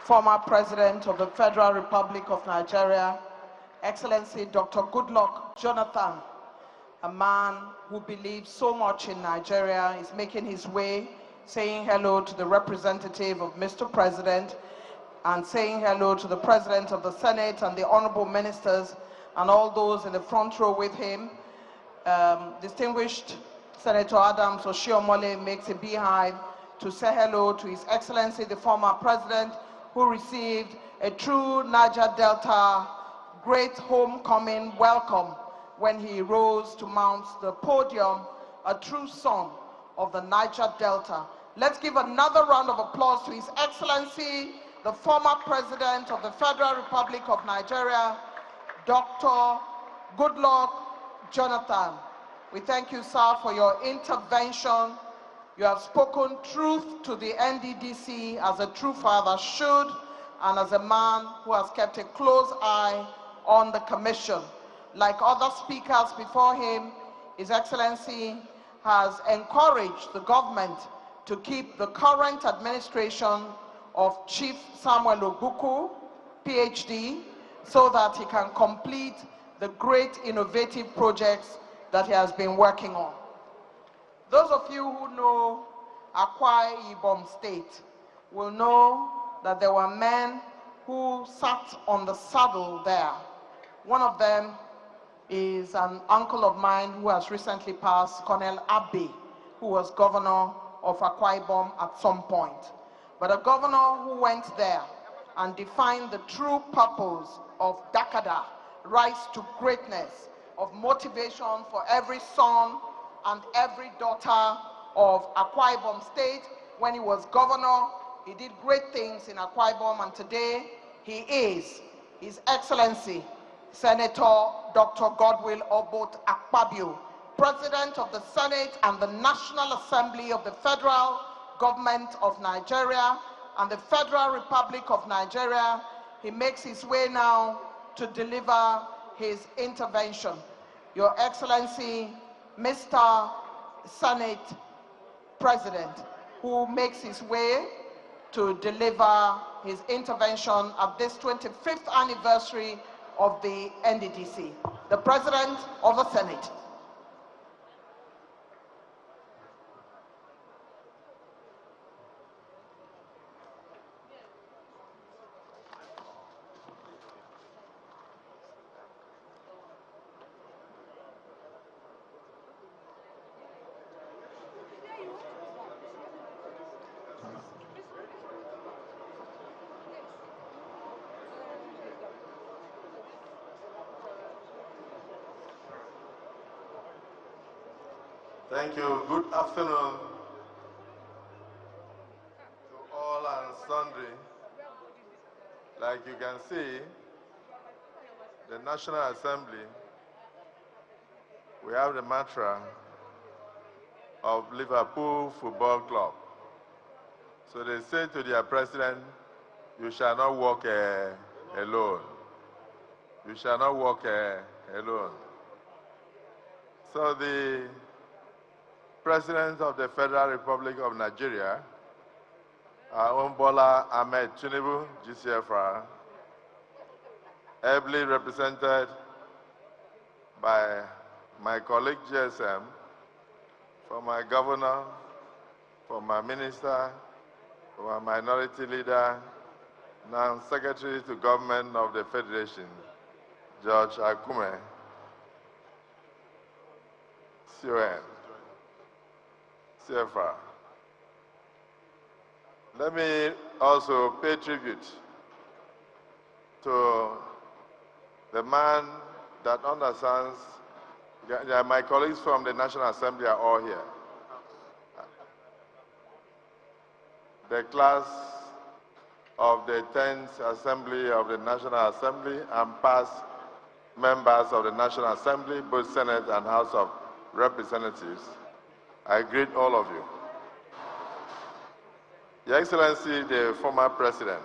former President of the Federal Republic of Nigeria, Excellency Dr. Goodluck Jonathan, a man who believes so much in Nigeria, is making his way, saying hello to the representative of Mr. President, and saying hello to the President of the Senate and the honorable ministers and all those in the front row with him. Distinguished Senator Adams Oshiomhole makes a beehive to say hello to His Excellency the former President, who received a true Niger Delta great homecoming welcome when he rose to mount the podium, a true son of the Niger Delta. Let's give another round of applause to His Excellency the former President of the Federal Republic of Nigeria, Dr. Goodluck Jonathan. We thank you, sir, for your intervention. You have spoken truth to the NDDC as a true father should, and as a man who has kept a close eye on the commission. Like other speakers before him, His Excellency has encouraged the government to keep the current administration of Chief Samuel Ogbuku, PhD, so that he can complete the great innovative projects that he has been working on. Those of you who know Akwa Ibom State will know that there were men who sat on the saddle there. One of them is an uncle of mine who has recently passed, Colonel Abe, who was governor of Akwa Ibom at some point. But a governor who went there and defined the true purpose of Dakada, rise to greatness, of motivation for every son and every daughter of Akwa Ibom State. When he was governor, he did great things in Akwa Ibom, and today he is His Excellency Senator Dr. Goodwill Obot Akpabio, President of the Senate and the National Assembly of the Federal Government of Nigeria and the Federal Republic of Nigeria. He makes his way now to deliver his intervention. Your Excellency, Mr. Senate President, who makes his way to deliver his intervention at this 25th anniversary of the NDDC, the President of the Senate. Thank you. Good afternoon to all and sundry. Like you can see, the National Assembly, we have the mantra of Liverpool Football Club. So they say to their president, you shall not walk alone. You shall not walk alone. So the President of the Federal Republic of Nigeria, Bola Ahmed Tinubu, GCFR, ably represented by my colleague GSM, for my governor, for my minister, for my minority leader, now Secretary to Government of the Federation, George Akume, CON. CFR. Let me also pay tribute to the man that understands, my colleagues from the National Assembly are all here. The class of the 10th Assembly of the National Assembly and past members of the National Assembly, both Senate and House of Representatives. I greet all of you. Your Excellency, the former President,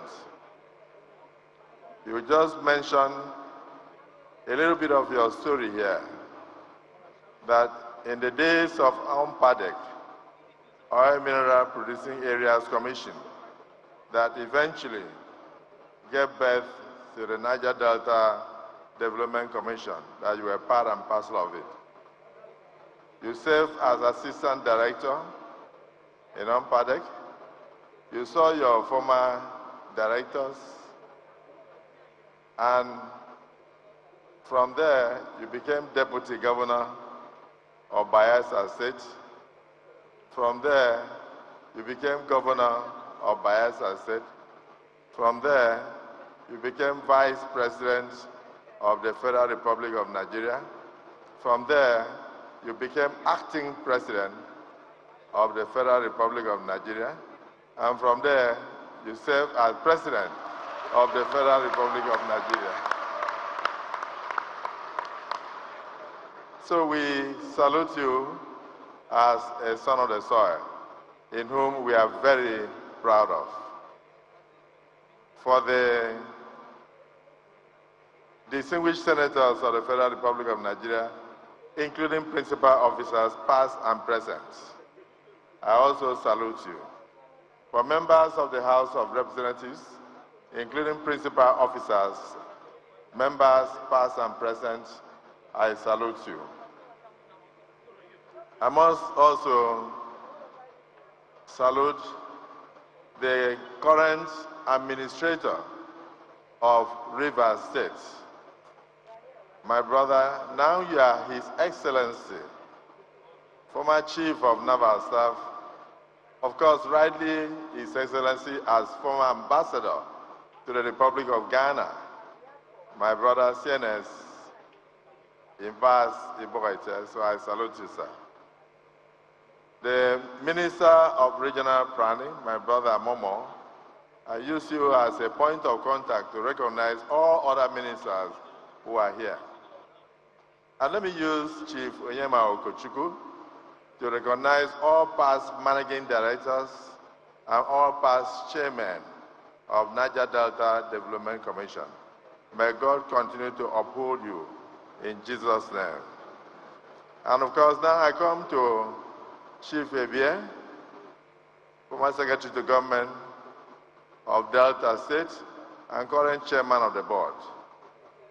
you just mentioned a little bit of your story here, that in the days of UNPADEC, Oil Mineral Producing Areas Commission, that eventually gave birth to the Niger Delta Development Commission, that you were part and parcel of it. You served as Assistant Director in UNPADEC. You saw your former directors, and from there, you became Deputy Governor of Bayelsa State. From there, you became Governor of Bayelsa State. From there, you became Vice President of the Federal Republic of Nigeria. From there, you became Acting President of the Federal Republic of Nigeria. And from there, you served as President of the Federal Republic of Nigeria. So we salute you as a son of the soil, in whom we are very proud of. For the distinguished senators of the Federal Republic of Nigeria, including principal officers past and present, I also salute you. For members of the House of Representatives, including principal officers, members past and present, I salute you. I must also salute the current administrator of Rivers State. My brother, now you are His Excellency, former Chief of Naval Staff, of course, rightly His Excellency as former Ambassador to the Republic of Ghana. My brother, CNS, Invas Ibogaite, so I salute you, sir. The Minister of Regional Planning, my brother Momo, I use you as a point of contact to recognize all other ministers who are here. And let me use Chief Onyema Okochukwu to recognize all past managing directors and all past chairmen of Niger Delta Development Commission. May God continue to uphold you in Jesus' name. And of course, now I come to Chief Ebie, former Secretary to Government of Delta State and current Chairman of the Board.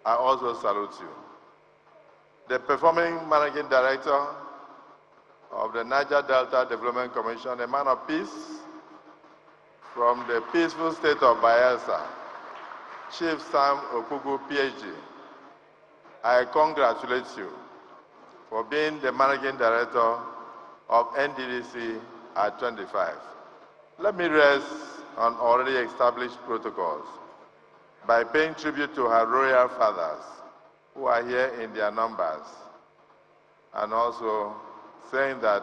I also salute you. The performing Managing Director of the Niger Delta Development Commission, a man of peace from the peaceful state of Bayelsa, Chief Sam Okugu, PhD. I congratulate you for being the Managing Director of NDDC at 25. Let me rest on already established protocols by paying tribute to her royal fathers who are here in their numbers, and also saying that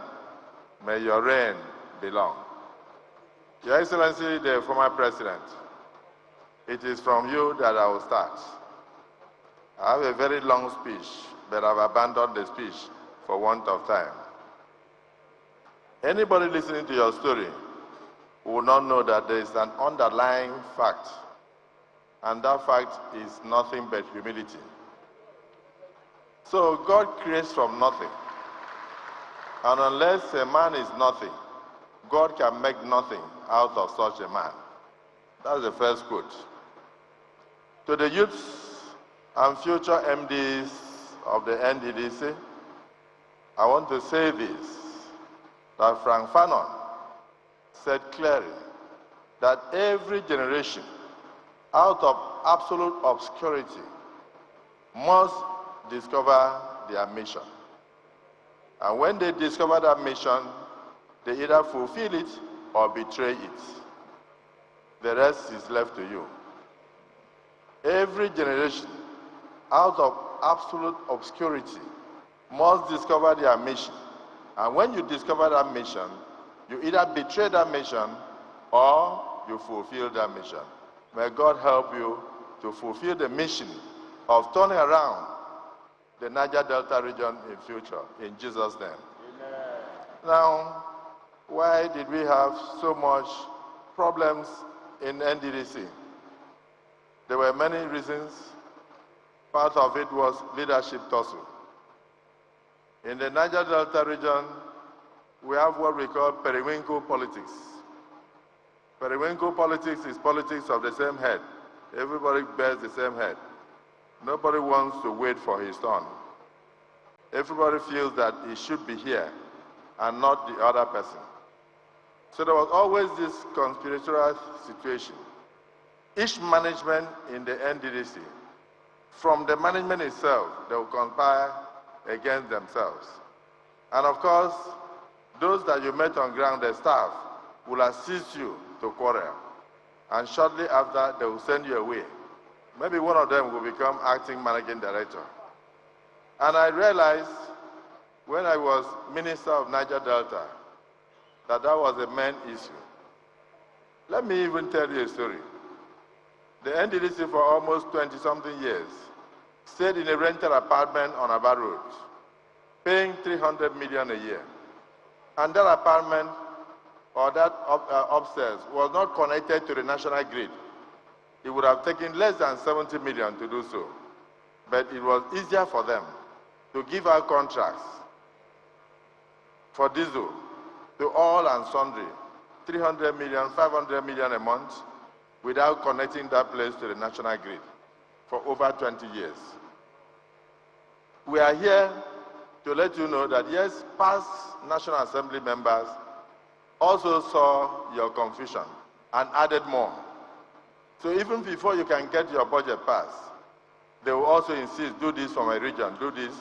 may your reign be long. Your Excellency, the former President, it is from you that I will start. I have a very long speech, but I've abandoned the speech for want of time. Anybody listening to your story will not know that there is an underlying fact, and that fact is nothing but humility. So God creates from nothing, and unless a man is nothing, God can make nothing out of such a man. That's the first quote. To the youths and future MDs of the NDDC, I want to say this, that Frank Fanon said clearly that every generation out of absolute obscurity must discover their mission. And when they discover that mission, they either fulfill it or betray it. The rest is left to you. Every generation out of absolute obscurity must discover their mission. And when you discover that mission, you either betray that mission or you fulfill that mission. May God help you to fulfill the mission of turning around the Niger Delta region in future, in Jesus' name. Amen. Now, why did we have so much problems in NDDC? There were many reasons. Part of it was leadership tussle. In the Niger Delta region, we have what we call periwinkle politics. Periwinkle politics is politics of the same head. Everybody bears the same head. Nobody wants to wait for his turn. Everybody feels that he should be here and not the other person. So there was always this conspiratorial situation. Each management in the NDDC, from the management itself, they will conspire against themselves. And of course, those that you met on ground, the staff, will assist you to quarrel. And shortly after, they will send you away. Maybe one of them will become acting managing director. And I realized when I was Minister of Niger Delta that that was the main issue. Let me even tell you a story. The NDDC for almost 20-something years stayed in a rented apartment on Aba Road, paying 300 million a year. And that apartment or that upstairs was not connected to the national grid. It would have taken less than 70 million to do so. But it was easier for them to give out contracts for diesel to all and sundry, 300 million, 500 million a month, without connecting that place to the national grid for over 20 years. We are here to let you know that yes, past National Assembly members also saw your confusion and added more. So even before you can get your budget passed, they will also insist, do this for my region, do this.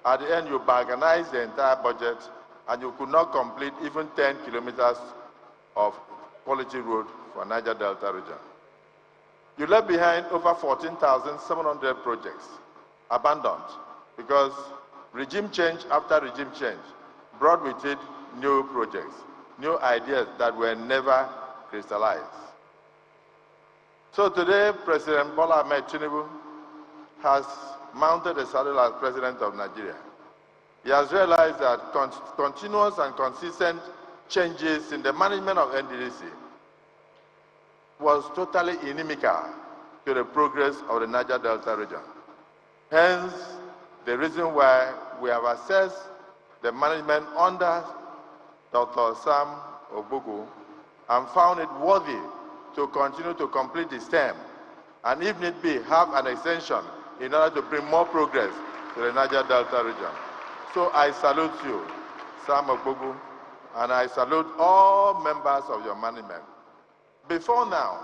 At the end, you bargainize the entire budget, and you could not complete even 10 kilometers of quality road for Niger Delta region. You left behind over 14,700 projects abandoned because regime change after regime change brought with it new projects, new ideas that were never crystallized. So today, President Bola Ahmed Tinubu has mounted a saddle as President of Nigeria. He has realized that continuous and consistent changes in the management of NDDC was totally inimical to the progress of the Niger Delta region. Hence, the reason why we have assessed the management under Dr. Sam Ogbugu and found it worthy to continue to complete the term, and if need be, have an extension in order to bring more progress to the Niger Delta region. So I salute you, Sam Ogbugu, and I salute all members of your management. Before now,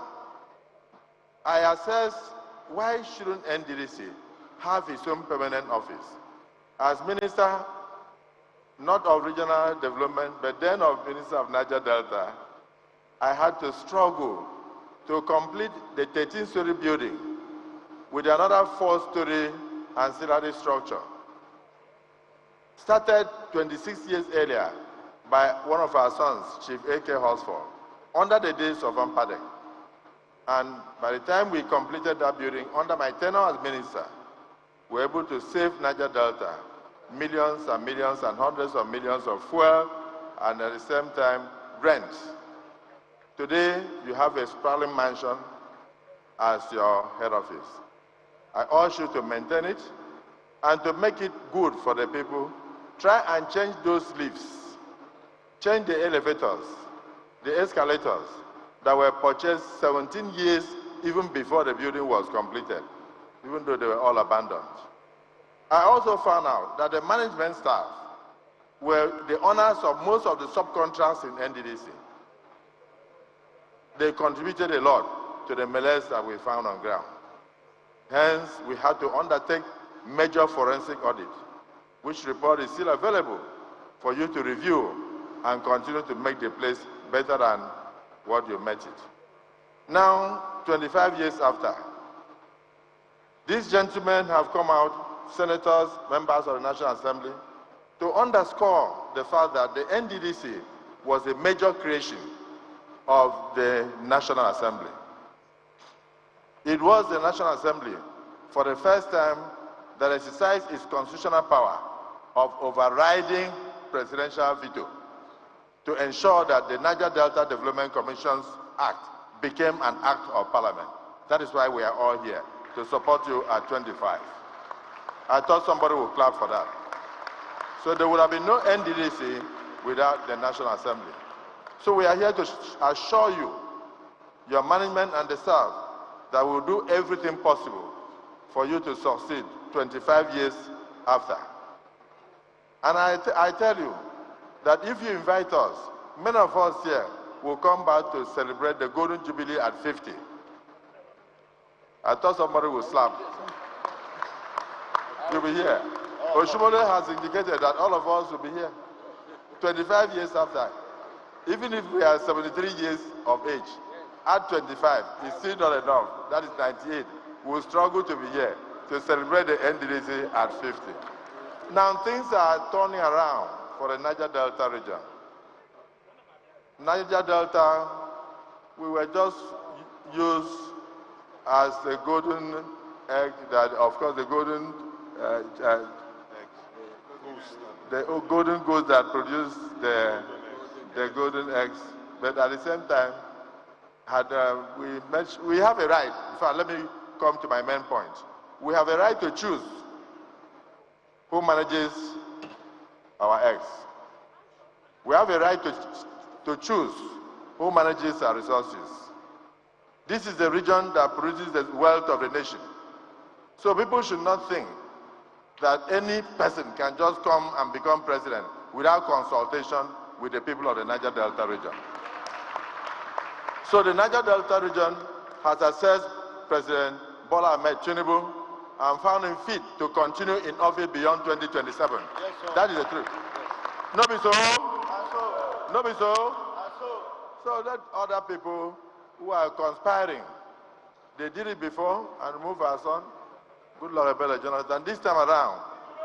I assessed why shouldn't NDDC have its own permanent office? As Minister, not of Regional Development, but then of Minister of Niger Delta, I had to struggle to complete the 13-story building with another 4-story ancillary structure. Started 26 years earlier by one of our sons, Chief A.K. Horsford, under the days of Ampadek. And by the time we completed that building, under my tenure as minister, we were able to save Niger Delta millions and millions and hundreds of millions of fuel and at the same time rent. Today, you have a sprawling mansion as your head office. I urge you to maintain it and to make it good for the people. Try and change those lifts, change the elevators, the escalators that were purchased 17 years even before the building was completed, even though they were all abandoned. I also found out that the management staff were the owners of most of the subcontracts in NDDC. They contributed a lot to the malaise that we found on ground. Hence, we had to undertake major forensic audit, which report is still available for you to review and continue to make the place better than what you met it. Now, 25 years after, these gentlemen have come out, senators, members of the National Assembly, to underscore the fact that the NDDC was a major creation of the National Assembly. It was the National Assembly, for the first time, that exercised its constitutional power of overriding presidential veto to ensure that the Niger Delta Development Commission's Act became an act of parliament. That is why we are all here, to support you at 25. I thought somebody would clap for that. So there would have been no NDDC without the National Assembly. So we are here to assure you, your management and the staff, that will do everything possible for you to succeed 25 years after. And I tell you that if you invite us, many of us here will come back to celebrate the Golden Jubilee at 50. I thought somebody would slap. You'll be here. Oshimole has indicated that all of us will be here 25 years after. Even if we are 73 years of age, at 25, it's still not enough. That is 98. We will struggle to be here to celebrate the NDDC at 50. Now things are turning around for the Niger Delta region. Niger Delta, we were just used as the golden egg that, of course, the golden golden goose that produced the golden eggs. But at the same time, we have a right. In fact, let me come to my main point. We have a right to choose who manages our eggs. We have a right to choose who manages our resources. This is the region that produces the wealth of the nation. So people should not think that any person can just come and become president without consultation with the people of the Niger Delta region. So the Niger Delta region has assessed President Bola Ahmed Tinubu and found him fit to continue in office beyond 2027. Yes, that is the truth. No be so? No be so? So let other people who are conspiring, they did it before and removed our son. Good Lord, Rebella Jonathan. This time around,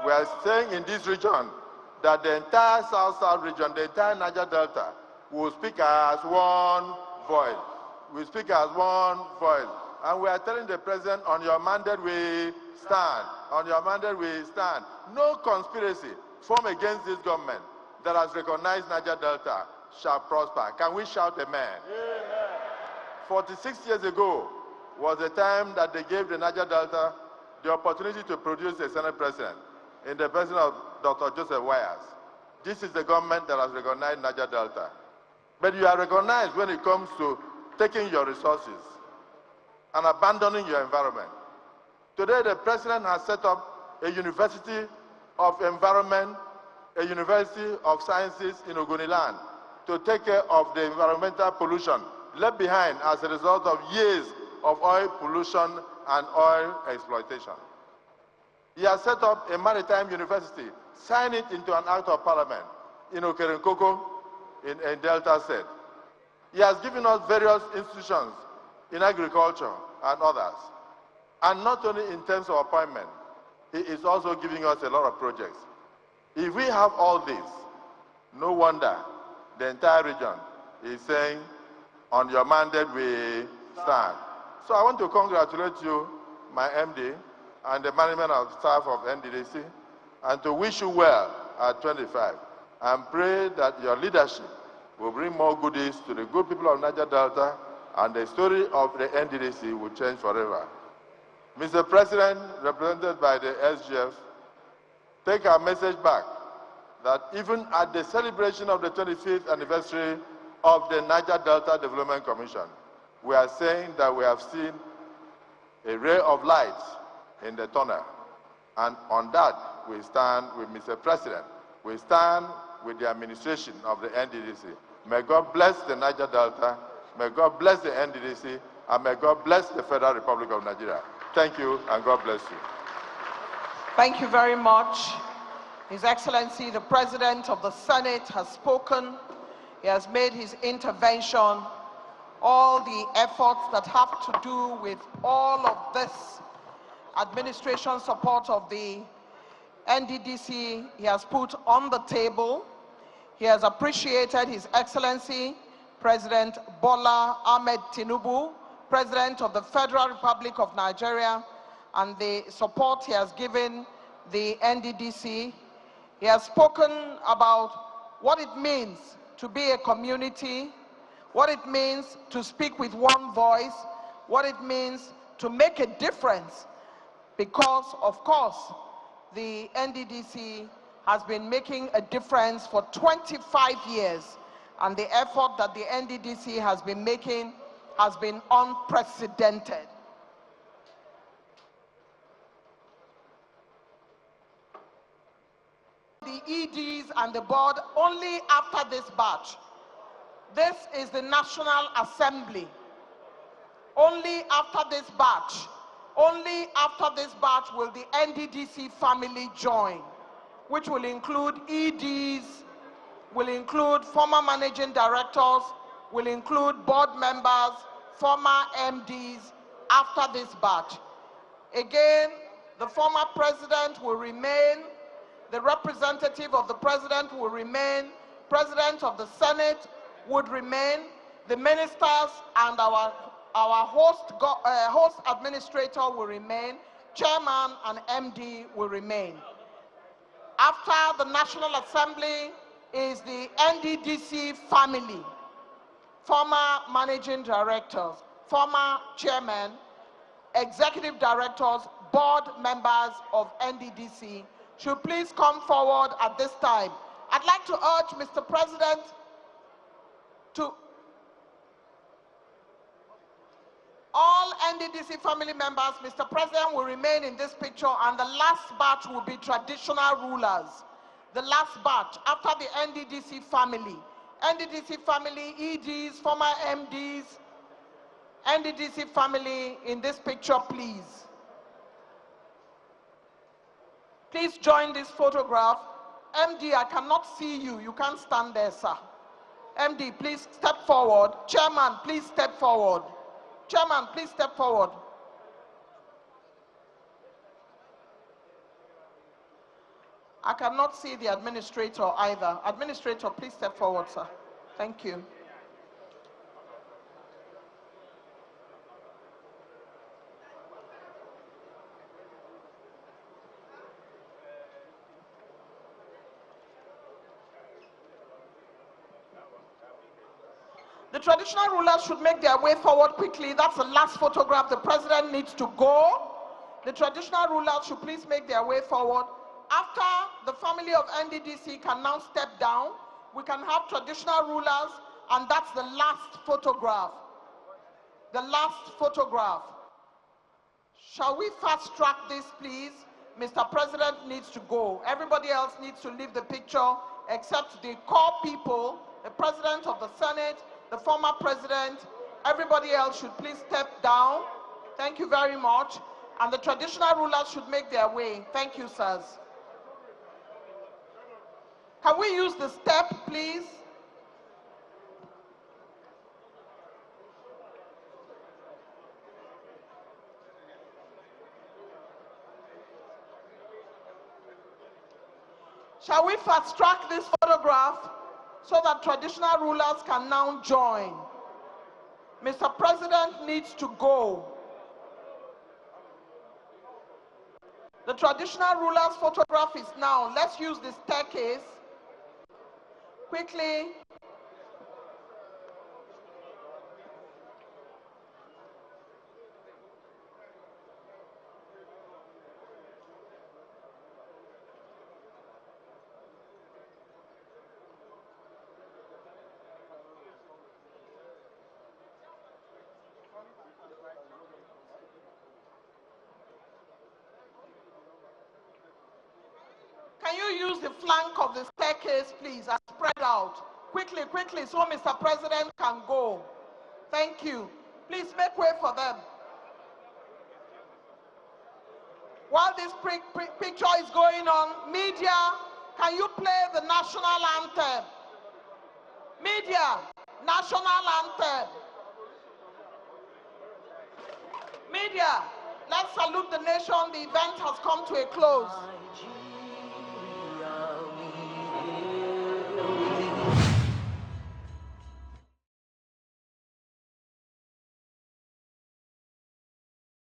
we are saying in this region that the entire South region, the entire Niger Delta, will speak as one voice. We speak as one voice. And we are telling the president, on your mandate we stand. On your mandate we stand. No conspiracy formed against this government that has recognized Niger Delta shall prosper. Can we shout amen? Amen. 46 years ago was the time that they gave the Niger Delta the opportunity to produce a Senate president in the person of Dr. Joseph Wires. This is the government that has recognized Niger Delta. But you are recognized when it comes to taking your resources and abandoning your environment. Today, the president has set up a university of environment, a university of sciences in Ogoniland to take care of the environmental pollution left behind as a result of years of oil pollution and oil exploitation. He has set up a maritime university, signed it into an act of parliament in Okerenkoko, in Delta State. He has given us various institutions in agriculture and others. And not only in terms of appointment, he is also giving us a lot of projects. If we have all this, no wonder the entire region is saying, on your mandate we stand. So I want to congratulate you, my MD, and the management of staff of NDDC, and to wish you well at 25, and pray that your leadership will bring more goodies to the good people of Niger Delta, and the story of the NDDC will change forever. Mr. President, represented by the SGF, take our message back that even at the celebration of the 25th anniversary of the Niger Delta Development Commission, we are saying that we have seen a ray of light in the tunnel. And on that, we stand with Mr. President. We stand with the administration of the NDDC. May God bless the Niger Delta, may God bless the NDDC, and may God bless the Federal Republic of Nigeria. Thank you, and God bless you. Thank you very much. His Excellency, the President of the Senate, has spoken. He has made his intervention. All the efforts that have to do with all of this administration support of the NDDC, he has put on the table. He has appreciated His Excellency, President Bola Ahmed Tinubu, President of the Federal Republic of Nigeria, and the support he has given the NDDC. He has spoken about what it means to be a community, what it means to speak with one voice, what it means to make a difference, because, of course, the NDDC has been making a difference for 25 years, and the effort that the NDDC has been making has been unprecedented. the EDs and the board only after this batch. This is the National Assembly. Only after this batch will the NDDC family join, which will include EDs, will include former managing directors, will include board members, former MDs after this batch. Again, the former president will remain, the representative of the president will remain, president of the Senate would remain, the ministers and our host administrator will remain, chairman and MD will remain. After the National Assembly is the NDDC family, former managing directors, former chairmen, executive directors, board members of NDDC should please come forward at this time. I'd like to urge Mr. President to all NDDC family members, Mr. President will remain in this picture, and the last batch will be traditional rulers. The last batch after the NDDC family, EDs, former MDs, NDDC family in this picture, please. Please join this photograph. MD, I cannot see you. You can't stand there, sir. MD, please step forward. Chairman, please step forward. Chairman, please step forward. I cannot see the administrator either. Administrator, please step forward, sir. Thank you. The traditional rulers should make their way forward quickly. That's the last photograph. The president needs to go. The traditional rulers should please make their way forward. After the family of NDDC can now step down, we can have traditional rulers, and that's the last photograph. The last photograph. Shall we fast track this, please? Mr. President needs to go. Everybody else needs to leave the picture except the core people, the president of the Senate, the former president. Everybody else should please step down. Thank you very much. And the traditional rulers should make their way. Thank you, sirs. Can we use the step, please? Shall we fast track this photograph so that traditional rulers can now join? Mr. President needs to go. The traditional rulers photograph is now. Let's use the staircase. Quickly. Can you use the flank of the staircase, please, and spread out? Quickly, quickly, so Mr. President can go. Thank you. Please make way for them. While this picture is going on, media, can you play the national anthem? Media, national anthem. Media, let's salute the nation. The event has come to a close.